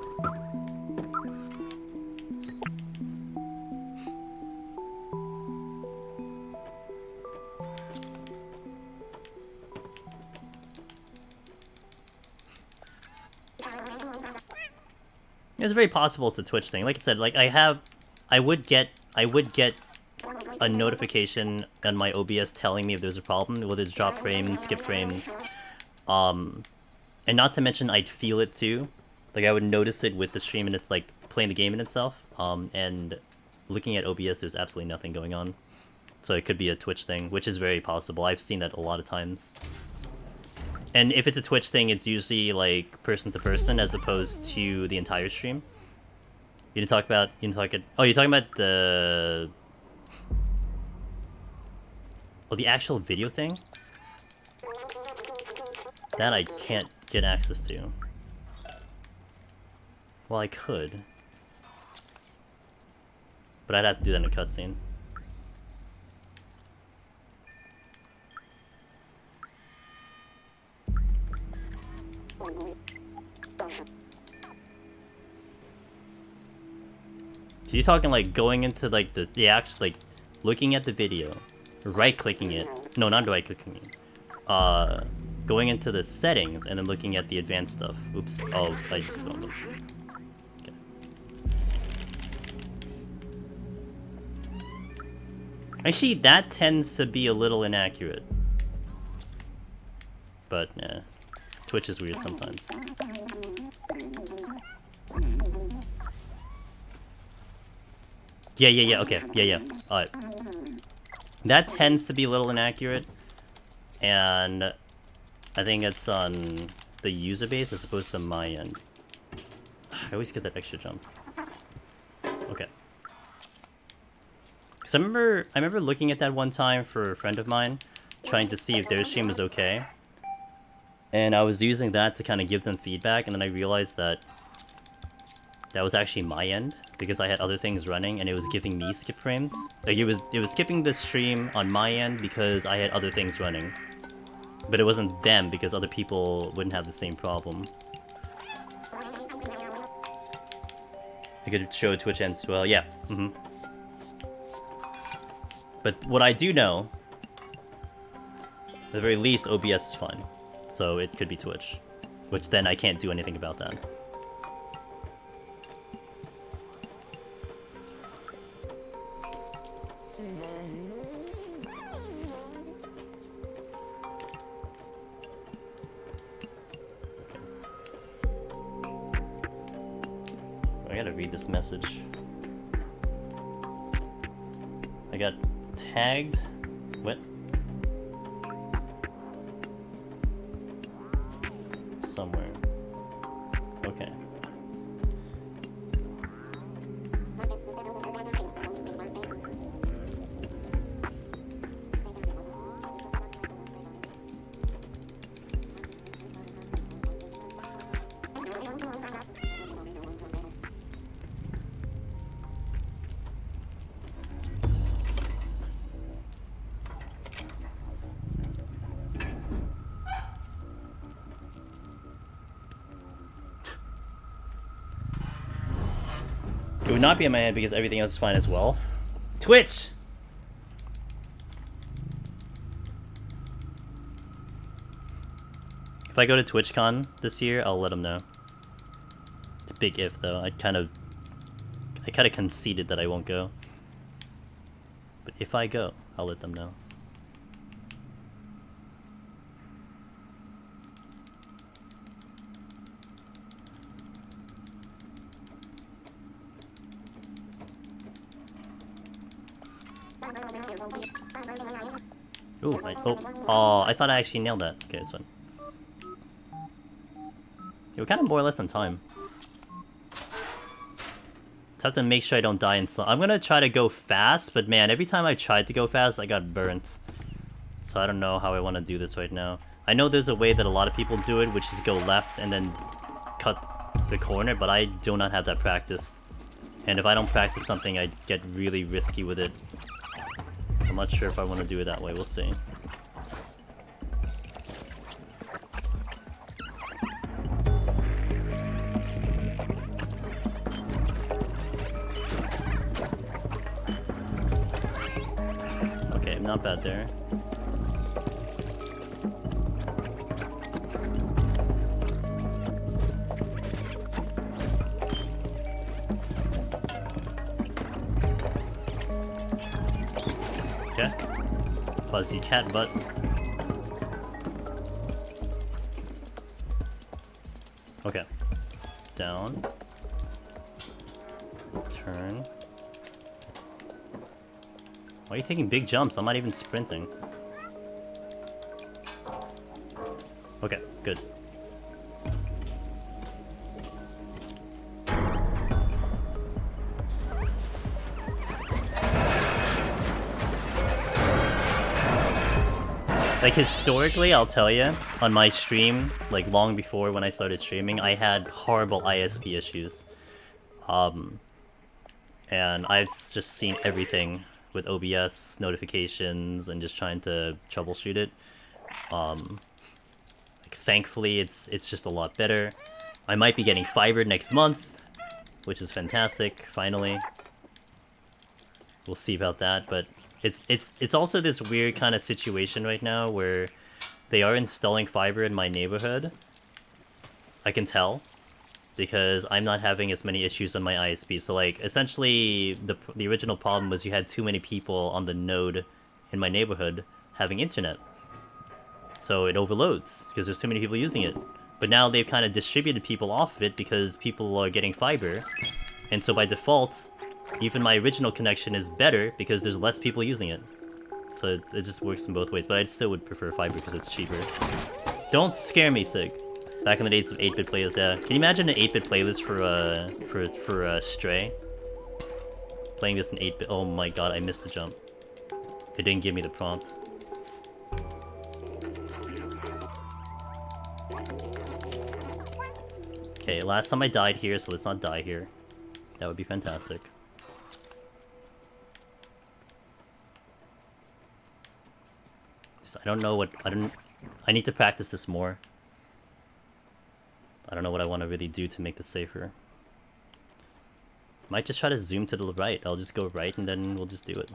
It's very possible it's a Twitch thing. Like I said, like I would get a notification on my OBS telling me if there's a problem, whether it's drop frames, skip frames, and not to mention I'd feel it too. Like I would notice it with the stream and it's like playing the game in itself. And looking at OBS, there's absolutely nothing going on. So it could be a Twitch thing, which is very possible. I've seen that a lot of times. And if it's a Twitch thing, it's usually like person to person as opposed to the entire stream. You didn't talk about. Oh, you're talking about the. Oh, the actual video thing. That I can't get access to. Well, I could, but I'd have to do that in a cutscene. So you're talking like going into like the actual like looking at the video, right clicking it. No, not right clicking it. Going into the settings and then looking at the advanced stuff. Oops. Oh, I just don't know. Okay. Actually, that tends to be a little inaccurate. But yeah, Twitch is weird sometimes. Yeah, okay, yeah. Alright. That tends to be a little inaccurate, and I think it's on the user base as opposed to my end. I always get that extra jump. Okay. Because I remember looking at that one time for a friend of mine, trying to see if their stream was okay. And I was using that to kind of give them feedback, and then I realized that that was actually my end, because I had other things running and it was giving me skip frames. Like it was skipping the stream on my end because I had other things running. But it wasn't them because other people wouldn't have the same problem. I could show Twitch ends as well, yeah. But what I do know, at the very least, OBS is fine. So it could be Twitch. Which then I can't do anything about that. I gotta read this message. I got tagged. What? Somewhere. Okay. It would not be in my head because everything else is fine as well. Twitch! If I go to TwitchCon this year, I'll let them know. It's a big if, though. I kind of conceded that I won't go. But if I go, I'll let them know. Ooh, I thought I actually nailed that. Okay, it's fine. We're kind of more or less on time. Just have to make sure I don't die in slow. I'm gonna try to go fast, but man, every time I tried to go fast, I got burnt. So I don't know how I want to do this right now. I know there's a way that a lot of people do it, which is go left and then cut the corner, but I do not have that practiced. And if I don't practice something, I get really risky with it. I'm not sure if I want to do it that way, we'll see. Okay, not bad there. Okay. Fuzzy cat butt. Okay. Down. Turn. Why are you taking big jumps? I'm not even sprinting. Okay, good. Like, historically, I'll tell you, on my stream, like, long before when I started streaming, I had horrible ISP issues. And I've just seen everything with OBS, notifications, and just trying to troubleshoot it. Like, thankfully, it's just a lot better. I might be getting fiber next month, which is fantastic, finally. We'll see about that, but... It's also this weird kind of situation right now where they are installing fiber in my neighborhood. I can tell because I'm not having as many issues on my ISP. So like essentially the original problem was you had too many people on the node in my neighborhood having internet. So it overloads because there's too many people using it. But now they've kind of distributed people off of it because people are getting fiber. And so by default, even my original connection is better because there's less people using it. So it just works in both ways, but I still would prefer fiber because it's cheaper. Don't scare me, Sig. Back in the days of 8-bit playlists, yeah. Can you imagine an 8-bit playlist for Stray? Playing this in 8-bit. Oh my god, I missed the jump. It didn't give me the prompt. Okay, last time I died here, so let's not die here. That would be fantastic. I don't know what... I need to practice this more. I don't know what I want to really do to make this safer. Might just try to zoom to the right. I'll just go right and then we'll just do it.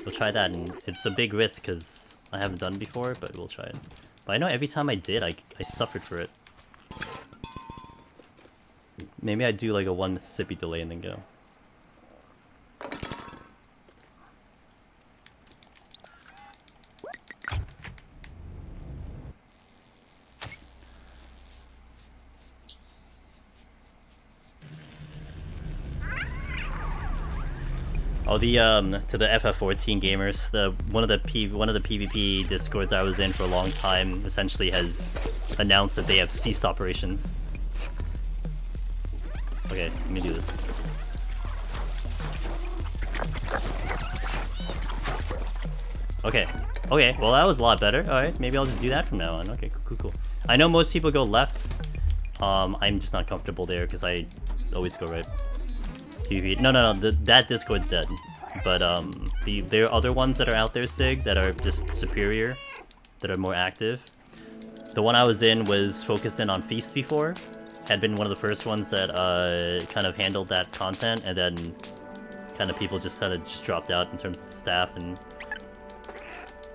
We'll try that, and it's a big risk because I haven't done it before, but we'll try it. But I know every time I did, I suffered for it. Maybe I do like a 1 Mississippi delay and then go. Oh, to the FF14 gamers, one of the PvP discords I was in for a long time essentially has announced that they have ceased operations. Okay, let me do this. Okay, well that was a lot better. Alright, maybe I'll just do that from now on. Okay, cool. I know most people go left. I'm just not comfortable there because I always go right. PvP. No, that Discord's dead. But there are other ones that are out there, Sig, that are just superior, that are more active. The one I was in was focused in on Feast before. Had been one of the first ones that kind of handled that content, and then kind of people just dropped out in terms of the staff. And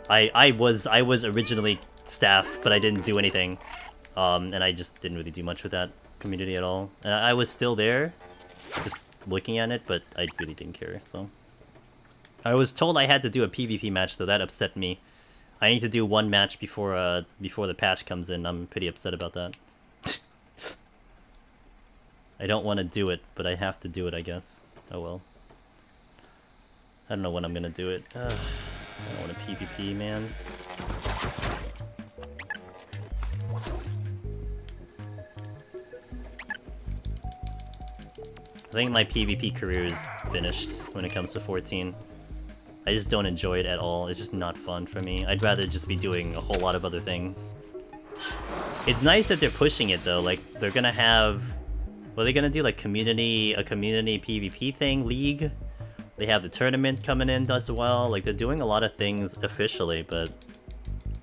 I was originally staff, but I didn't do anything, and I just didn't really do much with that community at all. And I was still there, just looking at it, but I really didn't care. So I was told I had to do a PvP match, though. That upset me. I need to do one match before the patch comes in. I'm pretty upset about that. I don't want to do it, but I have to do it, I guess. Oh well. I don't know when I'm gonna do it. I don't want a PvP, man. I think my PvP career is finished when it comes to 14. I just don't enjoy it at all. It's just not fun for me. I'd rather just be doing a whole lot of other things. It's nice that they're pushing it though. Like they're gonna have, what are they gonna do? Like a community PvP thing, league. They have the tournament coming in as well. Like they're doing a lot of things officially, but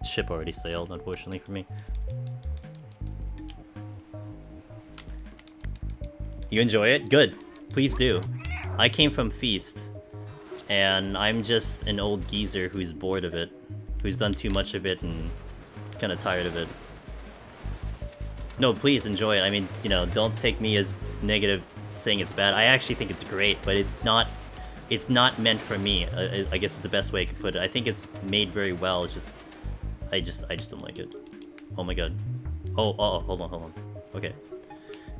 ship already sailed, unfortunately for me. You enjoy it? Good. Please do. I came from Feast, and I'm just an old geezer who's bored of it, who's done too much of it and kind of tired of it. No, please enjoy it. I mean, you know, don't take me as negative saying it's bad. I actually think it's great, but it's not meant for me. I guess is the best way I could put it. I think it's made very well. It's just I just don't like it. Oh my god. Oh, hold on. Okay.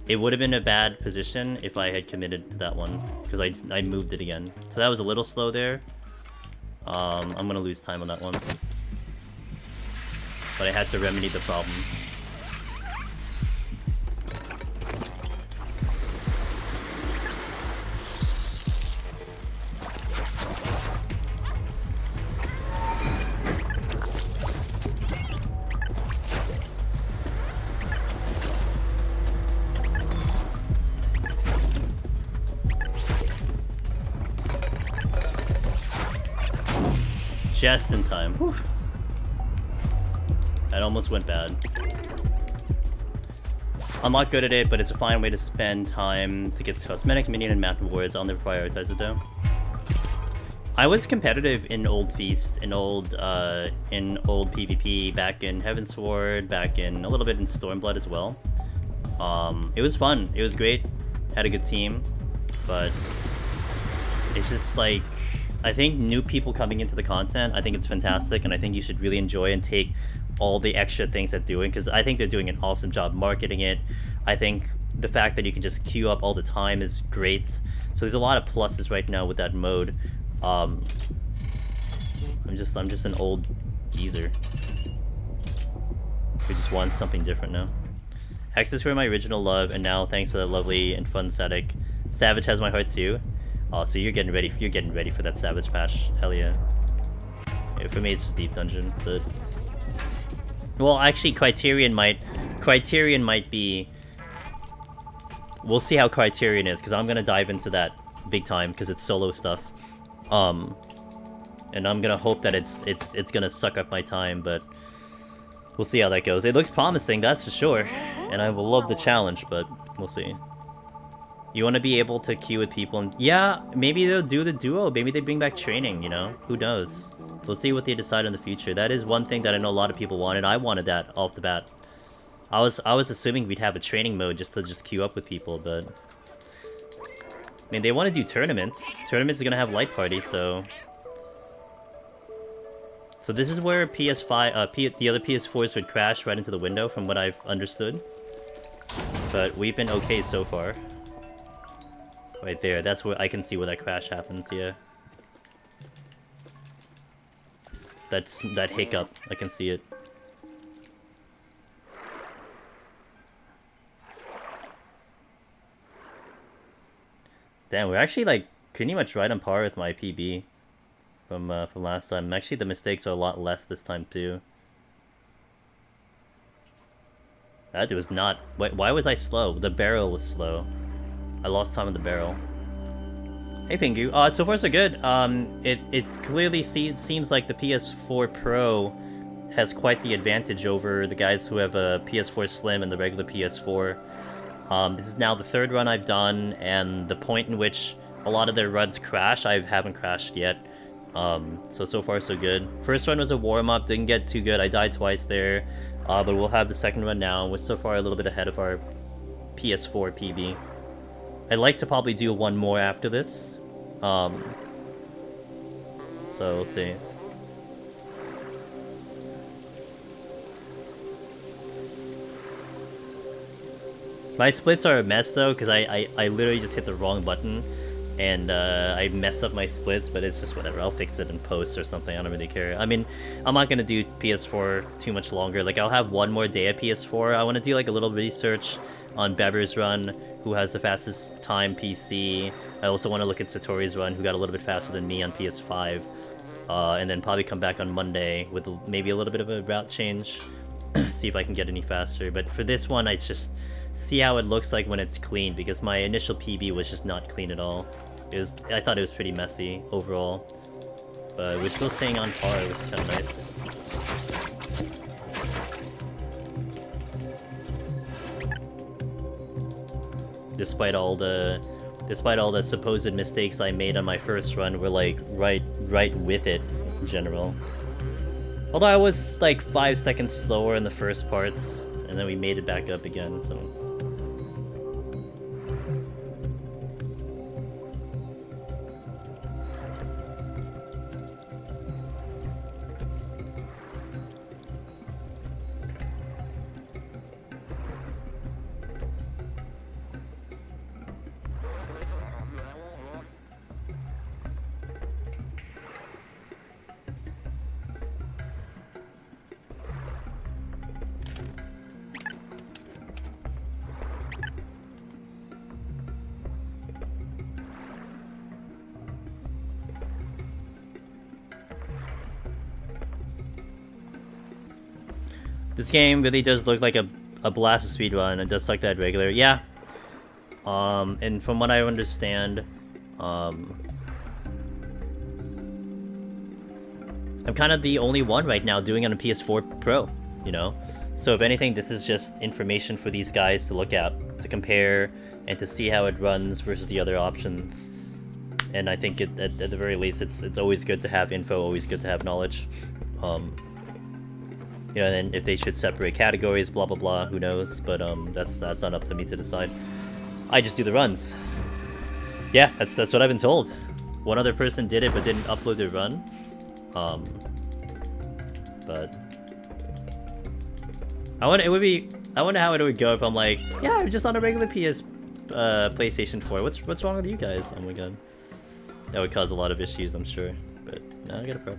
It would have been a bad position if I had committed to that one, because I moved it again. So that was a little slow there. I'm gonna lose time on that one. But I had to remedy the problem. Just in time. Whew. That almost went bad. I'm not good at it, but it's a fine way to spend time to get cosmetic, minion, and map rewards. I'll never prioritize it though. I was competitive in Old Feast, in old PvP, back in Heavensward, back in a little bit in Stormblood as well. It was fun. It was great. Had a good team, but it's just like, I think new people coming into the content, I think it's fantastic, and I think you should really enjoy and take all the extra things they're doing, because I think they're doing an awesome job marketing it. I think the fact that you can just queue up all the time is great. So there's a lot of pluses right now with that mode. I'm just an old geezer who just wants something different now. Hexes were my original love, and now thanks to the lovely and fun static, Savage has my heart too. Oh, so you're getting ready for that Savage patch. Hell yeah. For me, it's just Deep Dungeon. That's it. Well, actually, Criterion might be. We'll see how Criterion is, because I'm gonna dive into that big time, because it's solo stuff. And I'm gonna hope that it's gonna suck up my time, but we'll see how that goes. It looks promising, that's for sure, and I will love the challenge, but we'll see. You want to be able to queue with people, and yeah, maybe they'll do the duo. Maybe they bring back training, you know? Who knows? We'll see what they decide in the future. That is one thing that I know a lot of people wanted. I wanted that off the bat. I was assuming we'd have a training mode just to queue up with people, but I mean, they want to do tournaments. Tournaments are gonna have light party, so this is where PS5, the other PS4s would crash right into the window, from what I've understood. But we've been okay so far. Right there, that's where I can see where that crash happens, yeah. That's that hiccup, I can see it. Damn, we're actually like pretty much right on par with my PB from last time. Actually, the mistakes are a lot less this time too. That was not. Why was I slow? The barrel was slow. I lost time on the barrel. Hey Pingu. So far so good. It clearly seems like the PS4 Pro has quite the advantage over the guys who have a PS4 Slim and the regular PS4. This is now the third run I've done, and the point in which a lot of their runs crash, I haven't crashed yet. So far so good. First run was a warm-up, didn't get too good. I died twice there, but we'll have the second run now. We're so far a little bit ahead of our PS4 PB. I'd like to probably do one more after this. So we'll see. My splits are a mess though, because I literally just hit the wrong button, and I messed up my splits, but it's just whatever. I'll fix it in post or something. I don't really care. I mean, I'm not gonna do PS4 too much longer. Like, I'll have one more day at PS4. I want to do like a little research on Beber's run, who has the fastest time PC. I also want to look at Satori's run, who got a little bit faster than me on PS5. And then probably come back on Monday with maybe a little bit of a route change. see if I can get any faster. But for this one, I just see how it looks like when it's clean, because my initial PB was just not clean at all. I thought it was pretty messy overall. But we're still staying on par, which is kind of nice. Despite all the supposed mistakes I made on my first run, we're like right with it in general. Although I was like 5 seconds slower in the first parts, and then we made it back up again, so... This game really does look like a blast of speedrun. It does suck that regular. Yeah. And from what I understand, I'm kind of the only one right now doing it on a PS4 Pro, you know? So if anything, this is just information for these guys to look at, to compare, and to see how it runs versus the other options. And I think at the very least, it's always good to have info, always good to have knowledge. You know, and if they should separate categories, blah blah blah, who knows? But that's not up to me to decide. I just do the runs. Yeah, that's what I've been told. One other person did it but didn't upload their run. But I wonder how it would go if I'm like, yeah, I'm just on a regular PlayStation 4. What's wrong with you guys? Oh my god, that would cause a lot of issues, I'm sure. But no, I got a pro.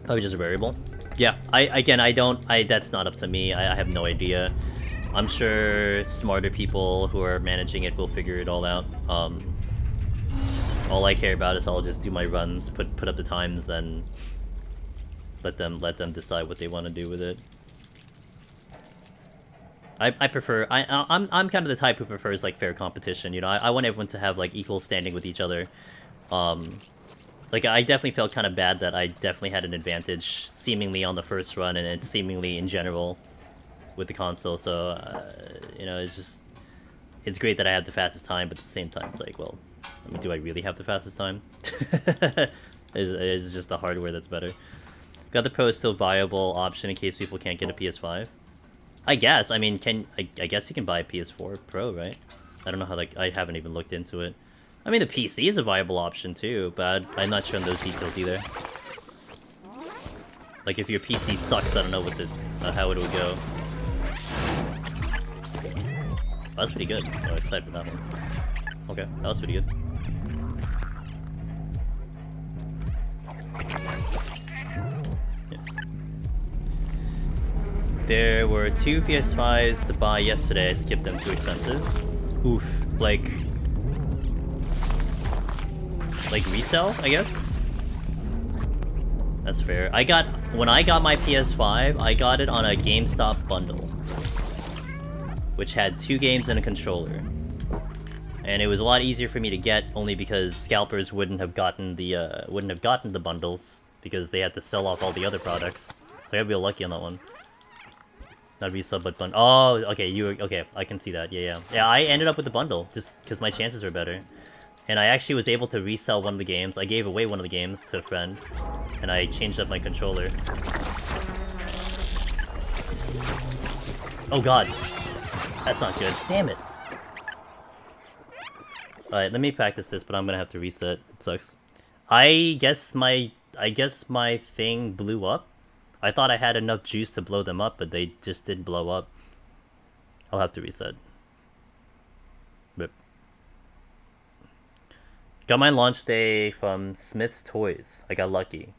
Probably just a variable. Yeah, that's not up to me. I have no idea. I'm sure smarter people who are managing it will figure it all out. All I care about is I'll just do my runs, put up the times, then let them decide what they want to do with it. I'm kind of the type who prefers like fair competition. You know, I want everyone to have like equal standing with each other. Like, I definitely felt kind of bad that I definitely had an advantage, seemingly on the first run, and it's seemingly in general with the console, so, you know, it's great that I had the fastest time, but at the same time, it's like, well, I mean, do I really have the fastest time? It's just the hardware that's better. Got the Pro is still a viable option in case people can't get a PS5? I guess, I mean, I guess you can buy a PS4 Pro, right? I don't know how, like, I haven't even looked into it. I mean, the PC is a viable option too, but I'm not sure on those details either. Like, if your PC sucks, I don't know how it would go. Oh, that's pretty good. Oh, excited for that one. Okay, that was pretty good. Yes. There were 2 PS5s to buy yesterday. I skipped them, too expensive. Oof. Like resell, I guess? That's fair. When I got my PS5, I got it on a GameStop bundle, which had 2 games and a controller. And it was a lot easier for me to get, only because scalpers wouldn't have gotten the bundles, because they had to sell off all the other products. So I gotta be lucky on that one. Not resell, but bundle. Oh, okay, okay, I can see that, yeah. Yeah, I ended up with the bundle, just because my chances were better. And I actually was able to resell one of the games. I gave away one of the games to a friend, and I changed up my controller. Oh god. That's not good. Damn it. Alright, let me practice this, but I'm gonna have to reset. It sucks. I guess my thing blew up. I thought I had enough juice to blow them up, but they just didn't blow up. I'll have to reset. Rip. Got my launch day from Smith's Toys. I got lucky.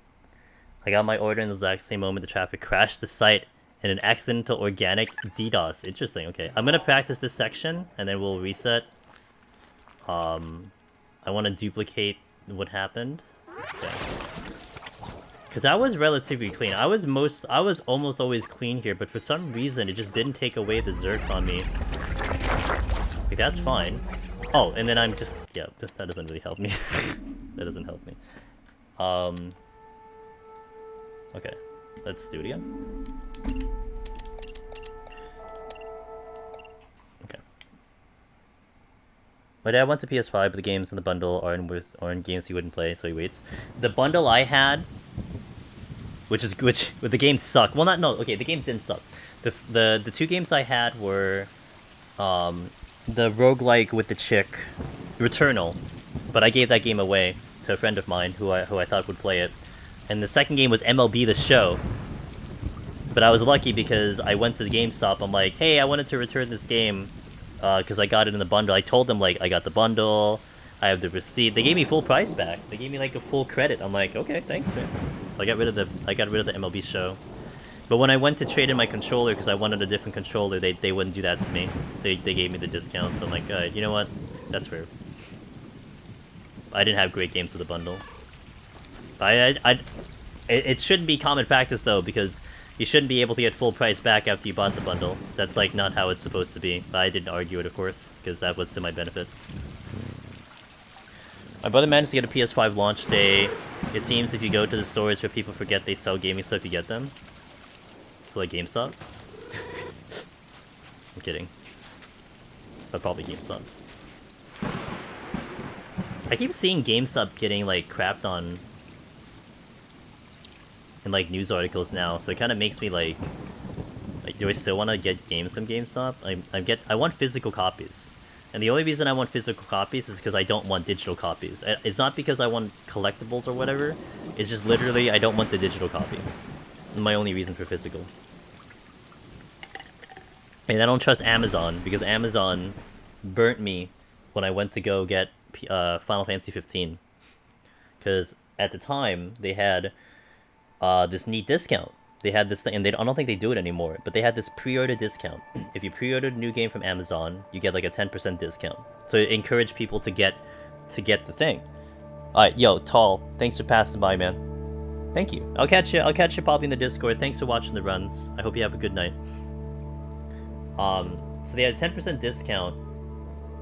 I got my order in the exact same moment the traffic crashed the site in an accidental organic DDoS. Interesting, okay. I'm gonna practice this section, and then we'll reset. I want to duplicate what happened. Okay. Cause I was relatively clean. I was almost always clean here, but for some reason it just didn't take away the zerks on me. Like, that's fine. Oh, and then I'm just yeah, that doesn't really help me. That doesn't help me. Okay, let's do it again. Okay. My dad wants a PS5, but the games in the bundle are in games he wouldn't play, so he waits. The bundle I had, which the games suck. Well, okay, the games didn't suck. The two games I had were, the roguelike with the chick, Returnal, but I gave that game away to a friend of mine who I thought would play it. And the second game was MLB The Show. But I was lucky because I went to the GameStop. I'm like, hey, I wanted to return this game because I got it in the bundle. I told them, like, I got the bundle. I have the receipt. They gave me full price back. They gave me, like, a full credit. I'm like, okay, thanks, man. So I got rid of the MLB Show. But when I went to trade in my controller because I wanted a different controller, they wouldn't do that to me. They gave me the discount. So I'm like, you know what? That's fair. I didn't have great games with the bundle. It shouldn't be common practice though, because you shouldn't be able to get full price back after you bought the bundle. That's like not how it's supposed to be. But I didn't argue it, of course, because that was to my benefit. My brother managed to get a PS5 launch day. It seems if you go to the stores where people forget they sell gaming stuff, you get them. So like GameStop. I'm kidding. But probably GameStop. I keep seeing GameStop getting like crapped on in like news articles now, so it kind of makes me like do I still want to get games from GameStop? I want physical copies, and the only reason I want physical copies is because I don't want digital copies. It's not because I want collectibles or whatever. It's just literally I don't want the digital copy. My only reason for physical. And I don't trust Amazon because Amazon burnt me when I went to go get Final Fantasy 15, because at the time they had this neat discount. They had this thing, and I don't think they do it anymore, but they had this pre-order discount. If you pre-ordered a new game from Amazon, you get like a 10% discount. So it encouraged people to get the thing. Alright, yo, Tall, thanks for passing by, man. Thank you. I'll catch you probably in the Discord. Thanks for watching the runs. I hope you have a good night. So they had a 10% discount,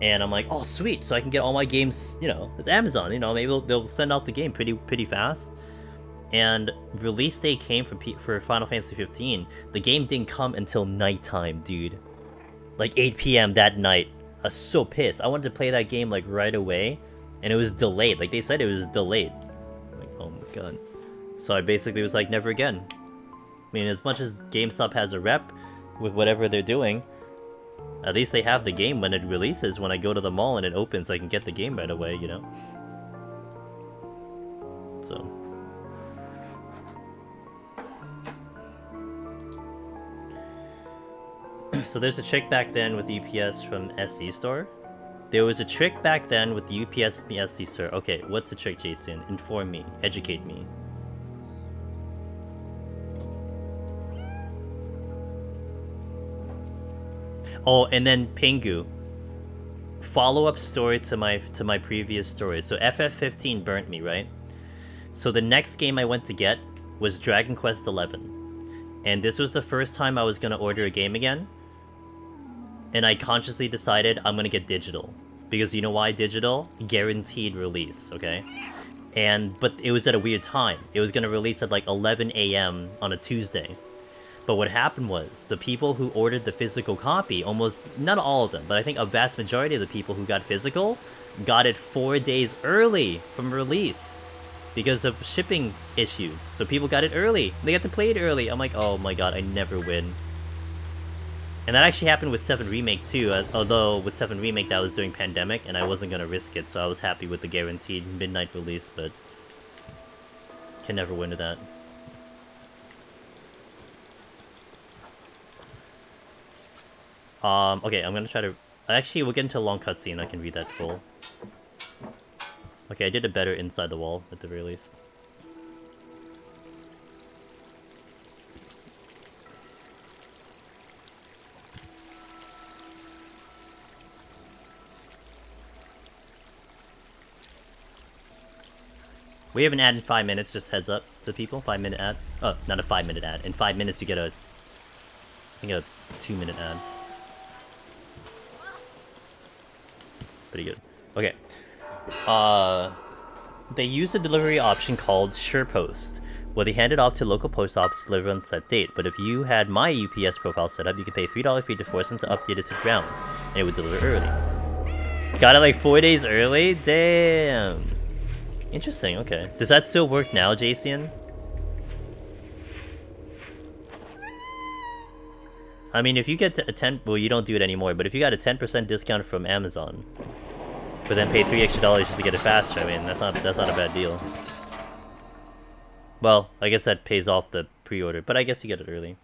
and I'm like, oh sweet, so I can get all my games, you know, it's Amazon, you know, maybe they'll send out the game pretty fast. And release day came for Final Fantasy 15. The game didn't come until nighttime, dude. Like 8 p.m. that night. I was so pissed. I wanted to play that game like right away, and it was delayed. Like they said, it was delayed. I'm like, oh my god. So I basically was like, never again. I mean, as much as GameStop has a rep with whatever they're doing, at least they have the game when it releases. When I go to the mall and it opens, I can get the game right away, you know? So... So there's a trick back then with the UPS from SC store. There was a trick back then with the UPS and the SC store. Okay, what's the trick, Jason? Inform me. Educate me. Oh, and then Pingu. Follow-up story to my previous story. So FF15 burnt me, right? So the next game I went to get was Dragon Quest XI. And this was the first time I was going to order a game again. And I consciously decided I'm going to get digital. Because you know why digital? Guaranteed release, okay? But it was at a weird time. It was going to release at like 11 a.m. on a Tuesday. But what happened was, the people who ordered the physical copy, almost, not all of them, but I think a vast majority of the people who got physical, got it 4 days early from release. Because of shipping issues. So people got it early. They got to play it early. I'm like, oh my god, I never win. And that actually happened with 7 Remake too, although with 7 Remake that was during pandemic and I wasn't going to risk it, so I was happy with the guaranteed midnight release, but can never win with that. Okay, I'm going to try to... Actually, we'll get into a long cutscene, I can read that full. Okay, I did it better inside the wall, at the very least. We have an ad in 5 minutes, just heads up to people. 5-minute ad. Oh, not a 5-minute ad. In 5 minutes you get I think a 2-minute ad. Pretty good. Okay. They use a delivery option called SurePost. Well, they hand it off to local post office to deliver on set date. But if you had my UPS profile set up, you could pay $3 fee to force them to update it to ground, and it would deliver early. Got it like 4 days early? Damn. Interesting, okay. Does that still work now, Jason? I mean, if you get a 10... Well, you don't do it anymore, but if you got a 10% discount from Amazon, but then pay $3 extra just to get it faster, I mean, that's not a bad deal. Well, I guess that pays off the pre-order, but I guess you get it early.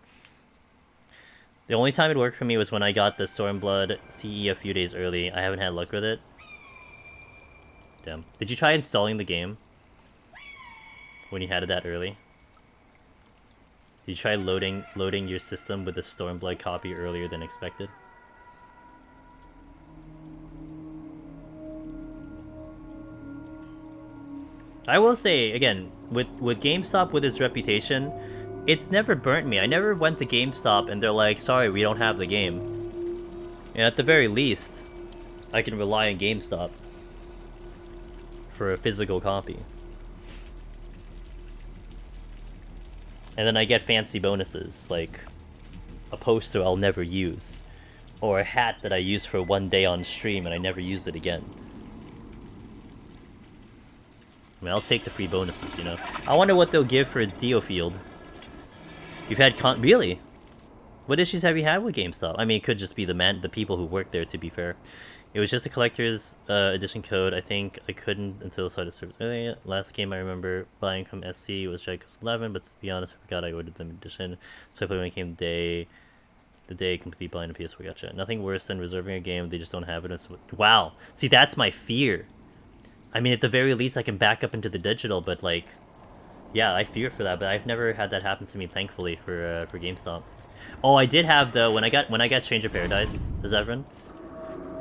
The only time it worked for me was when I got the Stormblood CE a few days early. I haven't had luck with it. Damn. Did you try installing the game when you had it that early? Did you try loading your system with the Stormblood copy earlier than expected? I will say, again, with GameStop, with its reputation, it's never burnt me. I never went to GameStop and they're like, sorry, we don't have the game. And at the very least, I can rely on GameStop for a physical copy. And then I get fancy bonuses, like a poster I'll never use, or a hat that I used for one day on stream and I never used it again. I mean, I'll take the free bonuses, you know. I wonder what they'll give for a Dio Field. You've had really? What issues have you had with GameStop? I mean, it could just be the people who work there, to be fair. It was just a collector's edition code. I think I couldn't until I started service. Last game I remember buying from SC was Jackals 11, but to be honest, I forgot I ordered them edition. So I played when it came the day complete blind on PS4. Gotcha. Nothing worse than reserving a game they just don't have it. Wow. See, that's my fear. I mean, at the very least, I can back up into the digital, but like, yeah, I fear for that. But I've never had that happen to me, thankfully, for GameStop. Oh, I did have though when I got Stranger Paradise, Zevran.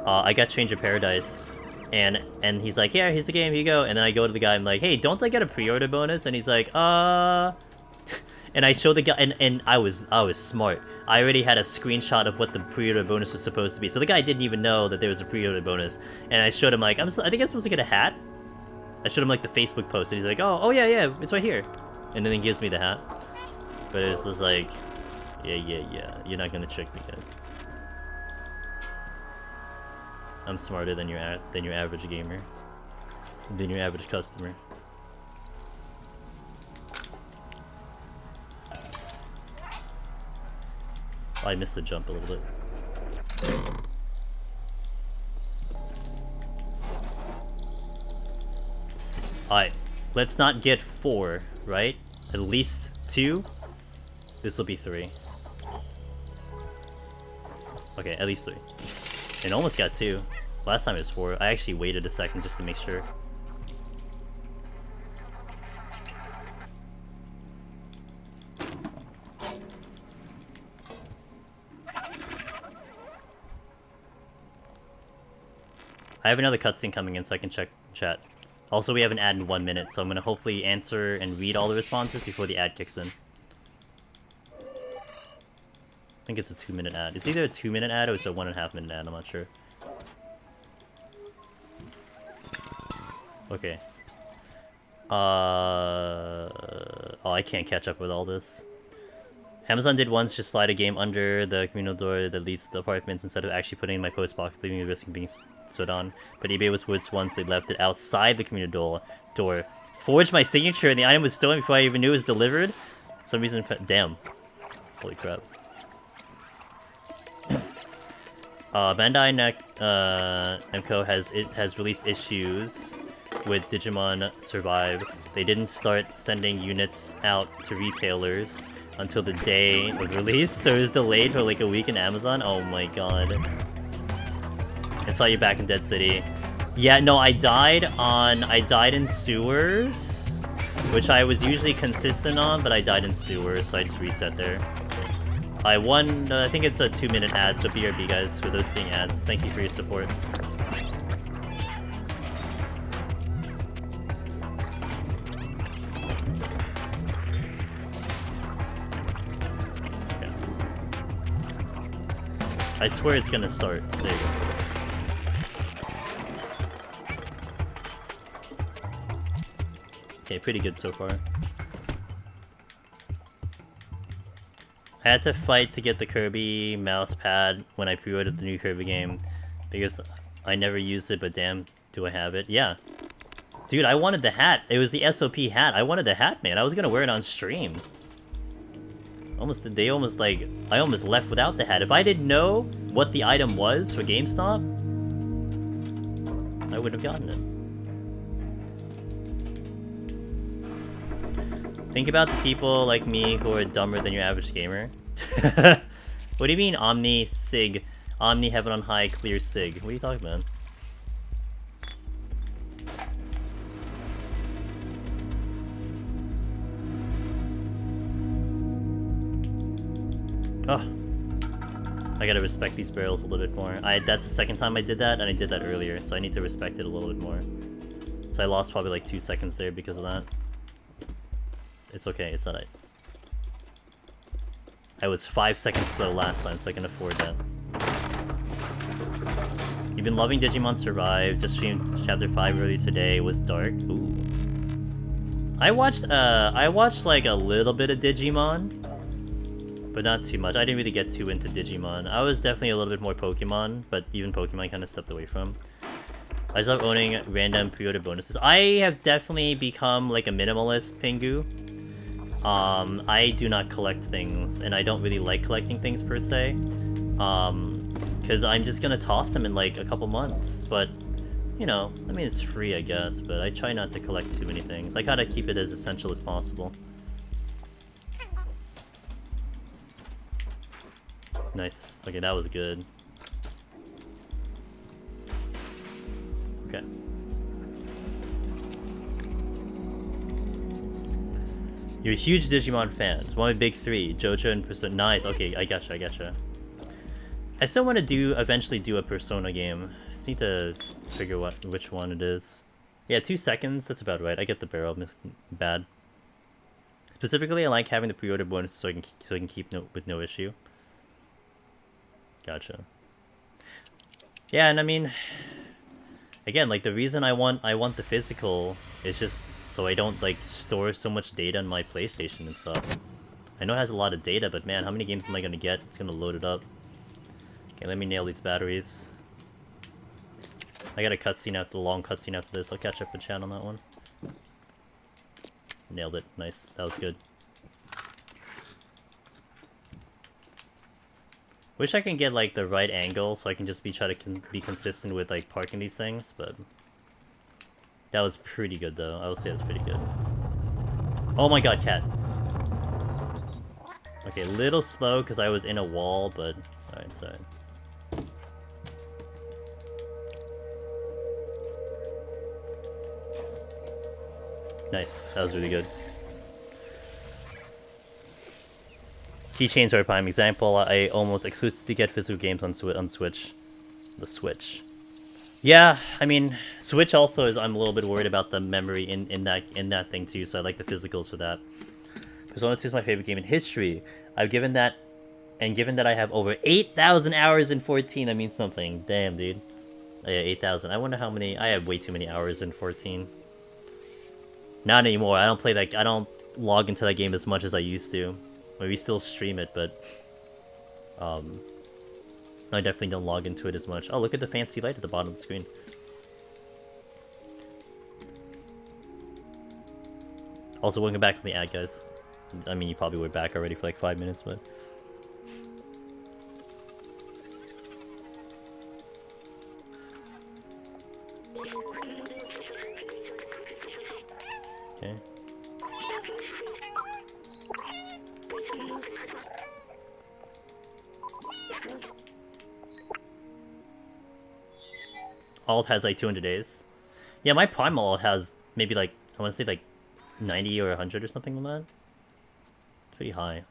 I got Stranger Paradise, and he's like, yeah, here's the game, here you go. And then I go to the guy, I'm like, hey, don't I get a pre-order bonus? And he's like, and I showed the guy, and I was smart. I already had a screenshot of what the pre-order bonus was supposed to be. So the guy didn't even know that there was a pre-order bonus. And I showed him like, I think I'm supposed to get a hat. I showed him like the Facebook post, and he's like, oh yeah, it's right here. And then he gives me the hat. But it's just like, yeah, you're not gonna trick me, guys. I'm smarter than your average gamer, than your average customer. Oh, I missed the jump a little bit. Alright, let's not get 4, right? At least 2? This will be 3. Okay, at least 3. It almost got 2. Last time it was 4. I actually waited a second just to make sure. I have another cutscene coming in so I can check chat. Also, we have an ad in 1 minute, so I'm going to hopefully answer and read all the responses before the ad kicks in. I think it's a 2-minute ad. It's either a 2-minute ad or it's a 1.5-minute ad, I'm not sure. Okay. Oh, I can't catch up with all this. Amazon did once just slide a game under the communal door that leads to the apartments instead of actually putting it in my post box, leaving the risk of being stood on. But eBay was worse once they left it outside the communal door. Forged my signature and the item was stolen before I even knew it was delivered? For some reason, damn. Holy crap. Bandai Namco has released issues with Digimon Survive. They didn't start sending units out to retailers until the day of release, so it was delayed for like a week in Amazon. Oh my god. I saw you back in Dead City. Yeah, no, I died in sewers, which I was usually consistent on, but I died in sewers, so I just reset there. I won, I think it's a 2-minute ad, so BRB guys for those seeing ads. Thank you for your support. I swear it's gonna start. There you go. Okay, pretty good so far. I had to fight to get the Kirby mouse pad when I pre-ordered the new Kirby game because I never used it, but damn, do I have it? Yeah. Dude, I wanted the hat. It was the SOP hat. I wanted the hat, man. I was gonna wear it on stream. I almost left without the hat. If I didn't know what the item was for GameStop, I would have gotten it. Think about the people like me who are dumber than your average gamer. What do you mean Omni Sig? Omni Heaven on High Clear Sig? What are you talking about? Oh, I gotta respect these barrels a little bit more. That's the second time I did that, and I did that earlier, so I need to respect it a little bit more. So I lost probably like 2 seconds there because of that. It's okay, it's alright. I was 5 seconds slow last time, so I can afford that. You've been loving Digimon Survive, just streamed Chapter 5 earlier today, it was dark. Ooh. I watched like a little bit of Digimon, but not too much. I didn't really get too into Digimon. I was definitely a little bit more Pokemon, but even Pokemon kind of stepped away from. I just love owning random pre-order bonuses. I have definitely become like a minimalist, Pingu. I do not collect things, and I don't really like collecting things per se. Because I'm just gonna toss them in like a couple months. But, you know, I mean, it's free, I guess, but I try not to collect too many things. I gotta keep it as essential as possible. Nice. Okay, that was good. Okay. You're a huge Digimon fan. It's one of my big three. Jojo and Persona. Nice. Okay, I gotcha. I still want to eventually do a Persona game. I just need to figure which one it is. Yeah, 2 seconds. That's about right. I get the barrel bad. Specifically, I like having the pre-order bonus so I can keep with no issue. Gotcha. Yeah, and I mean, again, like the reason I want the physical is just so I don't like store so much data on my PlayStation and stuff. I know it has a lot of data, but man, how many games am I gonna get? It's gonna load it up. Okay, let me nail these batteries. I got a cutscene after the long cutscene after this. I'll catch up with chat on that one. Nailed it. Nice. That was good. Wish I can get like the right angle so I can just try to be consistent with like parking these things, but that was pretty good though. I will say that's pretty good. Oh my god, cat. Okay, a little slow because I was in a wall, but alright, sorry. Nice, that was really good. Keychains are a prime example. I almost exclusively get physical games on Switch. The Switch. Yeah, I mean, Switch also is. I'm a little bit worried about the memory in that thing too. So I like the physicals for that. Persona 2 is my favorite game in history. Given that I have over 8,000 hours in 14, that means something. Damn, dude. Yeah, 8,000. I wonder how many. I have way too many hours in 14. Not anymore. I don't play that. I don't log into that game as much as I used to. We still stream it, but I definitely don't log into it as much. Oh, look at the fancy light at the bottom of the screen. Also, welcome back from the ad, guys. I mean, you probably were back already for like 5 minutes, but... Okay. Alt has like 200 days. Yeah, my Primal Alt has maybe like, I want to say like 90 or 100 or something like that. It's pretty high.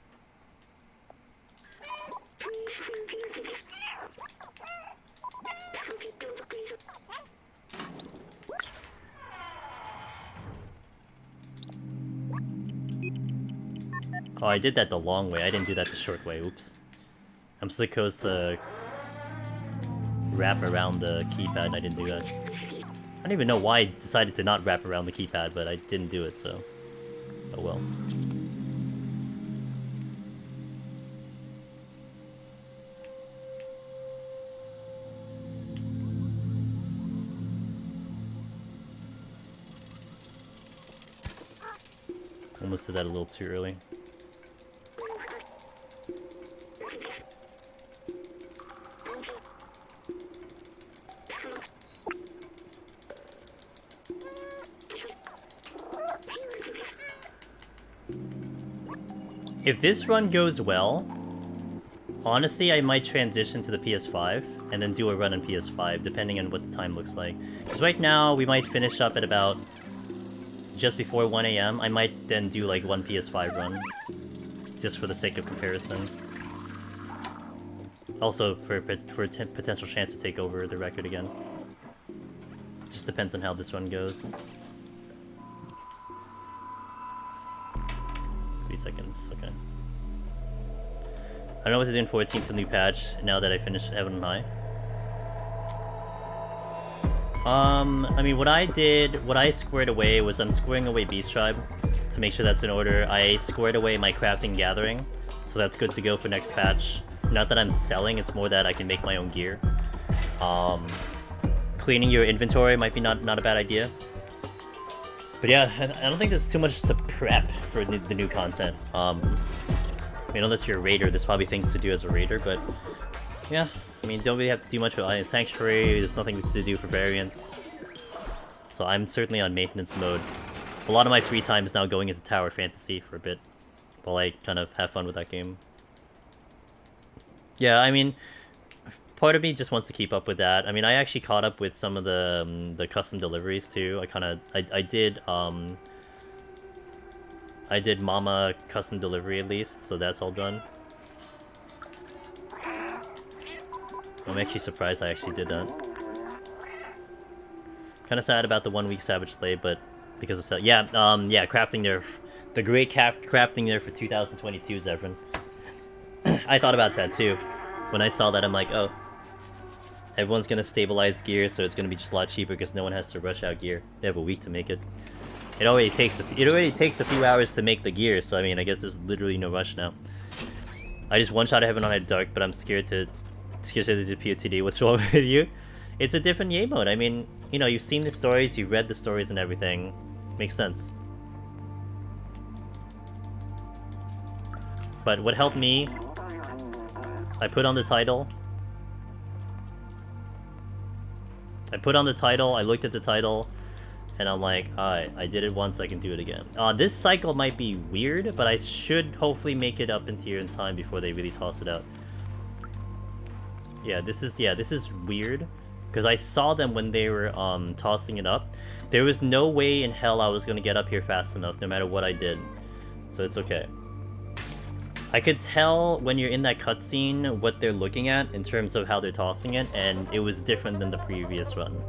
Oh, I did that the long way. I didn't do that the short way. Oops. I'm supposed to wrap around the keypad, and I didn't do that. I don't even know why I decided to not wrap around the keypad, but I didn't do it, so... Oh well. Almost did that a little too early. If this run goes well, honestly, I might transition to the PS5 and then do a run on PS5, depending on what the time looks like. Because right now, we might finish up at about just before 1 AM. I might then do like one PS5 run, just for the sake of comparison. Also, for a potential chance to take over the record again. Just depends on how this run goes. 3 seconds, okay. I don't know what to do in 14 to new patch now that I finished Heaven and High. I mean, what I squared away was I'm squaring away Beast Tribe to make sure that's in order. I squared away my crafting gathering, so that's good to go for next patch. Not that I'm selling, it's more that I can make my own gear. Cleaning your inventory might be not a bad idea. But yeah, I don't think there's too much to prep for the new content. I mean, unless you're a raider, there's probably things to do as a raider, but yeah, I mean, don't really have to do much with Sanctuary, there's nothing to do for variants. So I'm certainly on maintenance mode. A lot of my free time is now going into Tower Fantasy for a bit, while I kind of have fun with that game. Yeah, I mean, part of me just wants to keep up with that. I mean, I actually caught up with some of the custom deliveries too. I did Mama custom delivery at least, so that's all done. I'm actually surprised I actually did that. Kind of sad about the 1 week Savage Slave, but because of that, yeah, crafting nerf, the great crafting nerf for 2022, Zevran. I thought about that too. When I saw that, I'm like, oh, everyone's gonna stabilize gear, so it's gonna be just a lot cheaper because no one has to rush out gear. They have a week to make it. It already takes a few hours to make the gear, so I mean, I guess there's literally no rush now. I just one-shot Heaven on Dark, but I'm scared to do POTD. What's wrong with you? It's a different game mode. I mean, you know, you've seen the stories, you've read the stories and everything. Makes sense. But what helped me, I put on the title. I looked at the title, and I'm like, alright, I did it once, I can do it again. This cycle might be weird, but I should hopefully make it up in here in time before they really toss it out. Yeah, this is weird, because I saw them when they were tossing it up. There was no way in hell I was going to get up here fast enough, no matter what I did. So it's okay. I could tell when you're in that cutscene what they're looking at in terms of how they're tossing it, and it was different than the previous run.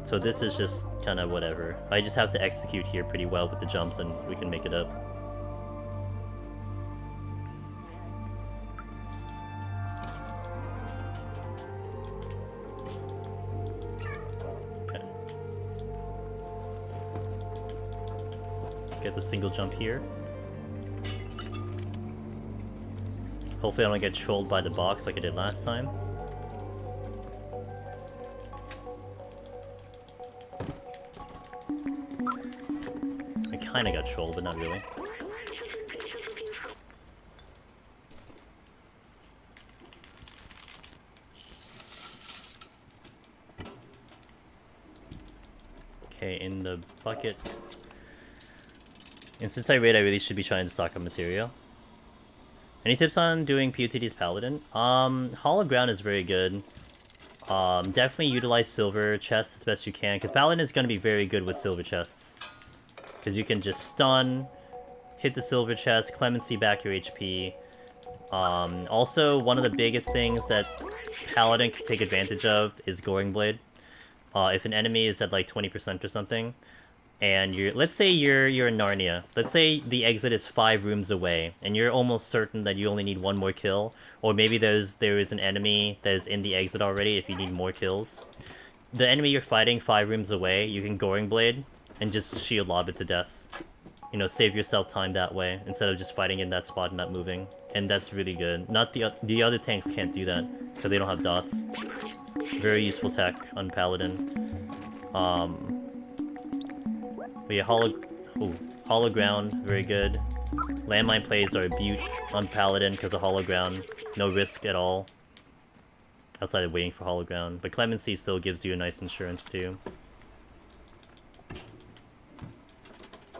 So this is just kind of whatever. I just have to execute here pretty well with the jumps, and we can make it up. Okay. Get the single jump here. Hopefully I don't get trolled by the box like I did last time. I kinda got trolled, but not really. Okay, in the bucket. And since I raid, I really should be trying to stock up material. Any tips on doing POTD's Paladin? Hollow Ground is very good. Definitely utilize silver chests as best you can, because Paladin is going to be very good with silver chests. Because you can just stun, hit the silver chest, clemency back your HP. Also, one of the biggest things that Paladin can take advantage of is Goring Blade. If an enemy is at like 20% or something, and let's say you're in Narnia. Let's say the exit is 5 rooms away, and you're almost certain that you only need 1 more kill, or maybe there is an enemy that is in the exit already. If you need more kills, the enemy you're fighting 5 rooms away, you can Goring Blade and just shield lob it to death. You know, save yourself time that way instead of just fighting in that spot and not moving. And that's really good. Not the other tanks can't do that because they don't have dots. Very useful tech on Paladin. But yeah, hollow ground, very good. Landmine plays are a beaut on Paladin because of hollow ground. No risk at all. Outside of waiting for hollow ground. But Clemency still gives you a nice insurance too.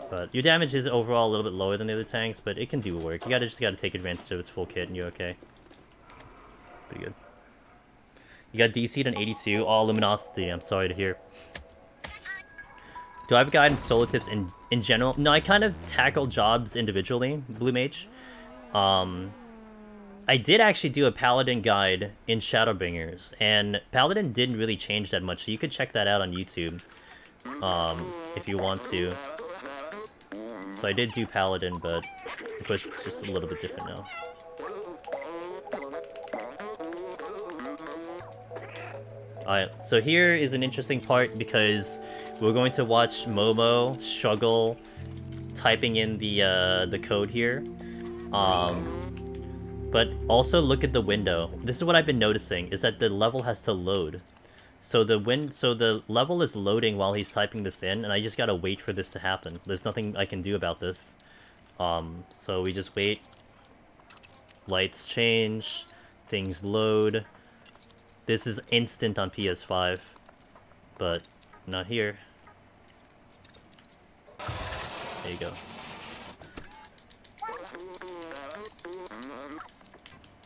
But your damage is overall a little bit lower than the other tanks, but it can do work. You just gotta take advantage of its full kit and you're okay. Pretty good. You got DC'd on 82. Oh, Luminosity, I'm sorry to hear. Do I have a guide on solo tips in general? No, I kind of tackle jobs individually, Blue Mage. I did actually do a Paladin guide in Shadowbringers, and Paladin didn't really change that much, so you could check that out on YouTube if you want to. So I did do Paladin, but of course it's just a little bit different now. Alright, so here is an interesting part because we're going to watch Momo struggle typing in the code here. But also look at the window. This is what I've been noticing, is that the level has to load. So the level is loading while he's typing this in, and I just gotta wait for this to happen. There's nothing I can do about this. So we just wait. Lights change, things load. This is instant on PS5, but not here. There you go.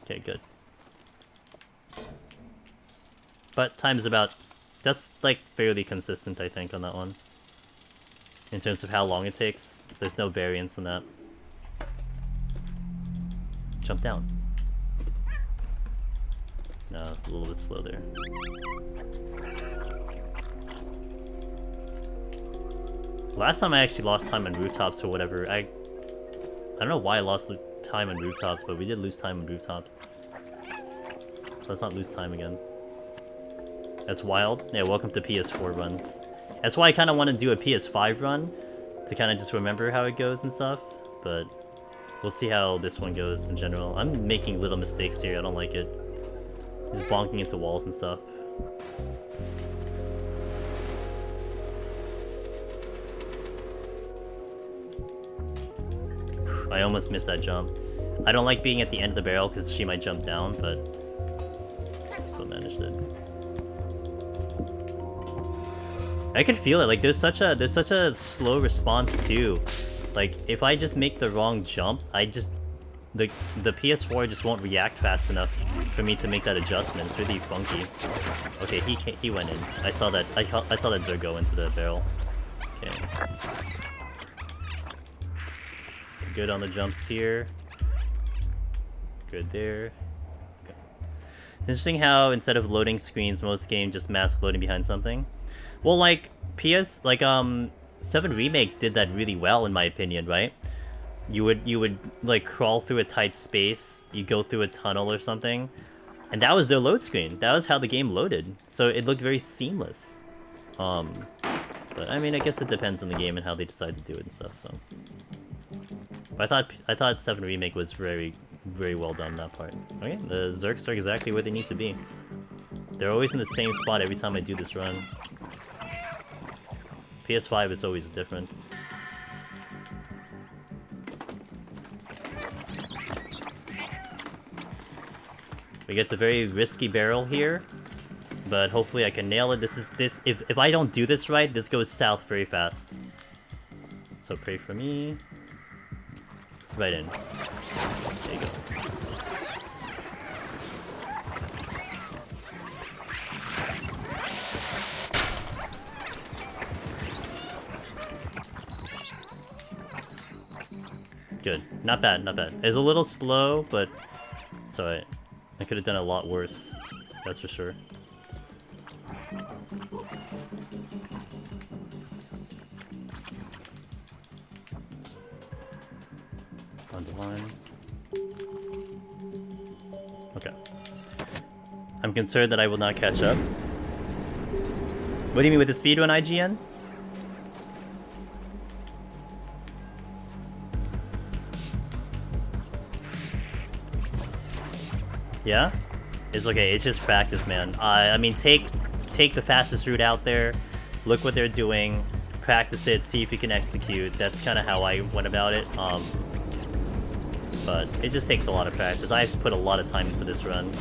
Okay, good. But time is about... That's, like, fairly consistent, I think, on that one. In terms of how long it takes. There's no variance in that. Jump down. No, a little bit slow there. Last time I actually lost time on rooftops or whatever. I don't know why I lost time on rooftops, but we did lose time on rooftops. So let's not lose time again. That's wild. Yeah, welcome to PS4 runs. That's why I kind of want to do a PS5 run, to kind of just remember how it goes and stuff, but we'll see how this one goes in general. I'm making little mistakes here, I don't like it. Just bonking into walls and stuff. I almost missed that jump. I don't like being at the end of the barrel because she might jump down, but I still managed it. I can feel it. Like there's such a slow response too. Like if I just make the wrong jump, the PS4 just won't react fast enough for me to make that adjustment. It's really funky. Okay, he went in. I saw that Zerg go into the barrel. Okay. Good on the jumps here. Good there. Okay. It's interesting how instead of loading screens, most games just mask loading behind something. Well, like 7 Remake did that really well in my opinion, right? You would like crawl through a tight space, you go through a tunnel or something, and that was their load screen. That was how the game loaded. So it looked very seamless. But I mean, I guess it depends on the game and how they decide to do it and stuff. So I thought 7 Remake was very, very well done in that part. Okay, the Zergs are exactly where they need to be. They're always in the same spot every time I do this run. PS5, it's always different. We get the very risky barrel here, but hopefully I can nail it. If I don't do this right, this goes south very fast. So pray for me. Right in. There you go. Good. Not bad, not bad. It's a little slow, but it's alright. I could have done a lot worse. That's for sure. On the line. Okay. I'm concerned that I will not catch up. What do you mean with the speedrun IGN? Yeah? It's okay, it's just practice, man. I mean, take the fastest route out there, look what they're doing, practice it, see if you can execute. That's kind of how I went about it. But it just takes a lot of practice. I've put a lot of time into this run.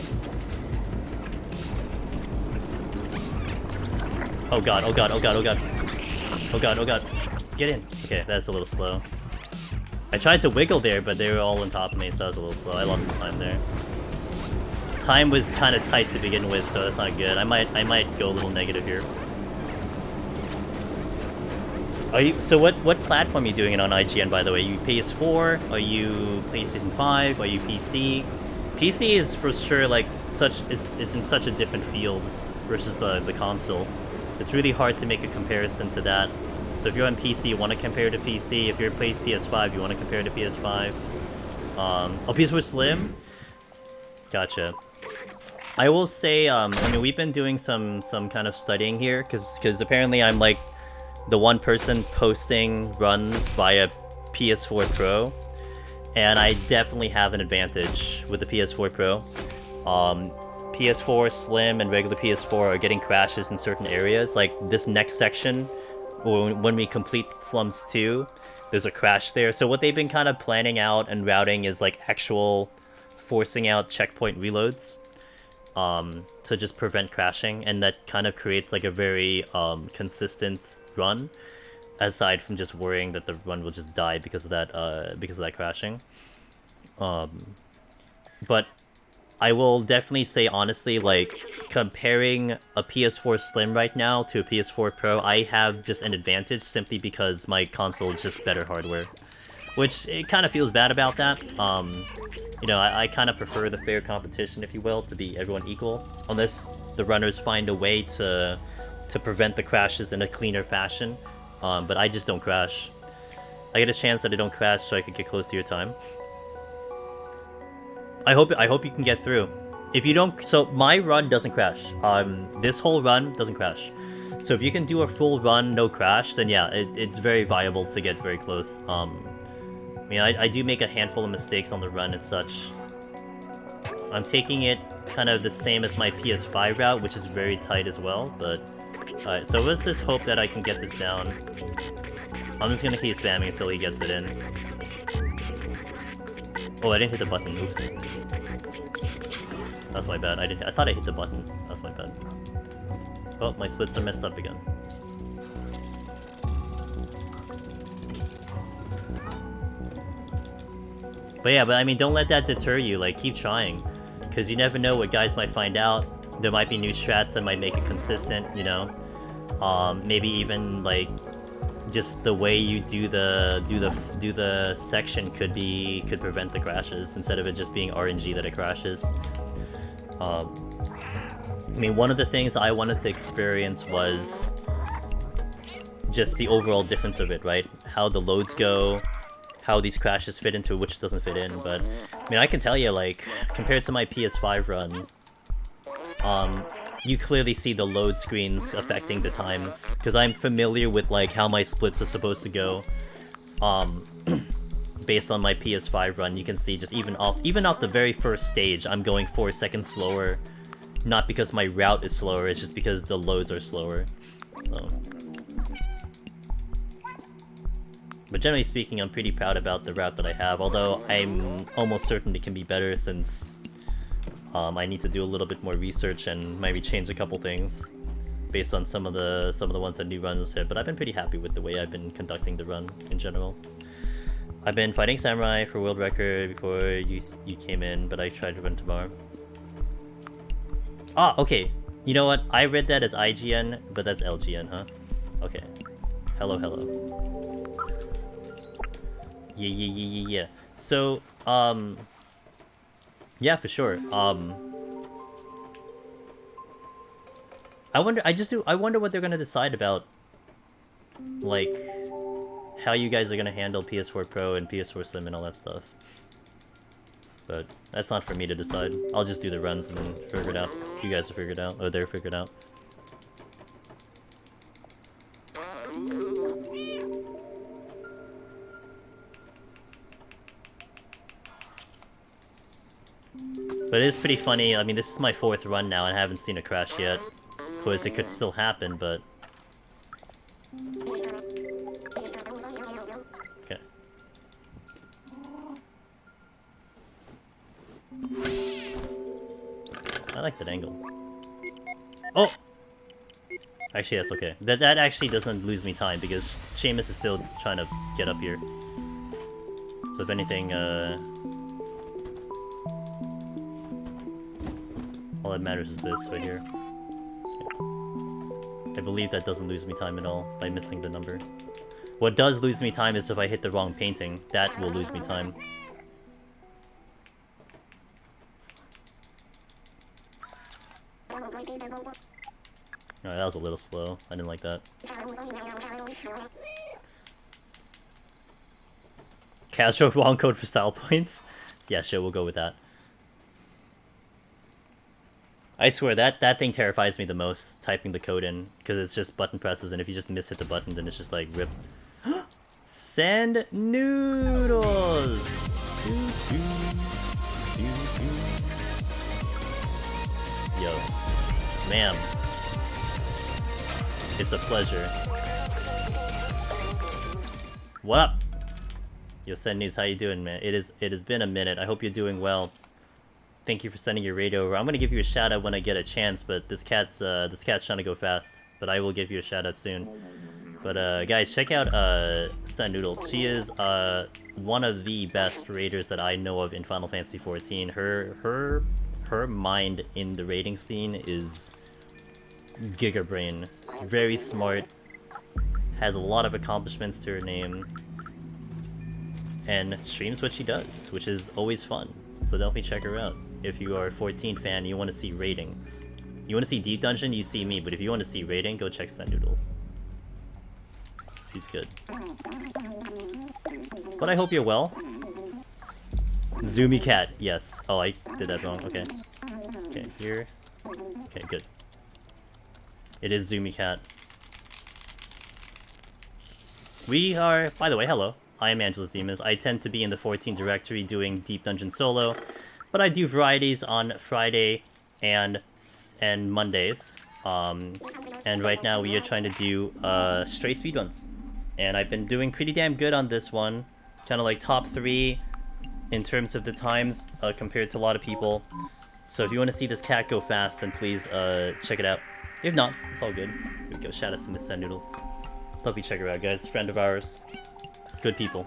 Oh god, oh god, oh god, oh god. Oh god, oh god. Get in. Okay, that's a little slow. I tried to wiggle there, but they were all on top of me, so I was a little slow. I lost some time there. Time was kind of tight to begin with, so that's not good. I might go a little negative here. Are you, so what platform are you doing it on IGN, by the way? Are you PS4? Are you PlayStation 5? Are you PC? PC is for sure like it's in such a different field versus the console. It's really hard to make a comparison to that. So if you're on PC, you want to compare to PC. If you're playing PS5, you want to compare to PS5. Oh, PS4 Slim? Gotcha. I will say, I mean, we've been doing some kind of studying here, because apparently I'm like the one person posting runs via PS4 Pro, and I definitely have an advantage with the PS4 Pro. PS4 Slim and regular PS4 are getting crashes in certain areas, like this next section, when we complete Slums 2, there's a crash there. So what they've been kind of planning out and routing is like actual forcing out checkpoint reloads to just prevent crashing, and that kind of creates like a very consistent run, aside from just worrying that the run will just die because of that crashing. But I will definitely say honestly, like, comparing a PS4 Slim right now to a PS4 Pro, I have just an advantage simply because my console is just better hardware. Which, it kind of feels bad about that. You know, I kind of prefer the fair competition, if you will, to be everyone equal. Unless the runners find a way to prevent the crashes in a cleaner fashion. But I just don't crash. I get a chance that I don't crash so I can get close to your time. I hope you can get through. If you don't, so my run doesn't crash. This whole run doesn't crash. So if you can do a full run, no crash, then yeah, it's very viable to get very close. I mean, I do make a handful of mistakes on the run and such. I'm taking it kind of the same as my PS5 route, which is very tight as well, but... Alright, so let's just hope that I can get this down. I'm just gonna keep spamming until he gets it in. Oh, I didn't hit the button, oops. That's my bad, I thought I hit the button. That's my bad. Oh, my splits are messed up again. But yeah, I mean, don't let that deter you, like, keep trying. Because you never know what guys might find out. There might be new strats that might make it consistent, you know? Maybe even, like, just the way you do the section could prevent the crashes, instead of it just being RNG that it crashes. I mean, one of the things I wanted to experience was just the overall difference of it, right? How the loads go, how these crashes fit into which doesn't fit in, but I mean, I can tell you, like, compared to my PS5 run, you clearly see the load screens affecting the times, because I'm familiar with, like, how my splits are supposed to go. Based on my PS5 run, you can see just even off the very first stage, I'm going 4 seconds slower. Not because my route is slower, it's just because the loads are slower. So. But generally speaking, I'm pretty proud about the route that I have, although I'm almost certain it can be better since I need to do a little bit more research and maybe change a couple things based on some of the ones that new runs hit. But I've been pretty happy with the way I've been conducting the run in general. I've been fighting Samurai for world record before you came in, but I tried to run tomorrow. Ah, okay. You know what? I read that as IGN, but that's LGN, huh? Okay. Hello, hello. Yeah. So, yeah, for sure. I wonder what they're gonna decide about, like, how you guys are gonna handle PS4 Pro and PS4 Slim and all that stuff. But that's not for me to decide. I'll just do the runs and then figure it out. You guys will figure it out, or they're figured out. But it is pretty funny. I mean, this is my 4th run now, and I haven't seen a crash yet. Of course, it could still happen, but... Okay. I like that angle. Oh! Actually, that's okay. That actually doesn't lose me time, because Seamus is still trying to get up here. So if anything, all that matters is this right here. I believe that doesn't lose me time at all by missing the number. What does lose me time is if I hit the wrong painting. That will lose me time. Alright, that was a little slow. I didn't like that. Castro wrong code for style points? Yeah, sure, we'll go with that. I swear, that thing terrifies me the most, typing the code in, because it's just button presses, and if you just miss-hit the button, then it's just like, rip. Send noodles! Yo. Ma'am. It's a pleasure. What up? Yo, Send News, how you doing, man? It has been a minute. I hope you're doing well. Thank you for sending your raid over. I'm gonna give you a shout out when I get a chance, but this cat's trying to go fast. But I will give you a shout out soon. But guys, check out Sun Noodles. She is one of the best raiders that I know of in Final Fantasy XIV. Her mind in the raiding scene is Giga Brain. Very smart. Has a lot of accomplishments to her name. And streams what she does, which is always fun. So definitely check her out. If you are a 14 fan, you want to see raiding. You want to see Deep Dungeon, you see me. But if you want to see raiding, go check Sun Noodles. He's good. But I hope you're well. Zoomy Cat, yes. Oh, I did that wrong. Okay. Okay, here. Okay, good. It is Zoomy Cat. We are... By the way, hello. I am Angelus Demons. I tend to be in the 14 directory doing Deep Dungeon solo. But I do varieties on Friday and Mondays. And right now we are trying to do straight speedruns. And I've been doing pretty damn good on this one. Kind of like top 3 in terms of the times compared to a lot of people. So if you want to see this cat go fast, then please check it out. If not, it's all good. Here we go. Shout out to Miss Send Noodles. Love you, check her out, guys. Friend of ours. Good people.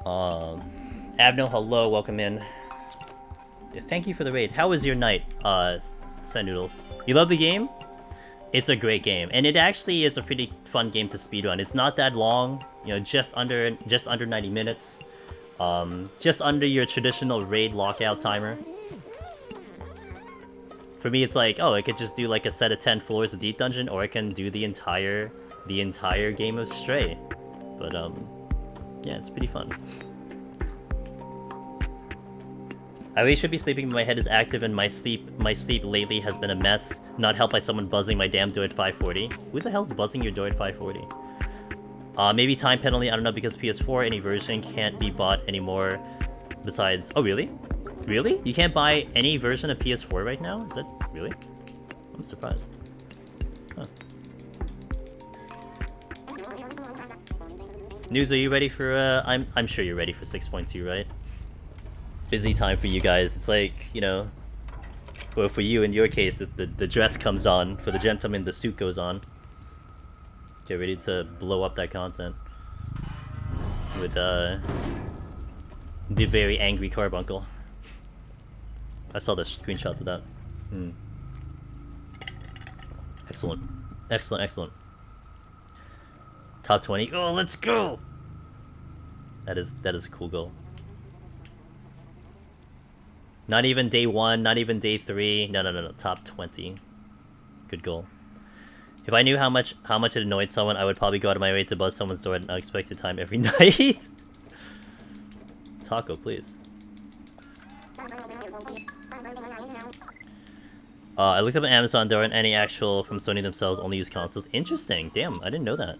Abno, hello, welcome in. Yeah, thank you for the raid. How was your night, Send Noodles? You love the game? It's a great game, and it actually is a pretty fun game to speedrun. It's not that long, you know, just under 90 minutes. Just under your traditional raid lockout timer. For me, it's like, oh, I could just do like a set of 10 floors of Deep Dungeon, or I can do the entire game of Stray. But yeah, it's pretty fun. I really should be sleeping, but my head is active, and my sleep lately has been a mess. Not helped by someone buzzing my damn door at 5:40. Who the hell's buzzing your door at 5:40? Maybe time penalty. I don't know, because PS4 any version can't be bought anymore. Besides, oh really? Really? You can't buy any version of PS4 right now? Is that really? I'm surprised. Huh. News, are you ready for? I'm sure you're ready for 6.2, right? Busy time for you guys. It's like, you know, well, for you in your case, the dress comes on. For the gentleman, the suit goes on. Get ready to blow up that content with the very angry carbuncle. I saw the screenshot of that. Excellent, excellent, excellent. Top 20. Oh, let's go! That is a cool goal. Not even day 1, not even day 3. No. Top 20. Good goal. If I knew how much it annoyed someone, I would probably go out of my way to buzz someone's door at an unexpected time every night. Taco, please. I looked up on Amazon, there aren't any actual from Sony themselves, only use consoles. Interesting. Damn, I didn't know that.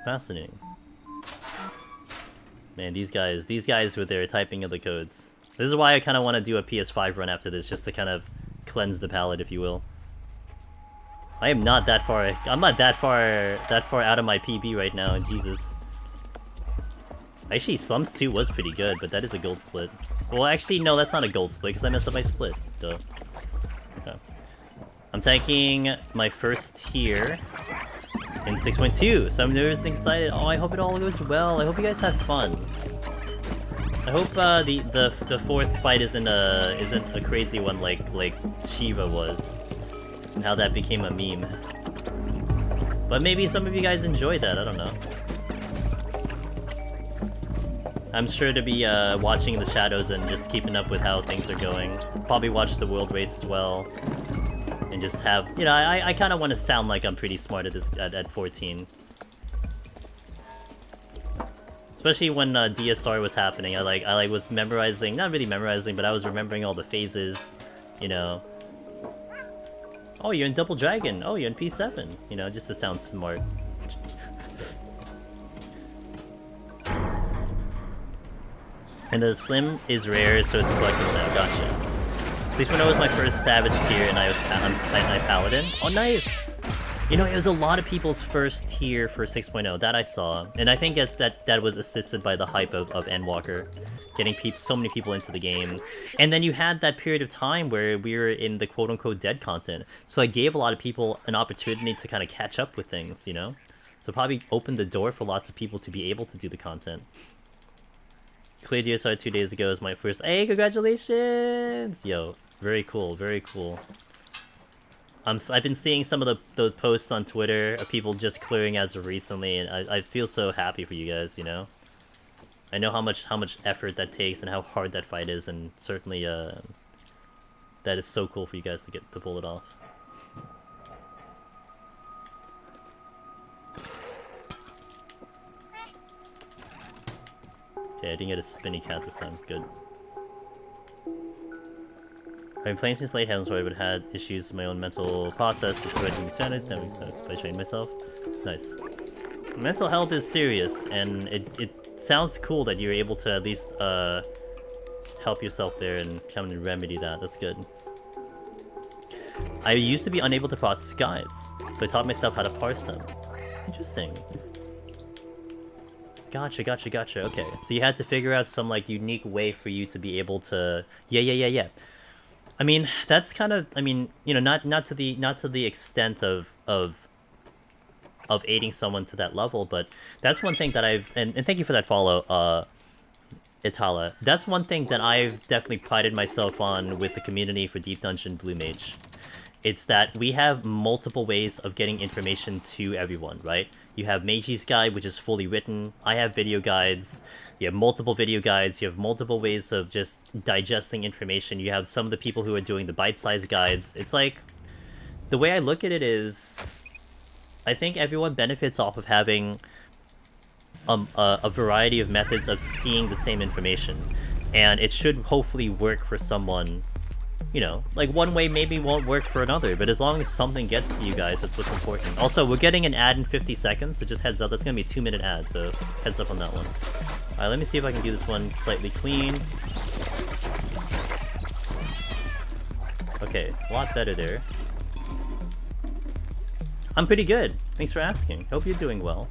Fascinating. Man, these guys were there typing in the codes. This is why I kind of want to do a PS5 run after this, just to kind of cleanse the palate, if you will. I am not that far. I'm not that far out of my PB right now. Jesus. Actually, Slums 2 was pretty good, but that is a gold split. Well, actually, no, that's not a gold split because I messed up my split. Duh. Okay. I'm taking my first tier in 6.2, so I'm nervous and excited. Oh, I hope it all goes well. I hope you guys have fun. I hope the fourth fight isn't a crazy one like Shiva was, and how that became a meme. But maybe some of you guys enjoyed that. I don't know. I'm sure to be watching in the shadows and just keeping up with how things are going. Probably watch the world race as well, and just have, you know, I kind of want to sound like I'm pretty smart at this at 14. Especially when DSR was happening, I was memorizing, not really memorizing, but I was remembering all the phases, you know. Oh, you're in Double Dragon. Oh, you're in P7. You know, just to sound smart. And the Slim is rare, so it's a collectible now. Gotcha. 6.0 was my first Savage tier, and I Paladin. Oh, nice! You know, it was a lot of people's first tier for 6.0, that I saw. And I think that was assisted by the hype of Endwalker. Getting so many people into the game. And then you had that period of time where we were in the quote-unquote dead content. So I gave a lot of people an opportunity to kind of catch up with things, you know? So probably opened the door for lots of people to be able to do the content. Cleared DSR 2 days ago is my first. Hey, congratulations! Yo, very cool, very cool. I've been seeing some of the posts on Twitter of people just clearing as of recently, and I feel so happy for you guys, you know? I know how much effort that takes and how hard that fight is, and certainly that is so cool for you guys to pull it off. Okay, I didn't get a spinny cat this time. Good. I've been playing since late Heaven's Word, but had issues with my own mental process, which prevented me standard. That makes sense. By training myself. Nice. Mental health is serious, and it sounds cool that you're able to at least help yourself there and come and remedy that. That's good. I used to be unable to process guides, so I taught myself how to parse them. Interesting. Gotcha. Okay, so you had to figure out some like unique way for you to be able to. Yeah. I mean, that's kind of. I mean, you know, not to the extent of aiding someone to that level, but that's one thing that I've and thank you for that follow, Itala. That's one thing that I've definitely prided myself on with the community for Deep Dungeon Blue Mage. It's that we have multiple ways of getting information to everyone, right? You have Meiji's guide, which is fully written. I have video guides. You have multiple video guides. You have multiple ways of just digesting information. You have some of the people who are doing the bite-sized guides. It's like, the way I look at it is, I think everyone benefits off of having a variety of methods of seeing the same information. And it should hopefully work for someone. You know, like one way maybe won't work for another, but as long as something gets to you guys, that's what's important. Also, we're getting an ad in 50 seconds, so just heads up. That's gonna be a 2-minute ad, so heads up on that one. Alright, let me see if I can do this one slightly clean. Okay, a lot better there. I'm pretty good. Thanks for asking. Hope you're doing well.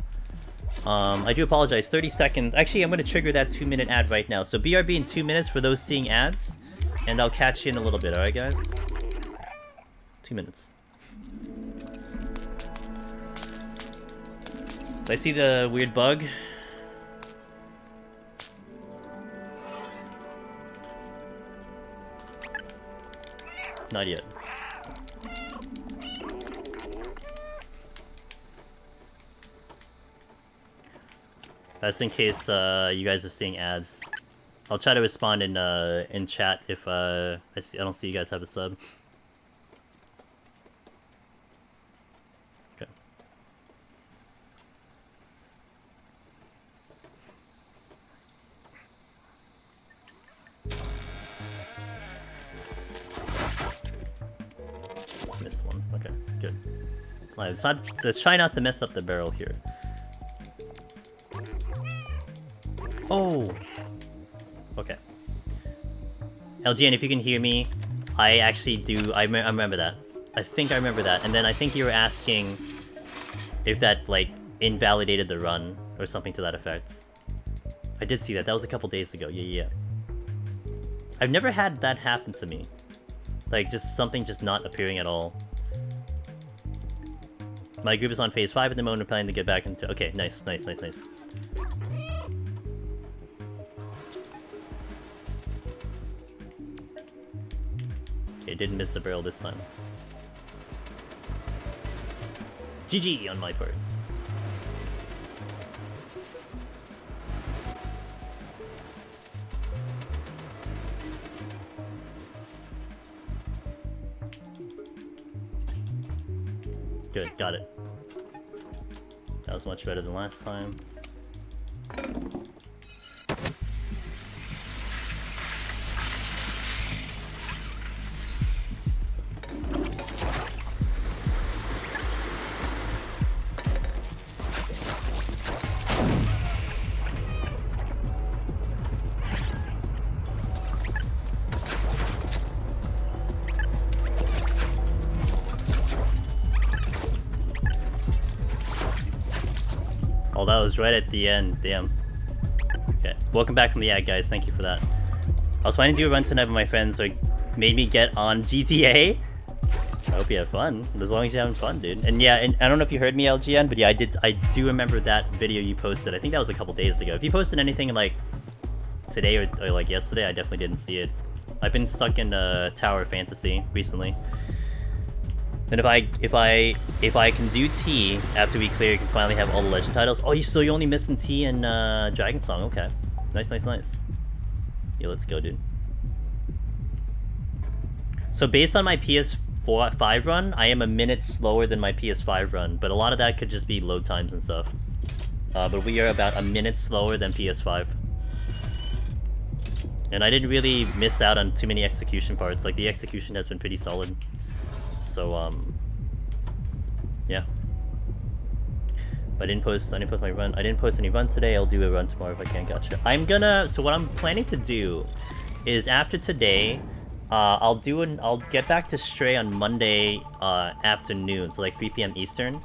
I do apologize. 30 seconds. Actually, I'm gonna trigger that 2-minute ad right now. So BRB in 2 minutes for those seeing ads. And I'll catch you in a little bit, alright guys? 2 minutes. Did I see the weird bug? Not yet. That's in case you guys are seeing ads. I'll try to respond in chat if I don't see you guys have a sub. Good. Let's try not to mess up the barrel here. Oh! Okay. LGN, if you can hear me, I actually do... I remember that. I think I remember that. And then I think you were asking if that, like, invalidated the run or something to that effect. I did see that. That was a couple days ago. Yeah. I've never had that happen to me. Like, just something just not appearing at all. My group is on phase 5 at the moment. I'm planning to get back into... Okay, nice. Okay, didn't miss the barrel this time. GG on my part. Good, got it. That was much better than last time. Oh, that was right at the end. Damn. Okay. Welcome back from the ad, guys. Thank you for that. I was planning to do a run tonight with my friends, so it made me get on GTA. I hope you have fun. As long as you're having fun, dude. And yeah, and I don't know if you heard me, LGN, but yeah, I do remember that video you posted. I think that was a couple days ago. If you posted anything like today or like yesterday, I definitely didn't see it. I've been stuck in Tower Fantasy recently. And if I can do T after we clear, you can finally have all the legend titles. Oh, you're only missing T and Dragon Song. Okay, nice. Yeah, let's go, dude. So based on my PS4 5 run, I am a minute slower than my PS5 run, but a lot of that could just be load times and stuff. But we are about a minute slower than PS5. And I didn't really miss out on too many execution parts. Like, the execution has been pretty solid. So, yeah. I didn't post my run. I didn't post any run today. I'll do a run tomorrow if I can. Gotcha. So what I'm planning to do is after today, I'll get back to Stray on Monday afternoon, so like 3 p.m. Eastern.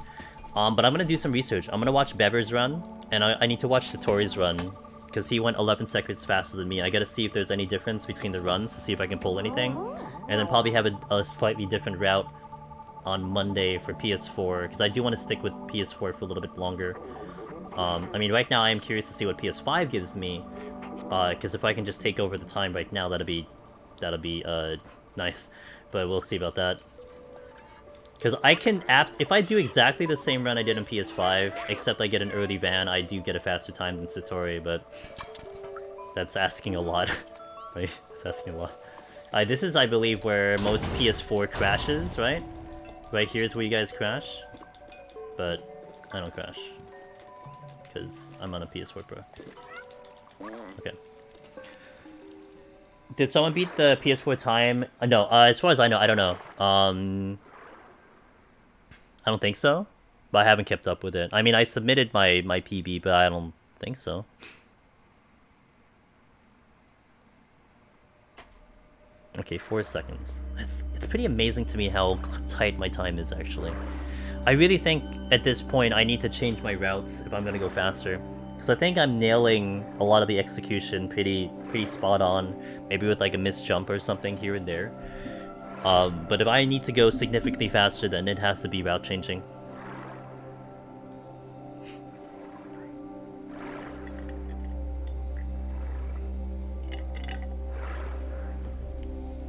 But I'm gonna do some research. I'm gonna watch Beber's run, and I need to watch Satori's run, because he went 11 seconds faster than me. I gotta see if there's any difference between the runs to see if I can pull anything, and then probably have a slightly different route on Monday for PS4, because I do want to stick with PS4 for a little bit longer. I mean, right now I am curious to see what PS5 gives me, because if I can just take over the time right now, that'll be nice. But we'll see about that. Because I can if I do exactly the same run I did on PS5, except I get an early van, I do get a faster time than Satori, but that's asking a lot. Right? That's asking a lot. This is, I believe, where most PS4 crashes, right? Right here's where you guys crash. But I don't crash, because I'm on a PS4 Pro. Okay. Did someone beat the PS4 time? No, as far as I know, I don't know. I don't think so, but I haven't kept up with it. I mean, I submitted my PB, but I don't think so. Okay, 4 seconds. It's pretty amazing to me how tight my time is, actually. I really think at this point I need to change my routes if I'm gonna go faster, because I think I'm nailing a lot of the execution pretty spot on, maybe with like a missed jump or something here and there. But if I need to go significantly faster, then it has to be route changing.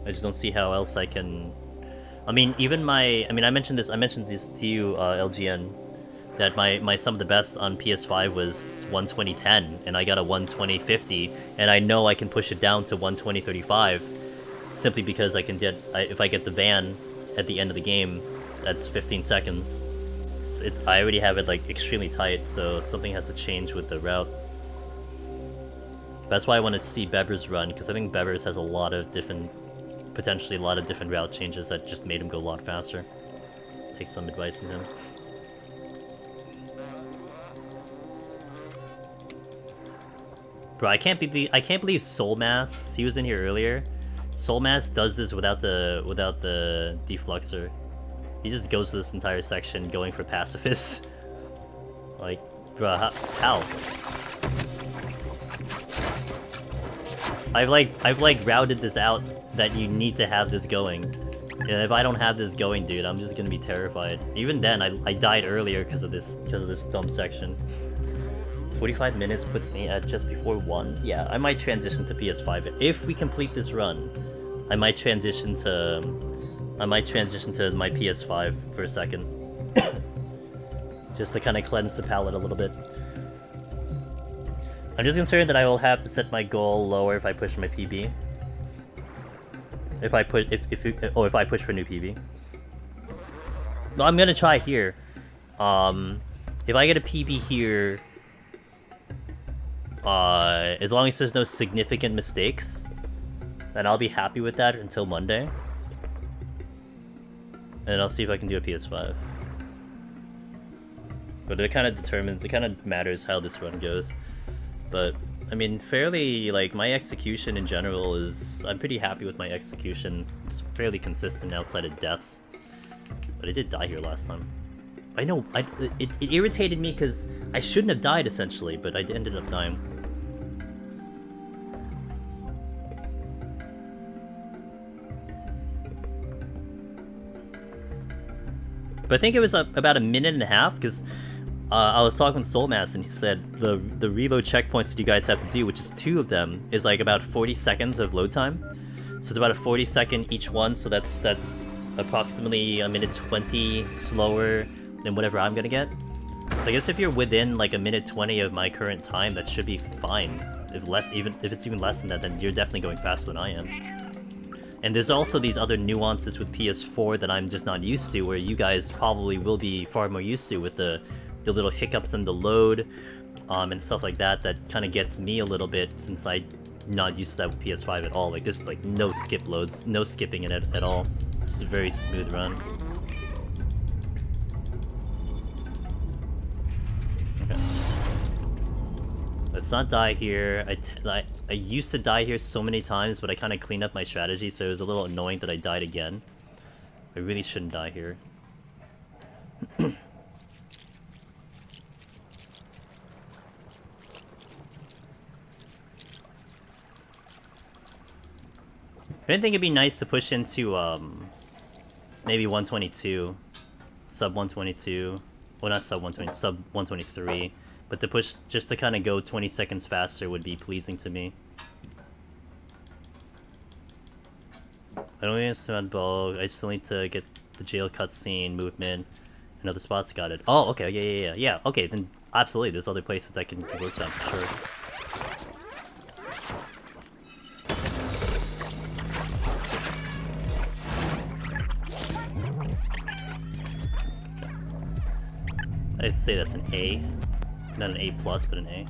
I just don't see how else I can... I mean, even I mentioned this to you, LGN, that my some of the best on PS5 was 120.10, and I got a 120.50, and I know I can push it down to 120.35, simply because I can if I get the van at the end of the game, that's 15 seconds. I already have it like extremely tight, so something has to change with the route. That's why I wanted to see Beber's run, because I think Beber's has potentially a lot of different route changes that just made him go a lot faster. take some advice from him. Bro, I can't believe Soul Mass, he was in here earlier. Soul Mass does this without the defluxer. He just goes to this entire section going for pacifist. Like, bro, how? I've like routed this out that you need to have this going. And if I don't have this going, dude, I'm just gonna be terrified. Even then, I died earlier because of this dumb section. 45 minutes puts me at just before 1. Yeah, I might transition to PS5 if we complete this run. I might transition to my PS5 for a second, just to kind of cleanse the palate a little bit. I'm just concerned that I will have to set my goal lower if I push my PB. If I push for new PB. No, I'm gonna try here. If I get a PB here, as long as there's no significant mistakes, then I'll be happy with that until Monday. And I'll see if I can do a PS5. But it kind of matters how this run goes. But, I mean, fairly, like, my execution in general is... I'm pretty happy with my execution. It's fairly consistent outside of deaths. But I did die here last time. I know, it irritated me because I shouldn't have died, essentially, but I ended up dying. But I think it was about a minute and a half, because I was talking with Soulmass, and he said the reload checkpoints that you guys have to do, which is 2 of them, is like about 40 seconds of load time. So it's about a 40-second each one, so that's approximately a minute 20 slower than whatever I'm gonna get. So I guess if you're within like a minute 20 of my current time, that should be fine. If it's even less than that, then you're definitely going faster than I am. And there's also these other nuances with PS4 that I'm just not used to, where you guys probably will be far more used to, with the little hiccups in the load, and stuff like that kind of gets me a little bit, since I'm not used to that with PS5 at all. Like, there's like no skip loads, no skipping in it at all. It's a very smooth run. Okay. Let's not die here. I used to die here so many times, but I kind of cleaned up my strategy, so it was a little annoying that I died again. I really shouldn't die here. I didn't think it'd be nice to push into maybe 122, sub 122. Well, not sub 120, sub 123. But to push, just to kind of go 20 seconds faster would be pleasing to me. I don't need to bulk. I still need to get the jail cutscene, movement, and other spots. Got it. Oh, okay, yeah. Okay, then absolutely, there's other places that can work that for sure. I'd say that's an A. Not an A+, but an A.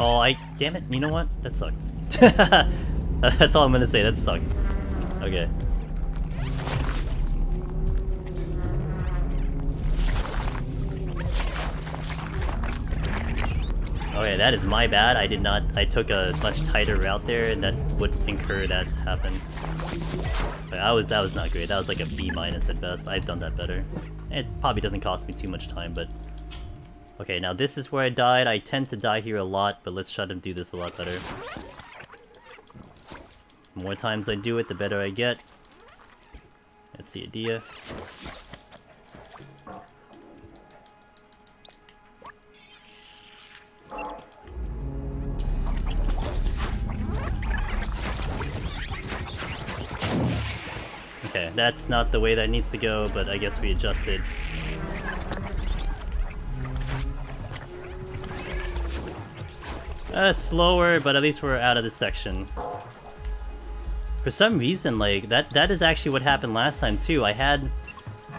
Oh, damn it, you know what? That sucked. That's all I'm gonna say, that sucked. Okay. Okay, that is my bad. I took a much tighter route there, and that would incur that to happen. But that was not great. That was like a B- at best. I've done that better. It probably doesn't cost me too much time, but... Okay, now this is where I died. I tend to die here a lot, but let's try to do this a lot better. The more times I do it, the better I get. That's the idea. Okay, that's not the way that needs to go, but I guess we adjusted. Slower, but at least we're out of this section. For some reason, like, that is actually what happened last time too. I had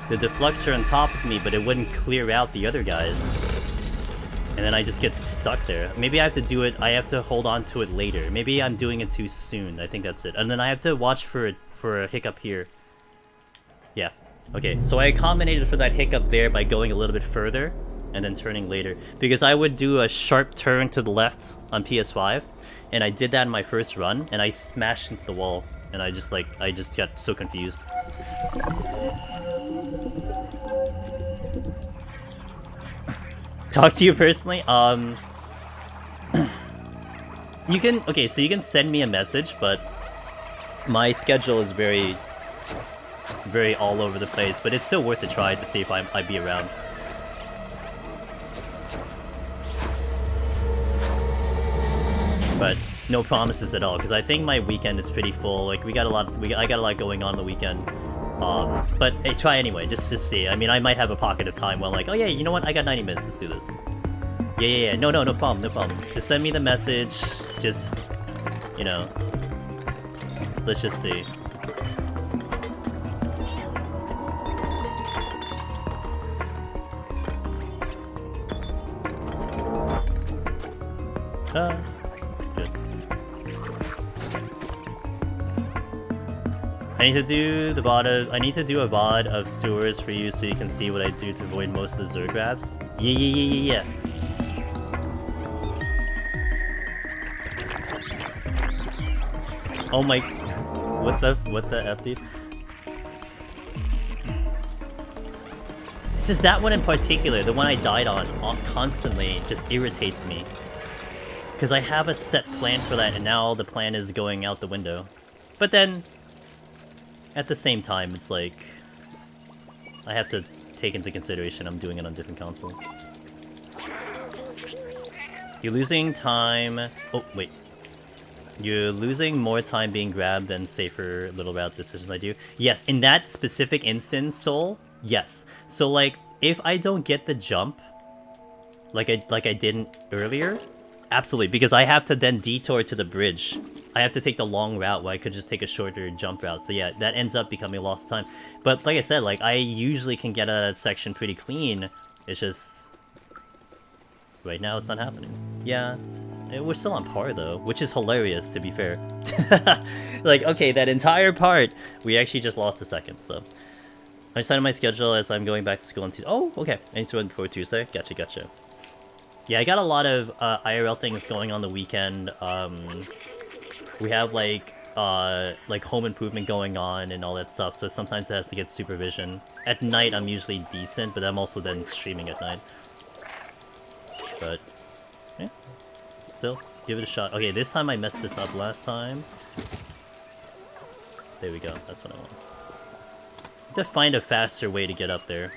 the defluxer on top of me, but it wouldn't clear out the other guys. And then I just get stuck there. Maybe I have to do it, I have to hold on to it later. Maybe I'm doing it too soon. I think that's it. And then I have to watch for a hiccup here. Yeah. Okay, so I accommodated for that hiccup there by going a little bit further and then turning later. Because I would do a sharp turn to the left on PS5, and I did that in my first run, and I smashed into the wall. And I just got so confused. Talk to you personally? You can, okay, so you can send me a message, but my schedule is very all over the place, but it's still worth a try to see if I'd be around. But no promises at all, because I think my weekend is pretty full. Like I got a lot going on the weekend. But hey, try anyway, just see. I mean, I might have a pocket of time where I'm like, oh yeah, you know what? I got 90 minutes, let's do this. Yeah. No problem. Just send me the message. Just, you know, let's just see. Good. I need to do the VOD. I need to do a VOD of sewers for you so you can see what I do to avoid most of the Zerg grabs. Yeah. Oh my, what the F, dude? It's just that one in particular, the one I died on constantly just irritates me. Because I have a set plan for that, and now the plan is going out the window. But then, at the same time, it's like, I have to take into consideration I'm doing it on different consoles. You're losing time. Oh, wait. You're losing more time being grabbed than safer little route decisions I do. Yes, in that specific instance, Soul, yes. So, like, if I don't get the jump, like I didn't earlier, absolutely, because I have to then detour to the bridge. I have to take the long route where I could just take a shorter jump route. So yeah, that ends up becoming a loss of time. But like I said, like, I usually can get a section pretty clean. It's just, right now it's not happening. Yeah. We're still on par, though, which is hilarious, to be fair. Like, okay, that entire part, we actually just lost a second, so. I decided my schedule as I'm going back to school on Tuesday. Oh, okay. I need to run before Tuesday. Gotcha. Yeah, I got a lot of IRL things going on the weekend. We have, like home improvement going on and all that stuff, so sometimes it has to get supervision. At night, I'm usually decent, but I'm also then streaming at night. But, yeah. Still, give it a shot. Okay, this time I messed this up last time. There we go. That's what I want. I have to find a faster way to get up there.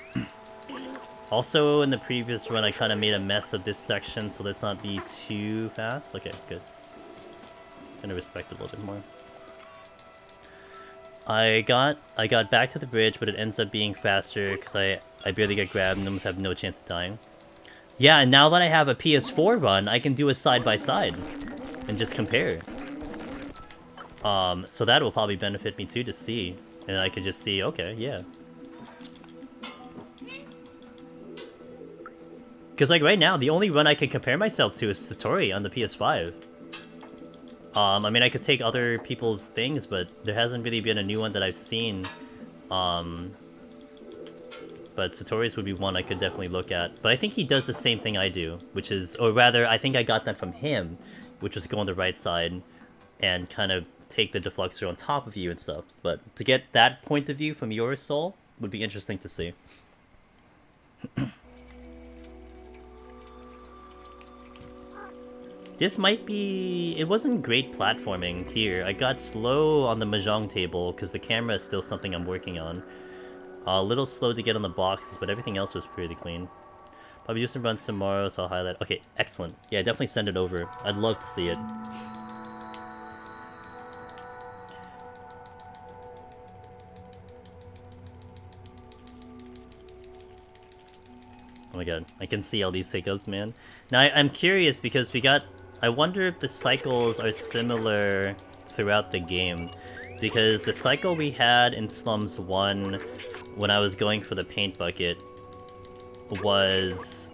Also, in the previous run, I kind of made a mess of this section, so let's not be too fast. Okay, good. Gonna respect it a little bit more. I got back to the bridge, but it ends up being faster because I barely get grabbed and almost have no chance of dying. Yeah, and now that I have a PS4 run, I can do a side-by-side and just compare. So that will probably benefit me too to see. And I could just see, okay, yeah. Because, like, right now, the only run I can compare myself to is Satori on the PS5. I mean, I could take other people's things, but there hasn't really been a new one that I've seen. But Satori's would be one I could definitely look at. But I think he does the same thing I do, which is, or rather, I think I got that from him, which was go on the right side and kind of take the defluxer on top of you and stuff. But to get that point of view from your Soul would be interesting to see. This might be... It wasn't great platforming here. I got slow on the Mahjong table because the camera is still something I'm working on. A little slow to get on the boxes, but everything else was pretty clean. Probably do some runs tomorrow, so I'll highlight. Okay, excellent. Yeah, definitely send it over. I'd love to see it. Oh my god, I can see all these hiccups, man. Now, I'm curious because we got... I wonder if the cycles are similar throughout the game. Because the cycle we had in Slums 1, when I was going for the paint bucket, was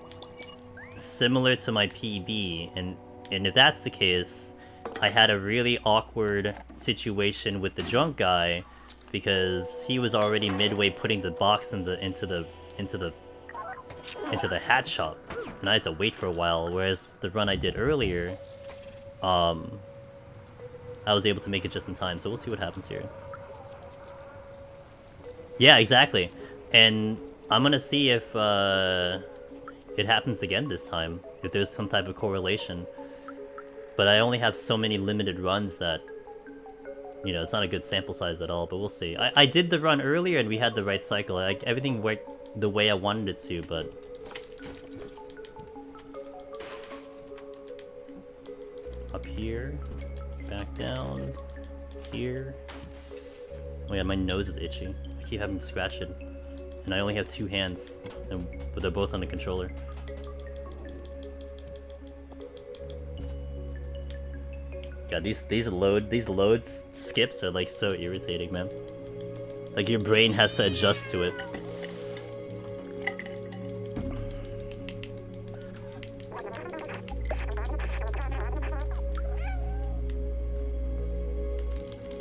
similar to my PB. And if that's the case, I had a really awkward situation with the drunk guy, because he was already midway putting the box into the hat shop, and I had to wait for a while. Whereas the run I did earlier, I was able to make it just in time. So we'll see what happens here. Yeah, exactly. And I'm gonna see if it happens again this time, if there's some type of correlation. But I only have so many limited runs that, you know, it's not a good sample size at all, but we'll see. I did the run earlier and we had the right cycle. Like, everything worked the way I wanted it to, but... Up here, back down, here. Oh yeah, my nose is itchy. I keep having to scratch it. And I only have 2 hands, but they're both on the controller. God, these load skips are like so irritating, man. Like your brain has to adjust to it.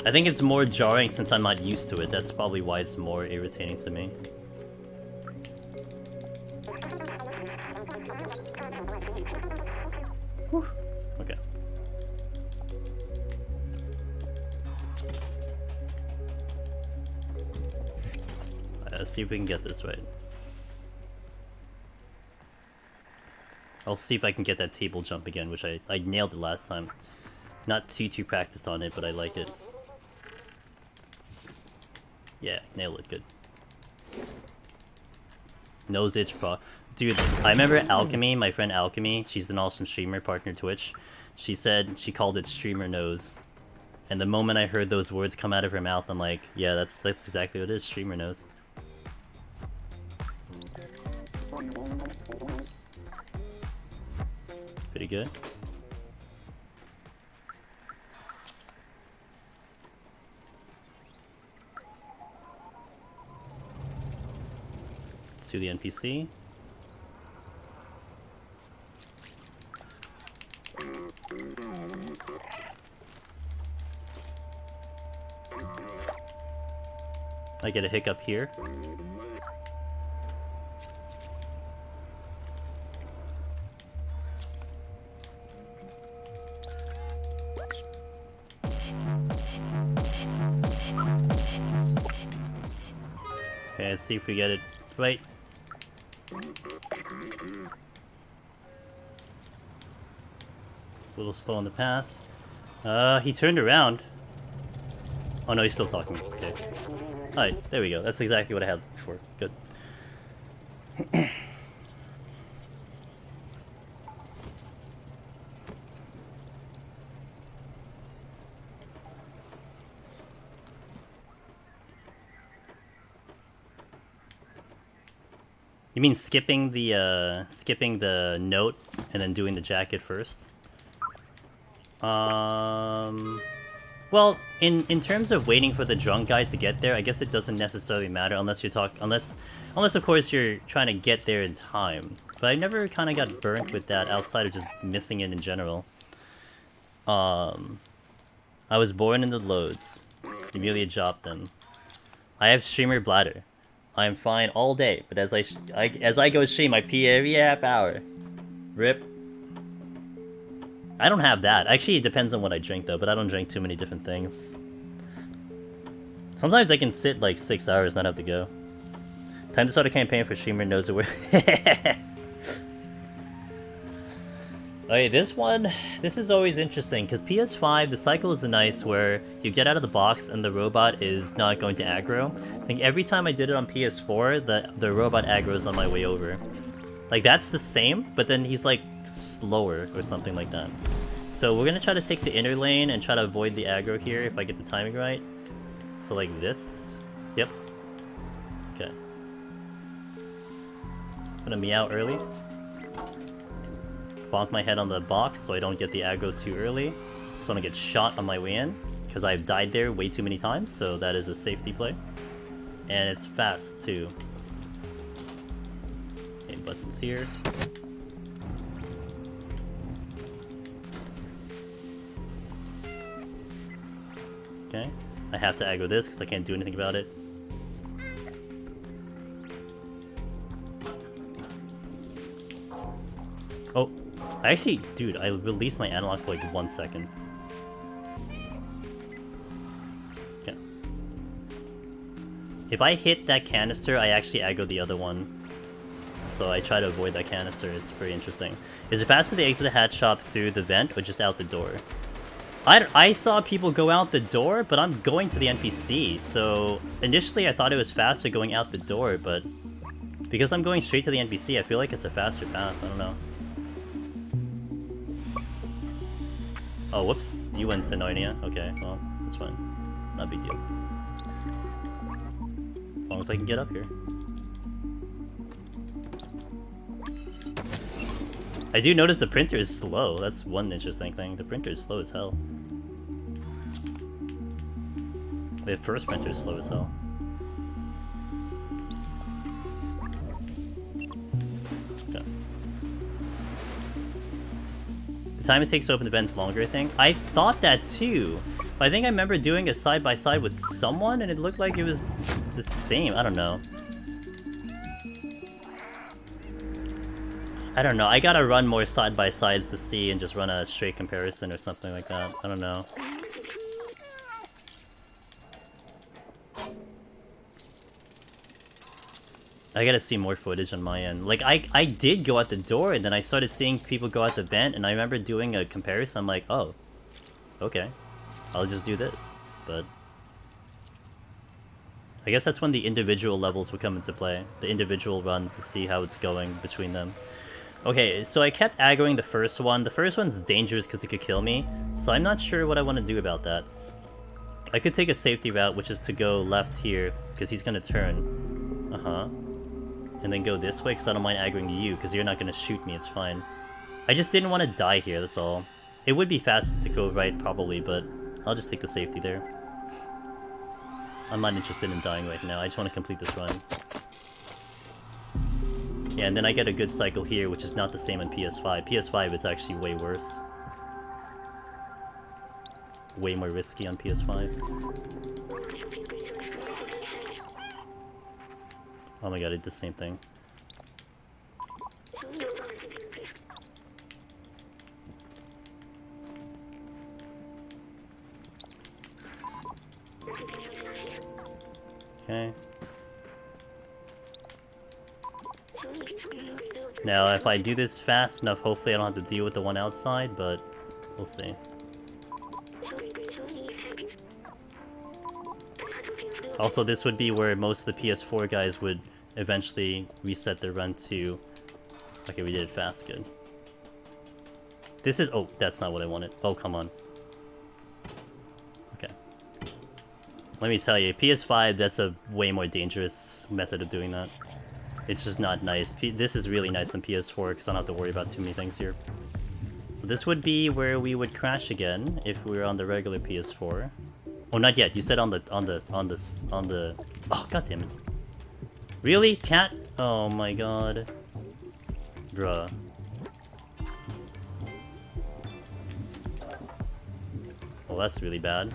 I think it's more jarring since I'm not used to it. That's probably why it's more irritating to me. Whew. Okay. Let's see if we can get this right. I'll see if I can get that table jump again, which I nailed it last time. Not too practiced on it, but I like it. Yeah, nail it, good. Nose itch pro. Dude, I remember Alchemy, my friend Alchemy, she's an awesome streamer, partner Twitch. She said she called it streamer nose. And the moment I heard those words come out of her mouth, I'm like, yeah, that's exactly what it is, streamer nose. Pretty good. To the NPC. I get a hiccup here. Okay, let's see if we get it right. A little slow on the path. He turned around. Oh no, he's still talking. Okay. Alright, there we go. That's exactly what I had before. Good. You mean skipping the note and then doing the jacket first? Well, in terms of waiting for the drunk guy to get there, I guess it doesn't necessarily matter unless unless of course you're trying to get there in time. But I never kind of got burnt with that outside of just missing it in general. I was born in the loads. Emilia dropped them. I have streamer bladder. I'm fine all day, but as I go stream, I pee every half hour. Rip. I don't have that. Actually, it depends on what I drink, though, but I don't drink too many different things. Sometimes I can sit like 6 hours, not have to go. Time to start a campaign for streamer knows where. Okay, this is always interesting, because PS5, the cycle is nice where you get out of the box and the robot is not going to aggro. I think every time I did it on PS4, the robot aggroes on my way over. Like, that's the same, but then he's like slower or something like that. So we're gonna try to take the inner lane and try to avoid the aggro here if I get the timing right. So like this. Yep. Okay. I'm gonna meow early. Bonk my head on the box so I don't get the aggro too early. Just want to get shot on my way in, because I've died there way too many times, so that is a safety play. And it's fast too. Okay, buttons here. Okay. I have to aggro this because I can't do anything about it. Oh, I actually, dude, I released my analog for like 1 second. Okay. If I hit that canister, I actually aggro the other one. So I try to avoid that canister. It's very interesting. Is it faster to exit the hatch shop through the vent or just out the door? I saw people go out the door, but I'm going to the NPC. So initially I thought it was faster going out the door, but because I'm going straight to the NPC, I feel like it's a faster path. I don't know. Oh, whoops. You went to Narnia. Okay, well, that's fine. Not a big deal. As long as I can get up here. I do notice the printer is slow. That's one interesting thing. The printer is slow as hell. The first printer is slow as hell. Okay. The time it takes to open the vent's longer, I think. I thought that too. But I think I remember doing a side-by-side with someone and it looked like it was the same. I don't know. I don't know, I gotta run more side-by-sides to see and just run a straight comparison or something like that. I don't know. I gotta see more footage on my end. Like, I did go out the door and then I started seeing people go out the vent and I remember doing a comparison. I'm like, oh, okay. I'll just do this. But I guess that's when the individual levels would come into play. The individual runs to see how it's going between them. Okay, so I kept aggroing the first one. The first one's dangerous because it could kill me, so I'm not sure what I want to do about that. I could take a safety route, which is to go left here, because he's going to turn. And then go this way, because I don't mind aggroing you, because you're not going to shoot me, it's fine. I just didn't want to die here, that's all. It would be fast to go right, probably, but I'll just take the safety there. I'm not interested in dying right now, I just want to complete this run. Yeah, and then I get a good cycle here, which is not the same on PS5. PS5, it's actually way worse. Way more risky on PS5. Oh my god, I did the same thing. Okay. Now, if I do this fast enough, hopefully I don't have to deal with the one outside, but we'll see. Also, this would be where most of the PS4 guys would eventually reset their run to... Okay, we did it fast, good. This is... Oh, that's not what I wanted. Oh, come on. Okay. Let me tell you, PS5, that's a way more dangerous method of doing that. It's just not nice. This is really nice on PS4 because I don't have to worry about too many things here. So this would be where we would crash again if we were on the regular PS4. Oh, not yet. You said on the... Oh, god damn it. Really? Cat? Oh my god. Bruh. Well, that's really bad.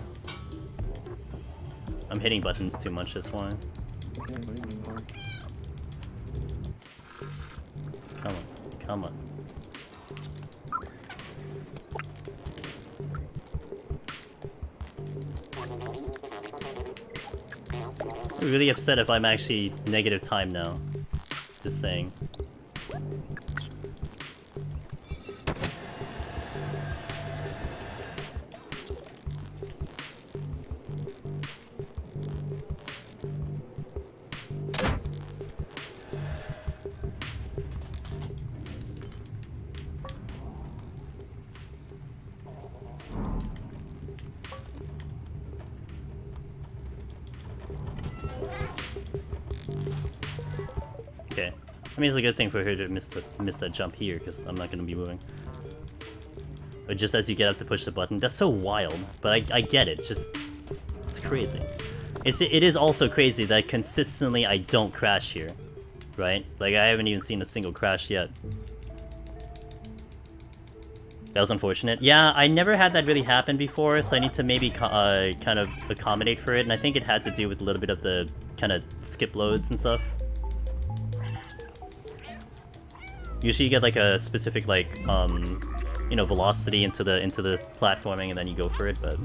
I'm hitting buttons too much, that's why. Come on, come on. I'm really upset if I'm actually negative time now. Just saying. Okay. I mean, it's a good thing for her to miss that jump here, because I'm not going to be moving. But just as you get up to push the button, that's so wild. But I get it. It's crazy. It is also crazy that consistently I don't crash here, right? Like I haven't even seen a single crash yet. That was unfortunate. Yeah, I never had that really happen before, so I need to maybe kind of accommodate for it, and I think it had to do with a little bit of the kind of skip loads and stuff. Usually you get like a specific like you know, velocity into the platforming, and then you go for it, but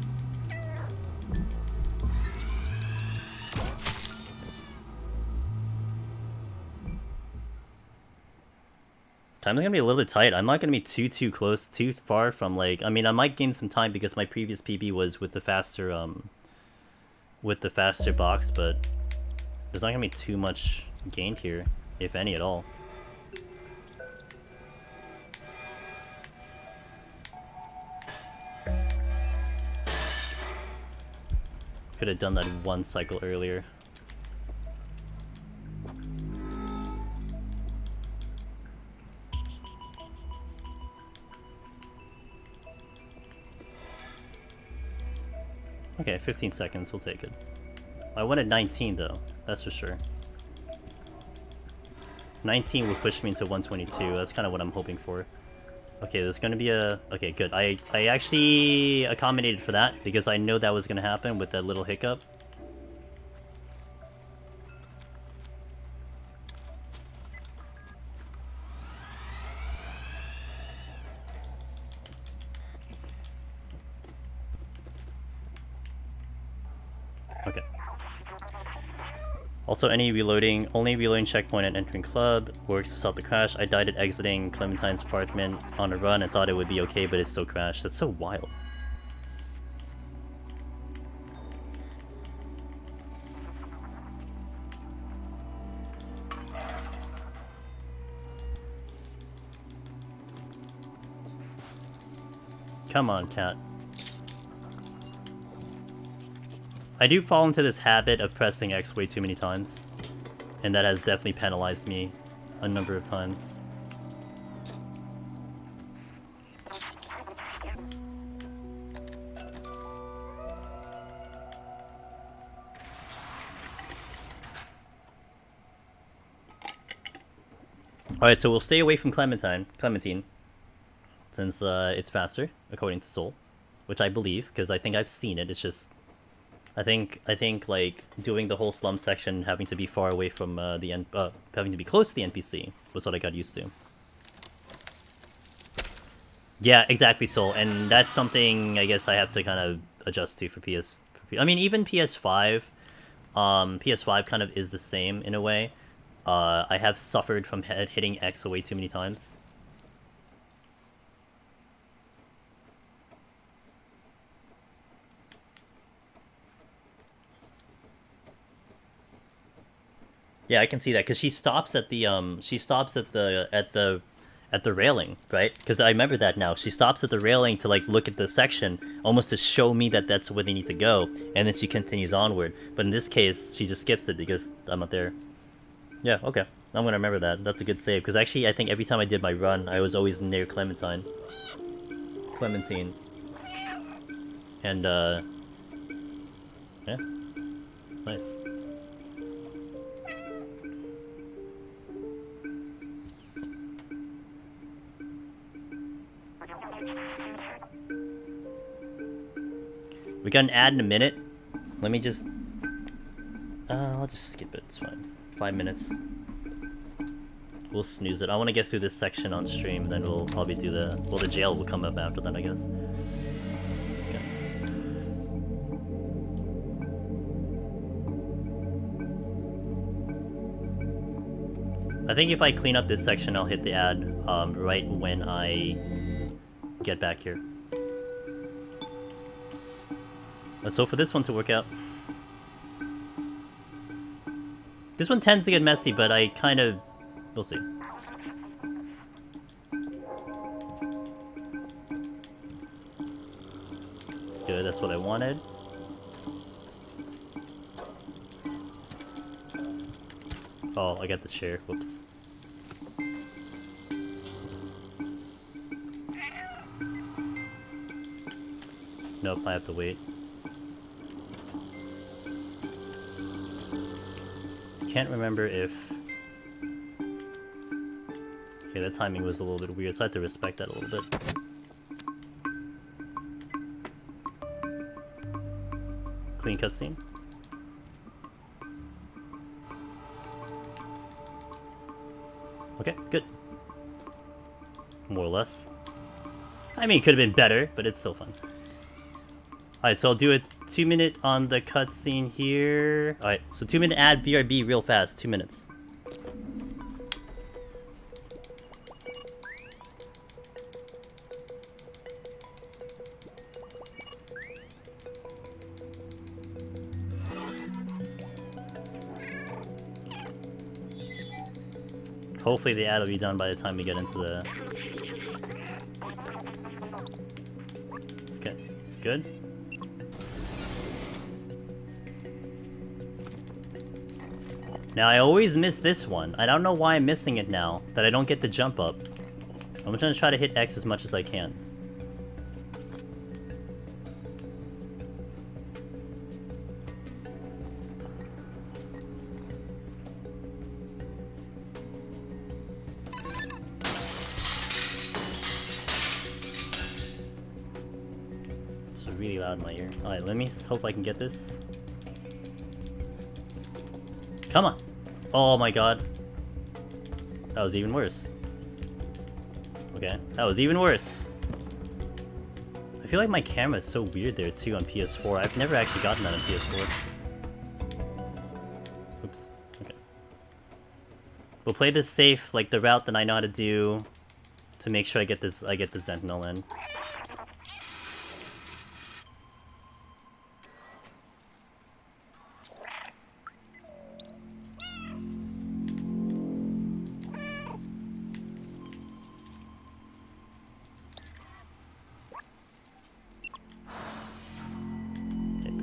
time is gonna be a little bit tight. I'm not gonna be too close, too far from like. I mean, I might gain some time because my previous PB was with the faster box, but there's not gonna be too much gained here, if any at all. Could have done that one cycle earlier. Okay, 15 seconds, we'll take it. I wanted 19 though, that's for sure. 19 will push me into 122, that's kind of what I'm hoping for. Okay, there's gonna be a... Okay, good. I actually accommodated for that, because I know that was gonna happen with that little hiccup. Okay. Also, only reloading checkpoint and entering club works to stop the crash. I died at exiting Clementine's apartment on a run and thought it would be okay, but it still crashed. That's so wild. Come on, cat. I do fall into this habit of pressing X way too many times, and that has definitely penalized me a number of times. Alright, so we'll stay away from Clementine, since it's faster, according to Soul, which I believe, because I think I've seen it. It's just... I think like doing the whole slum section, having to be far away from having to be close to the NPC was what I got used to. Yeah, exactly, Soul, and that's something I guess I have to kind of adjust to for I mean, even PS5, PS5 kind of is the same in a way. I have suffered from hitting X away too many times. Yeah, I can see that because she stops at the railing, right? Because I remember that now. She stops at the railing to like look at the section, almost to show me that that's where they need to go, and then she continues onward. But in this case, she just skips it because I'm not there. Yeah, okay. I'm gonna remember that. That's a good save because actually, I think every time I did my run, I was always near Clementine, and yeah, nice. We got an ad in a minute. Let me just... I'll just skip it, it's fine. 5 minutes. We'll snooze it. I want to get through this section on stream, then we'll probably do the... Well, the jail will come up after that, I guess. Okay. I think if I clean up this section, I'll hit the ad right when I get back here. Let's hope for this one to work out. This one tends to get messy, but I kind of... We'll see. Good, that's what I wanted. Oh, I got the chair. Whoops. Nope, I have to wait. Can't remember if... Okay, that timing was a little bit weird, so I have to respect that a little bit. clean cutscene. Okay, good. More or less. I mean, it could have been better, but it's still fun. Alright, so I'll do a 2-minute on the cutscene here. Alright, so 2-minute ad BRB real fast, 2 minutes. Hopefully the ad will be done by the time we get into the... Okay, good. Now I always miss this one. I don't know why I'm missing it now, that I don't get the jump up. I'm gonna try to hit X as much as I can. It's really loud in my ear. Alright, let me hope I can get this. Come on! Oh my god. That was even worse. Okay, that was even worse. I feel like my camera is so weird there too on PS4. I've never actually gotten that on PS4. Oops. Okay. We'll play this safe, like the route that I know how to do, to make sure I get this. I get the Sentinel in.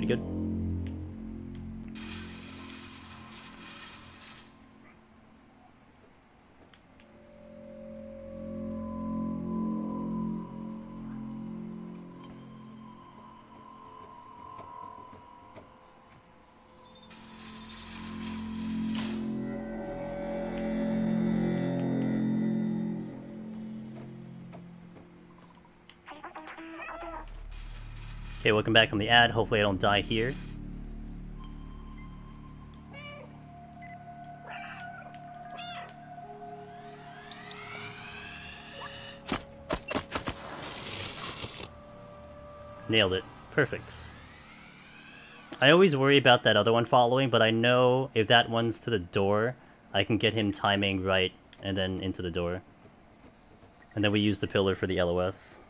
Good. Okay, welcome back from the ad. Hopefully I don't die here. Nailed it. Perfect. I always worry about that other one following, but I know if that one's to the door, I can get him timing right and then into the door. And then we use the pillar for the LOS.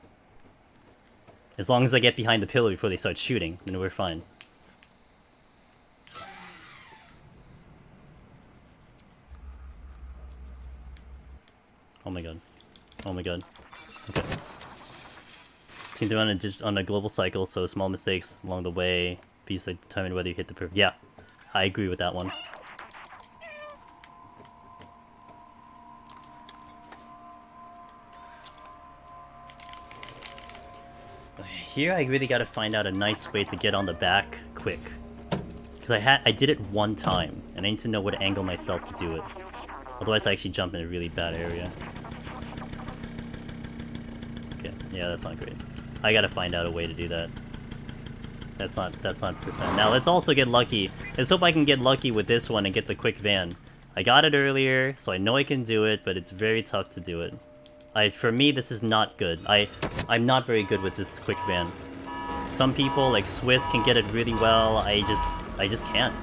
As long as I get behind the pillar before they start shooting, then we're fine. Oh my god. Oh my god. Okay. Seem to run on a global cycle, so small mistakes along the way. Beats like determine whether you hit the perfect. Yeah, I agree with that one. Here I really gotta find out a nice way to get on the back quick. Because I did it one time, and I need to know what to angle myself to do it. Otherwise I actually jump in a really bad area. Okay, yeah, that's not great. I gotta find out a way to do that. That's not percent. Now let's also get lucky. Let's hope I can get lucky with this one and get the quick van. I got it earlier, so I know I can do it, but it's very tough to do it. For me, this is not good. I'm not very good with this quick van. Some people, like Swiss, can get it really well. I just can't.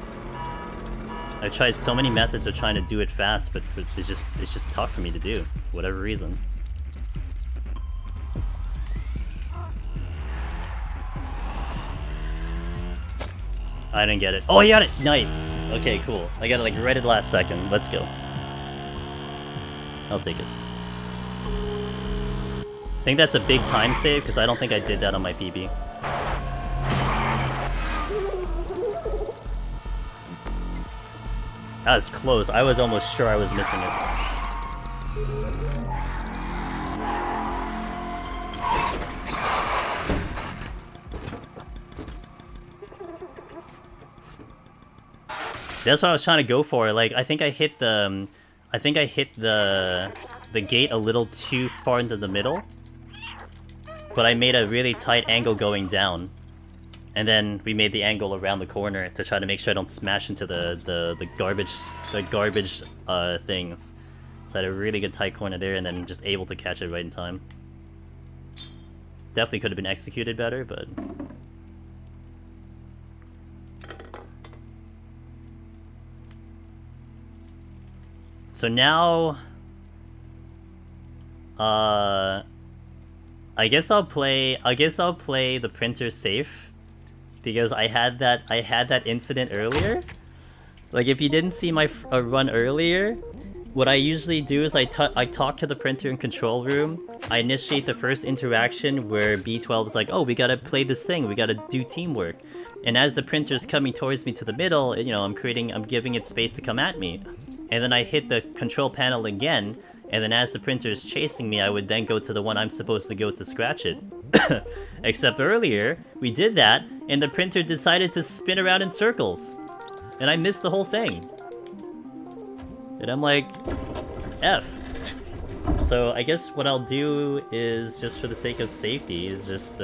I've tried so many methods of trying to do it fast, but it's just tough for me to do, for whatever reason. I didn't get it. Oh, you got it! Nice! Okay, cool. I got it like right at the last second. Let's go. I'll take it. I think that's a big time save, because I don't think I did that on my PB. That was close. I was almost sure I was missing it. That's what I was trying to go for. Like, I think I hit the gate a little too far into the middle. But I made a really tight angle going down. And then we made the angle around the corner to try to make sure I don't smash into the garbage things. So I had a really good tight corner there, and then just able to catch it right in time. Definitely could have been executed better, but... So now... I guess I'll play the printer safe. Because I had that incident earlier. Like, if you didn't see my run earlier, what I usually do is I talk to the printer in control room. I initiate the first interaction where B12 is like, oh, we gotta play this thing, we gotta do teamwork. And as the printer's coming towards me to the middle, you know, I'm giving it space to come at me. And then I hit the control panel again, and then as the printer is chasing me, I would then go to the one I'm supposed to go to scratch it. Except earlier, we did that, and the printer decided to spin around in circles. And I missed the whole thing. And I'm like, F. So I guess what I'll do is, just for the sake of safety, is just,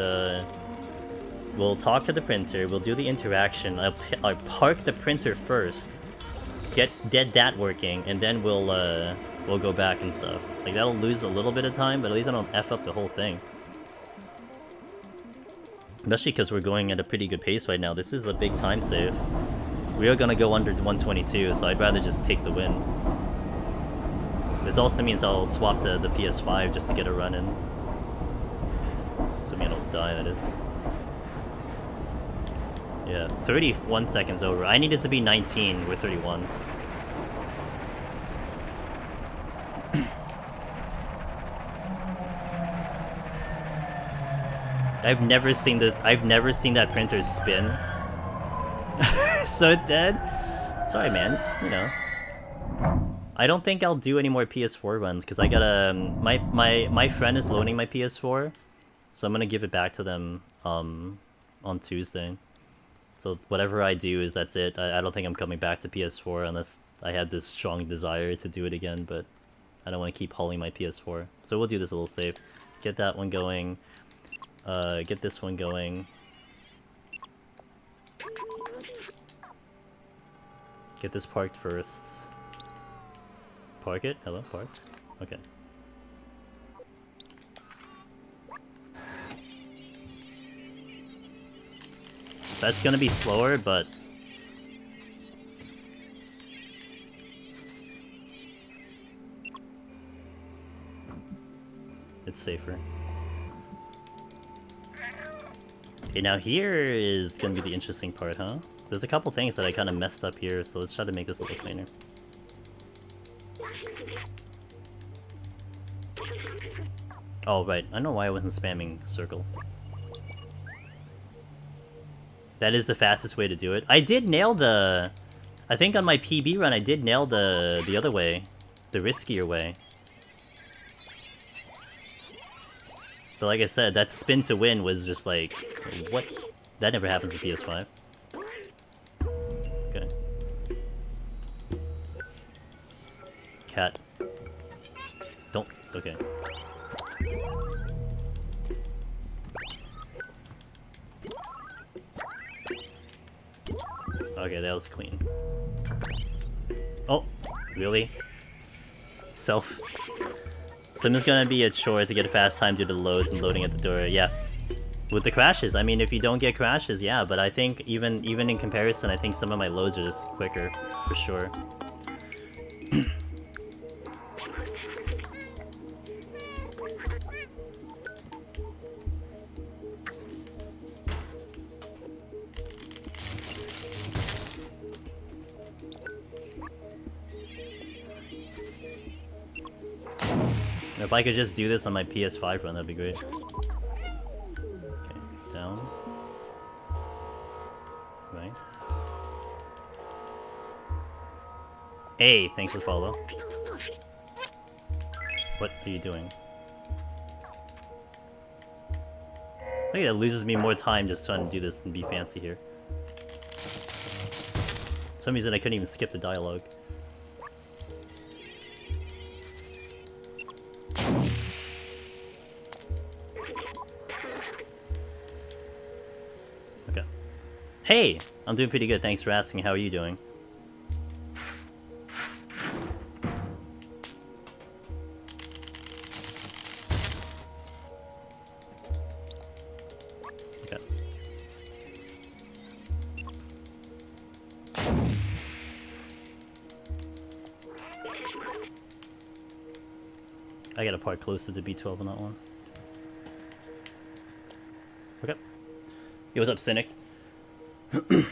we'll talk to the printer, we'll do the interaction, I'll park the printer first, get that working, and then we'll go back and stuff. Like, that'll lose a little bit of time, but at least I don't F up the whole thing. Especially because we're going at a pretty good pace right now. This is a big time save. We are gonna go under 122, so I'd rather just take the win. This also means I'll swap the PS5 just to get a run in. Assuming I don't die, that is. Yeah, 31 seconds over. I need it to be 19, we're 31. I've never seen that printer spin. So dead. Sorry, man. Just, you know. I don't think I'll do any more PS4 runs because I gotta. My friend is loaning my PS4, so I'm gonna give it back to them on Tuesday. So whatever I do is that's it. I don't think I'm coming back to PS4 unless I had this strong desire to do it again, but I don't want to keep hauling my PS4. So we'll do this a little safe. Get that one going. Get this one going. Get this parked first. Park it? Hello? Parked? Okay. That's gonna be slower, but... it's safer. Okay, now here is gonna be the interesting part, huh? There's a couple things that I kind of messed up here, so let's try to make this a little cleaner. Oh, right. I don't know why I wasn't spamming circle. That is the fastest way to do it. I did nail the... I think on my PB run I did nail the other way. The riskier way. But like I said, that spin to win was just like... what? That never happens in PS5. Okay. Cat. Don't... okay. Okay, that was clean. Oh, really? Self. Slim is gonna be a chore to get a fast time due to loads and loading at the door. Yeah. With the crashes, I mean, if you don't get crashes, yeah, but I think even in comparison, I think some of my loads are just quicker, for sure. If I could just do this on my PS5 run, that'd be great. Okay, down. Right. Hey, thanks for the follow. What are you doing? I think it loses me more time just trying to do this and be fancy here. For some reason I couldn't even skip the dialogue. Okay. Hey, I'm doing pretty good. Thanks for asking. How are you doing? Okay. I gotta park closer to B12 on that one. Okay. Yo, what's up, Cynic? Oh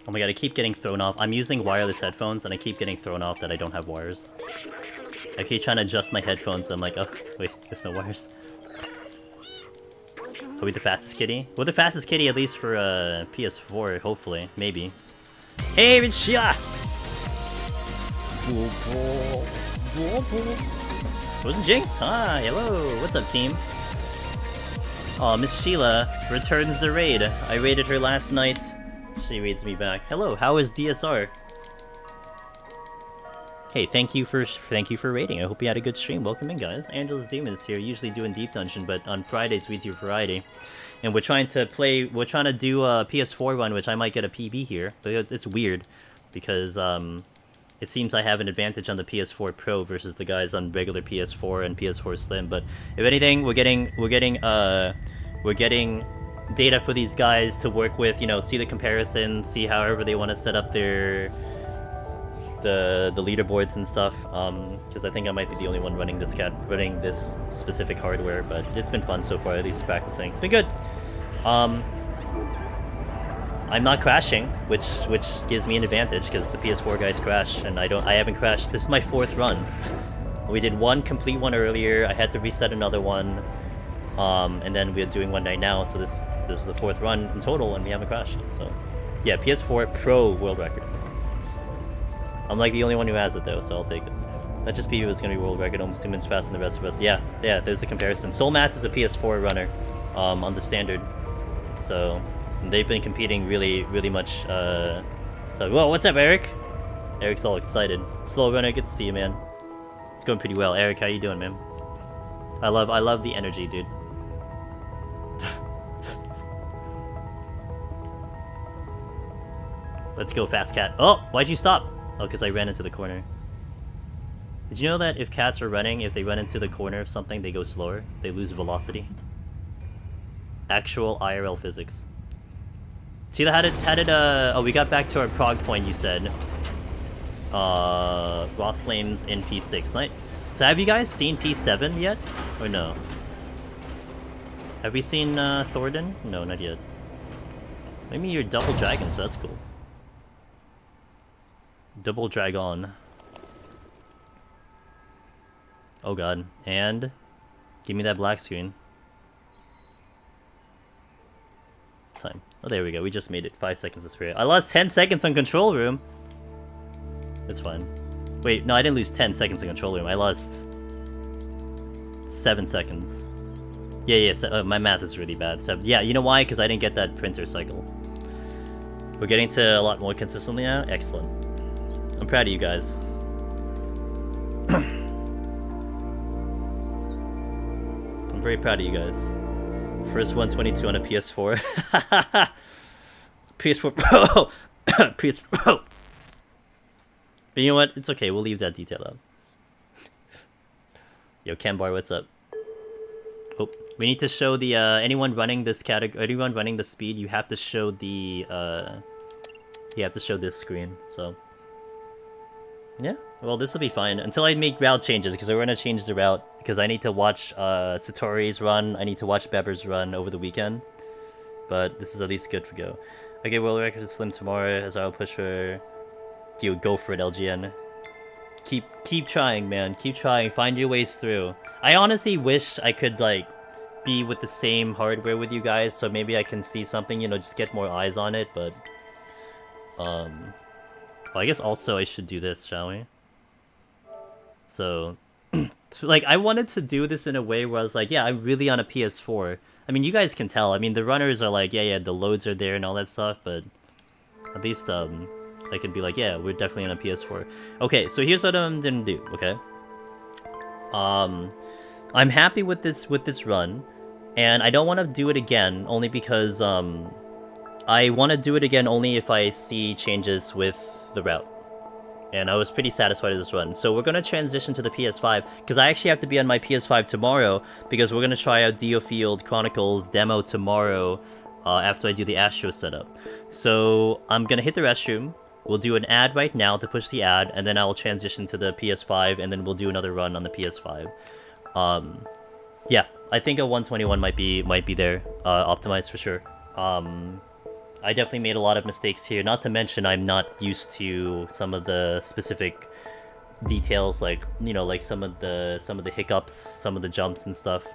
my god, I keep getting thrown off. I'm using wireless headphones, and I keep getting thrown off that I don't have wires. I keep trying to adjust my headphones, I'm like, oh, wait, there's no wires. Are we the fastest kitty? We're the fastest kitty, at least for PS4, hopefully. Maybe. Hey, Richia! Wasn't Jinx? Ah, hello. What's up, team? Oh, Miss Sheila returns the raid. I raided her last night. She raids me back. Hello, how is DSR? Hey, thank you for raiding. I hope you had a good stream. Welcome in, guys. Angel's Demons here. Usually doing Deep Dungeon, but on Fridays we do Variety. And we're trying to do a PS4 run, which I might get a PB here. But it's weird because it seems I have an advantage on the PS4 Pro versus the guys on regular PS4 and PS4 Slim. But if anything, we're getting data for these guys to work with. You know, see the comparison, see however they want to set up the leaderboards and stuff. Because I think I might be the only one running this specific hardware. But it's been fun so far, at least practicing. Been good. I'm not crashing, which gives me an advantage because the PS4 guys crash and I haven't crashed. This is my 4th run. We did one complete one earlier. I had to reset another one, and then we're doing one right now. So this is the 4th run in total, and we haven't crashed. So yeah, PS4 Pro world record. I'm like the only one who has it though, so I'll take it. That just PB was gonna be world record, almost 2 minutes faster than the rest of us. Yeah. There's the comparison. Soulmass is a PS4 runner, on the standard. So. They've been competing really much. So, whoa, what's up, Eric? Eric's all excited. Slow runner, good to see you, man. It's going pretty well. Eric, how you doing, man? I love the energy, dude. Let's go, fast cat. Oh, why'd you stop? Oh, because I ran into the corner. Did you know that if cats are running, if they run into the corner of something, they go slower? They lose velocity. Actual IRL physics. See, how did oh, we got back to our prog point, you said. Roth Flames in P6, nice. So have you guys seen P7 yet? Or no? Have we seen Thornton? No, not yet. Maybe you're double dragon, so that's cool. Double dragon. Oh god, and give me that black screen. Time. Oh, there we go. We just made it. 5 seconds is free. I lost 10 seconds on control room. It's fine. Wait, no, I didn't lose 10 seconds in control room. I lost 7 seconds. Yeah, my math is really bad. Yeah, you know why? Because I didn't get that printer cycle. We're getting to a lot more consistently now. Excellent. I'm proud of you guys. I'm very proud of you guys. First 122 on a PS4. PS4 Pro. PS4 Pro. But you know what? It's okay. We'll leave that detail out. Yo, Cambar, what's up? Oh, we need to show the anyone running this category, anyone running the speed. You have to show the you have to show this screen. So yeah. Well, this will be fine until I make route changes, because we're gonna change the route because I need to watch Satori's run. I need to watch Beber's run over the weekend. But this is at least good for go. Okay, world record is Slim tomorrow as I'll push for you. Go for it, LGN. Keep trying, man. Keep trying. Find your ways through. I honestly wish I could like be with the same hardware with you guys, so maybe I can see something. You know, just get more eyes on it. But well, I guess also I should do this, shall we? So, like, I wanted to do this in a way where I was like, yeah, I'm really on a PS4. I mean, you guys can tell. I mean, the runners are like, yeah, the loads are there and all that stuff, but at least, I can be like, yeah, we're definitely on a PS4. Okay, so here's what I'm gonna do, okay? I'm happy with this run, and I don't want to do it again, only because, I want to do it again only if I see changes with the route. And I was pretty satisfied with this run. So we're going to transition to the PS5, because I actually have to be on my PS5 tomorrow, because we're going to try out Field Chronicles demo tomorrow after I do the Astro setup. So I'm going to hit the restroom. We'll do an ad right now to push the ad, and then I'll transition to the PS5, and then we'll do another run on the PS5. Yeah, I think a 121 might be there, optimized for sure. I definitely made a lot of mistakes here. Not to mention, I'm not used to some of the specific details, like like some of the hiccups, some of the jumps and stuff.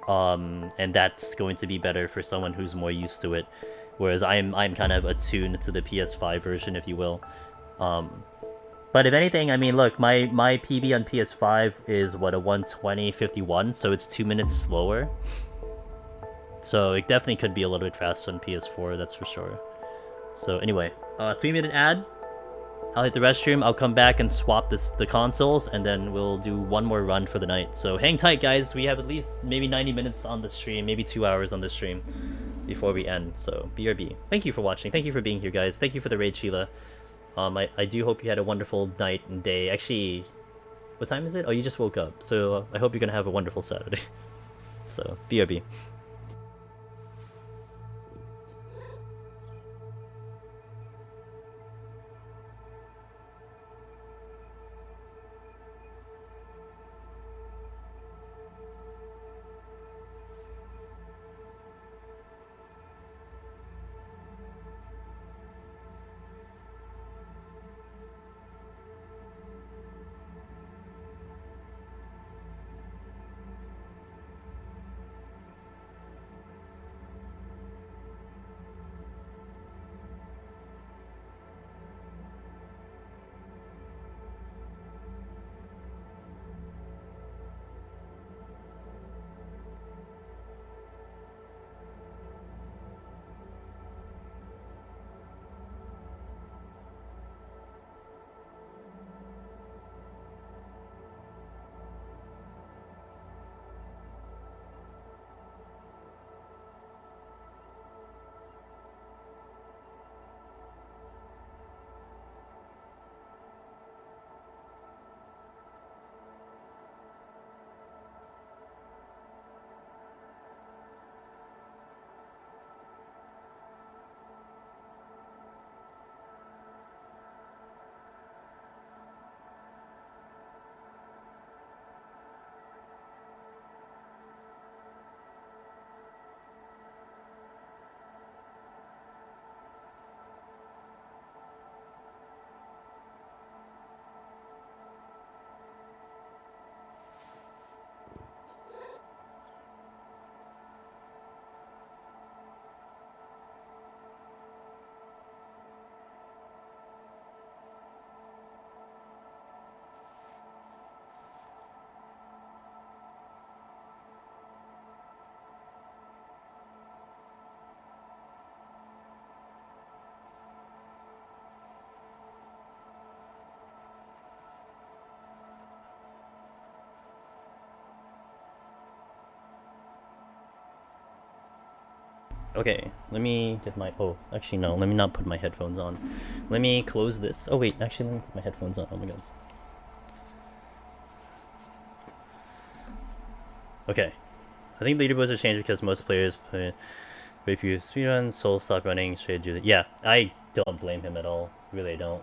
And that's going to be better for someone who's more used to it. Whereas I'm kind of attuned to the PS5 version, if you will. But if anything, I mean, look, my PB on PS5 is what, a 120.51, so it's 2 minutes slower. So it definitely could be a little bit faster on PS4, that's for sure. So anyway, 3-minute ad. I'll hit the restroom, I'll come back and swap the consoles, and then we'll do one more run for the night. So hang tight, guys. We have at least maybe 90 minutes on the stream, maybe 2 hours on the stream before we end. So BRB. Thank you for watching. Thank you for being here, guys. Thank you for the raid, Sheila. I do hope you had a wonderful night and day. Actually, what time is it? Oh, you just woke up. So I hope you're gonna have a wonderful Saturday. So BRB. Okay, let me get my... Oh, actually no, let me not put my headphones on. Let me close this. Oh wait, actually let me put my headphones on. Oh my god. Okay. I think leaderboards have changed because most players play speedrun, soul stop running, straight do that. Yeah, I don't blame him at all. Really, I don't.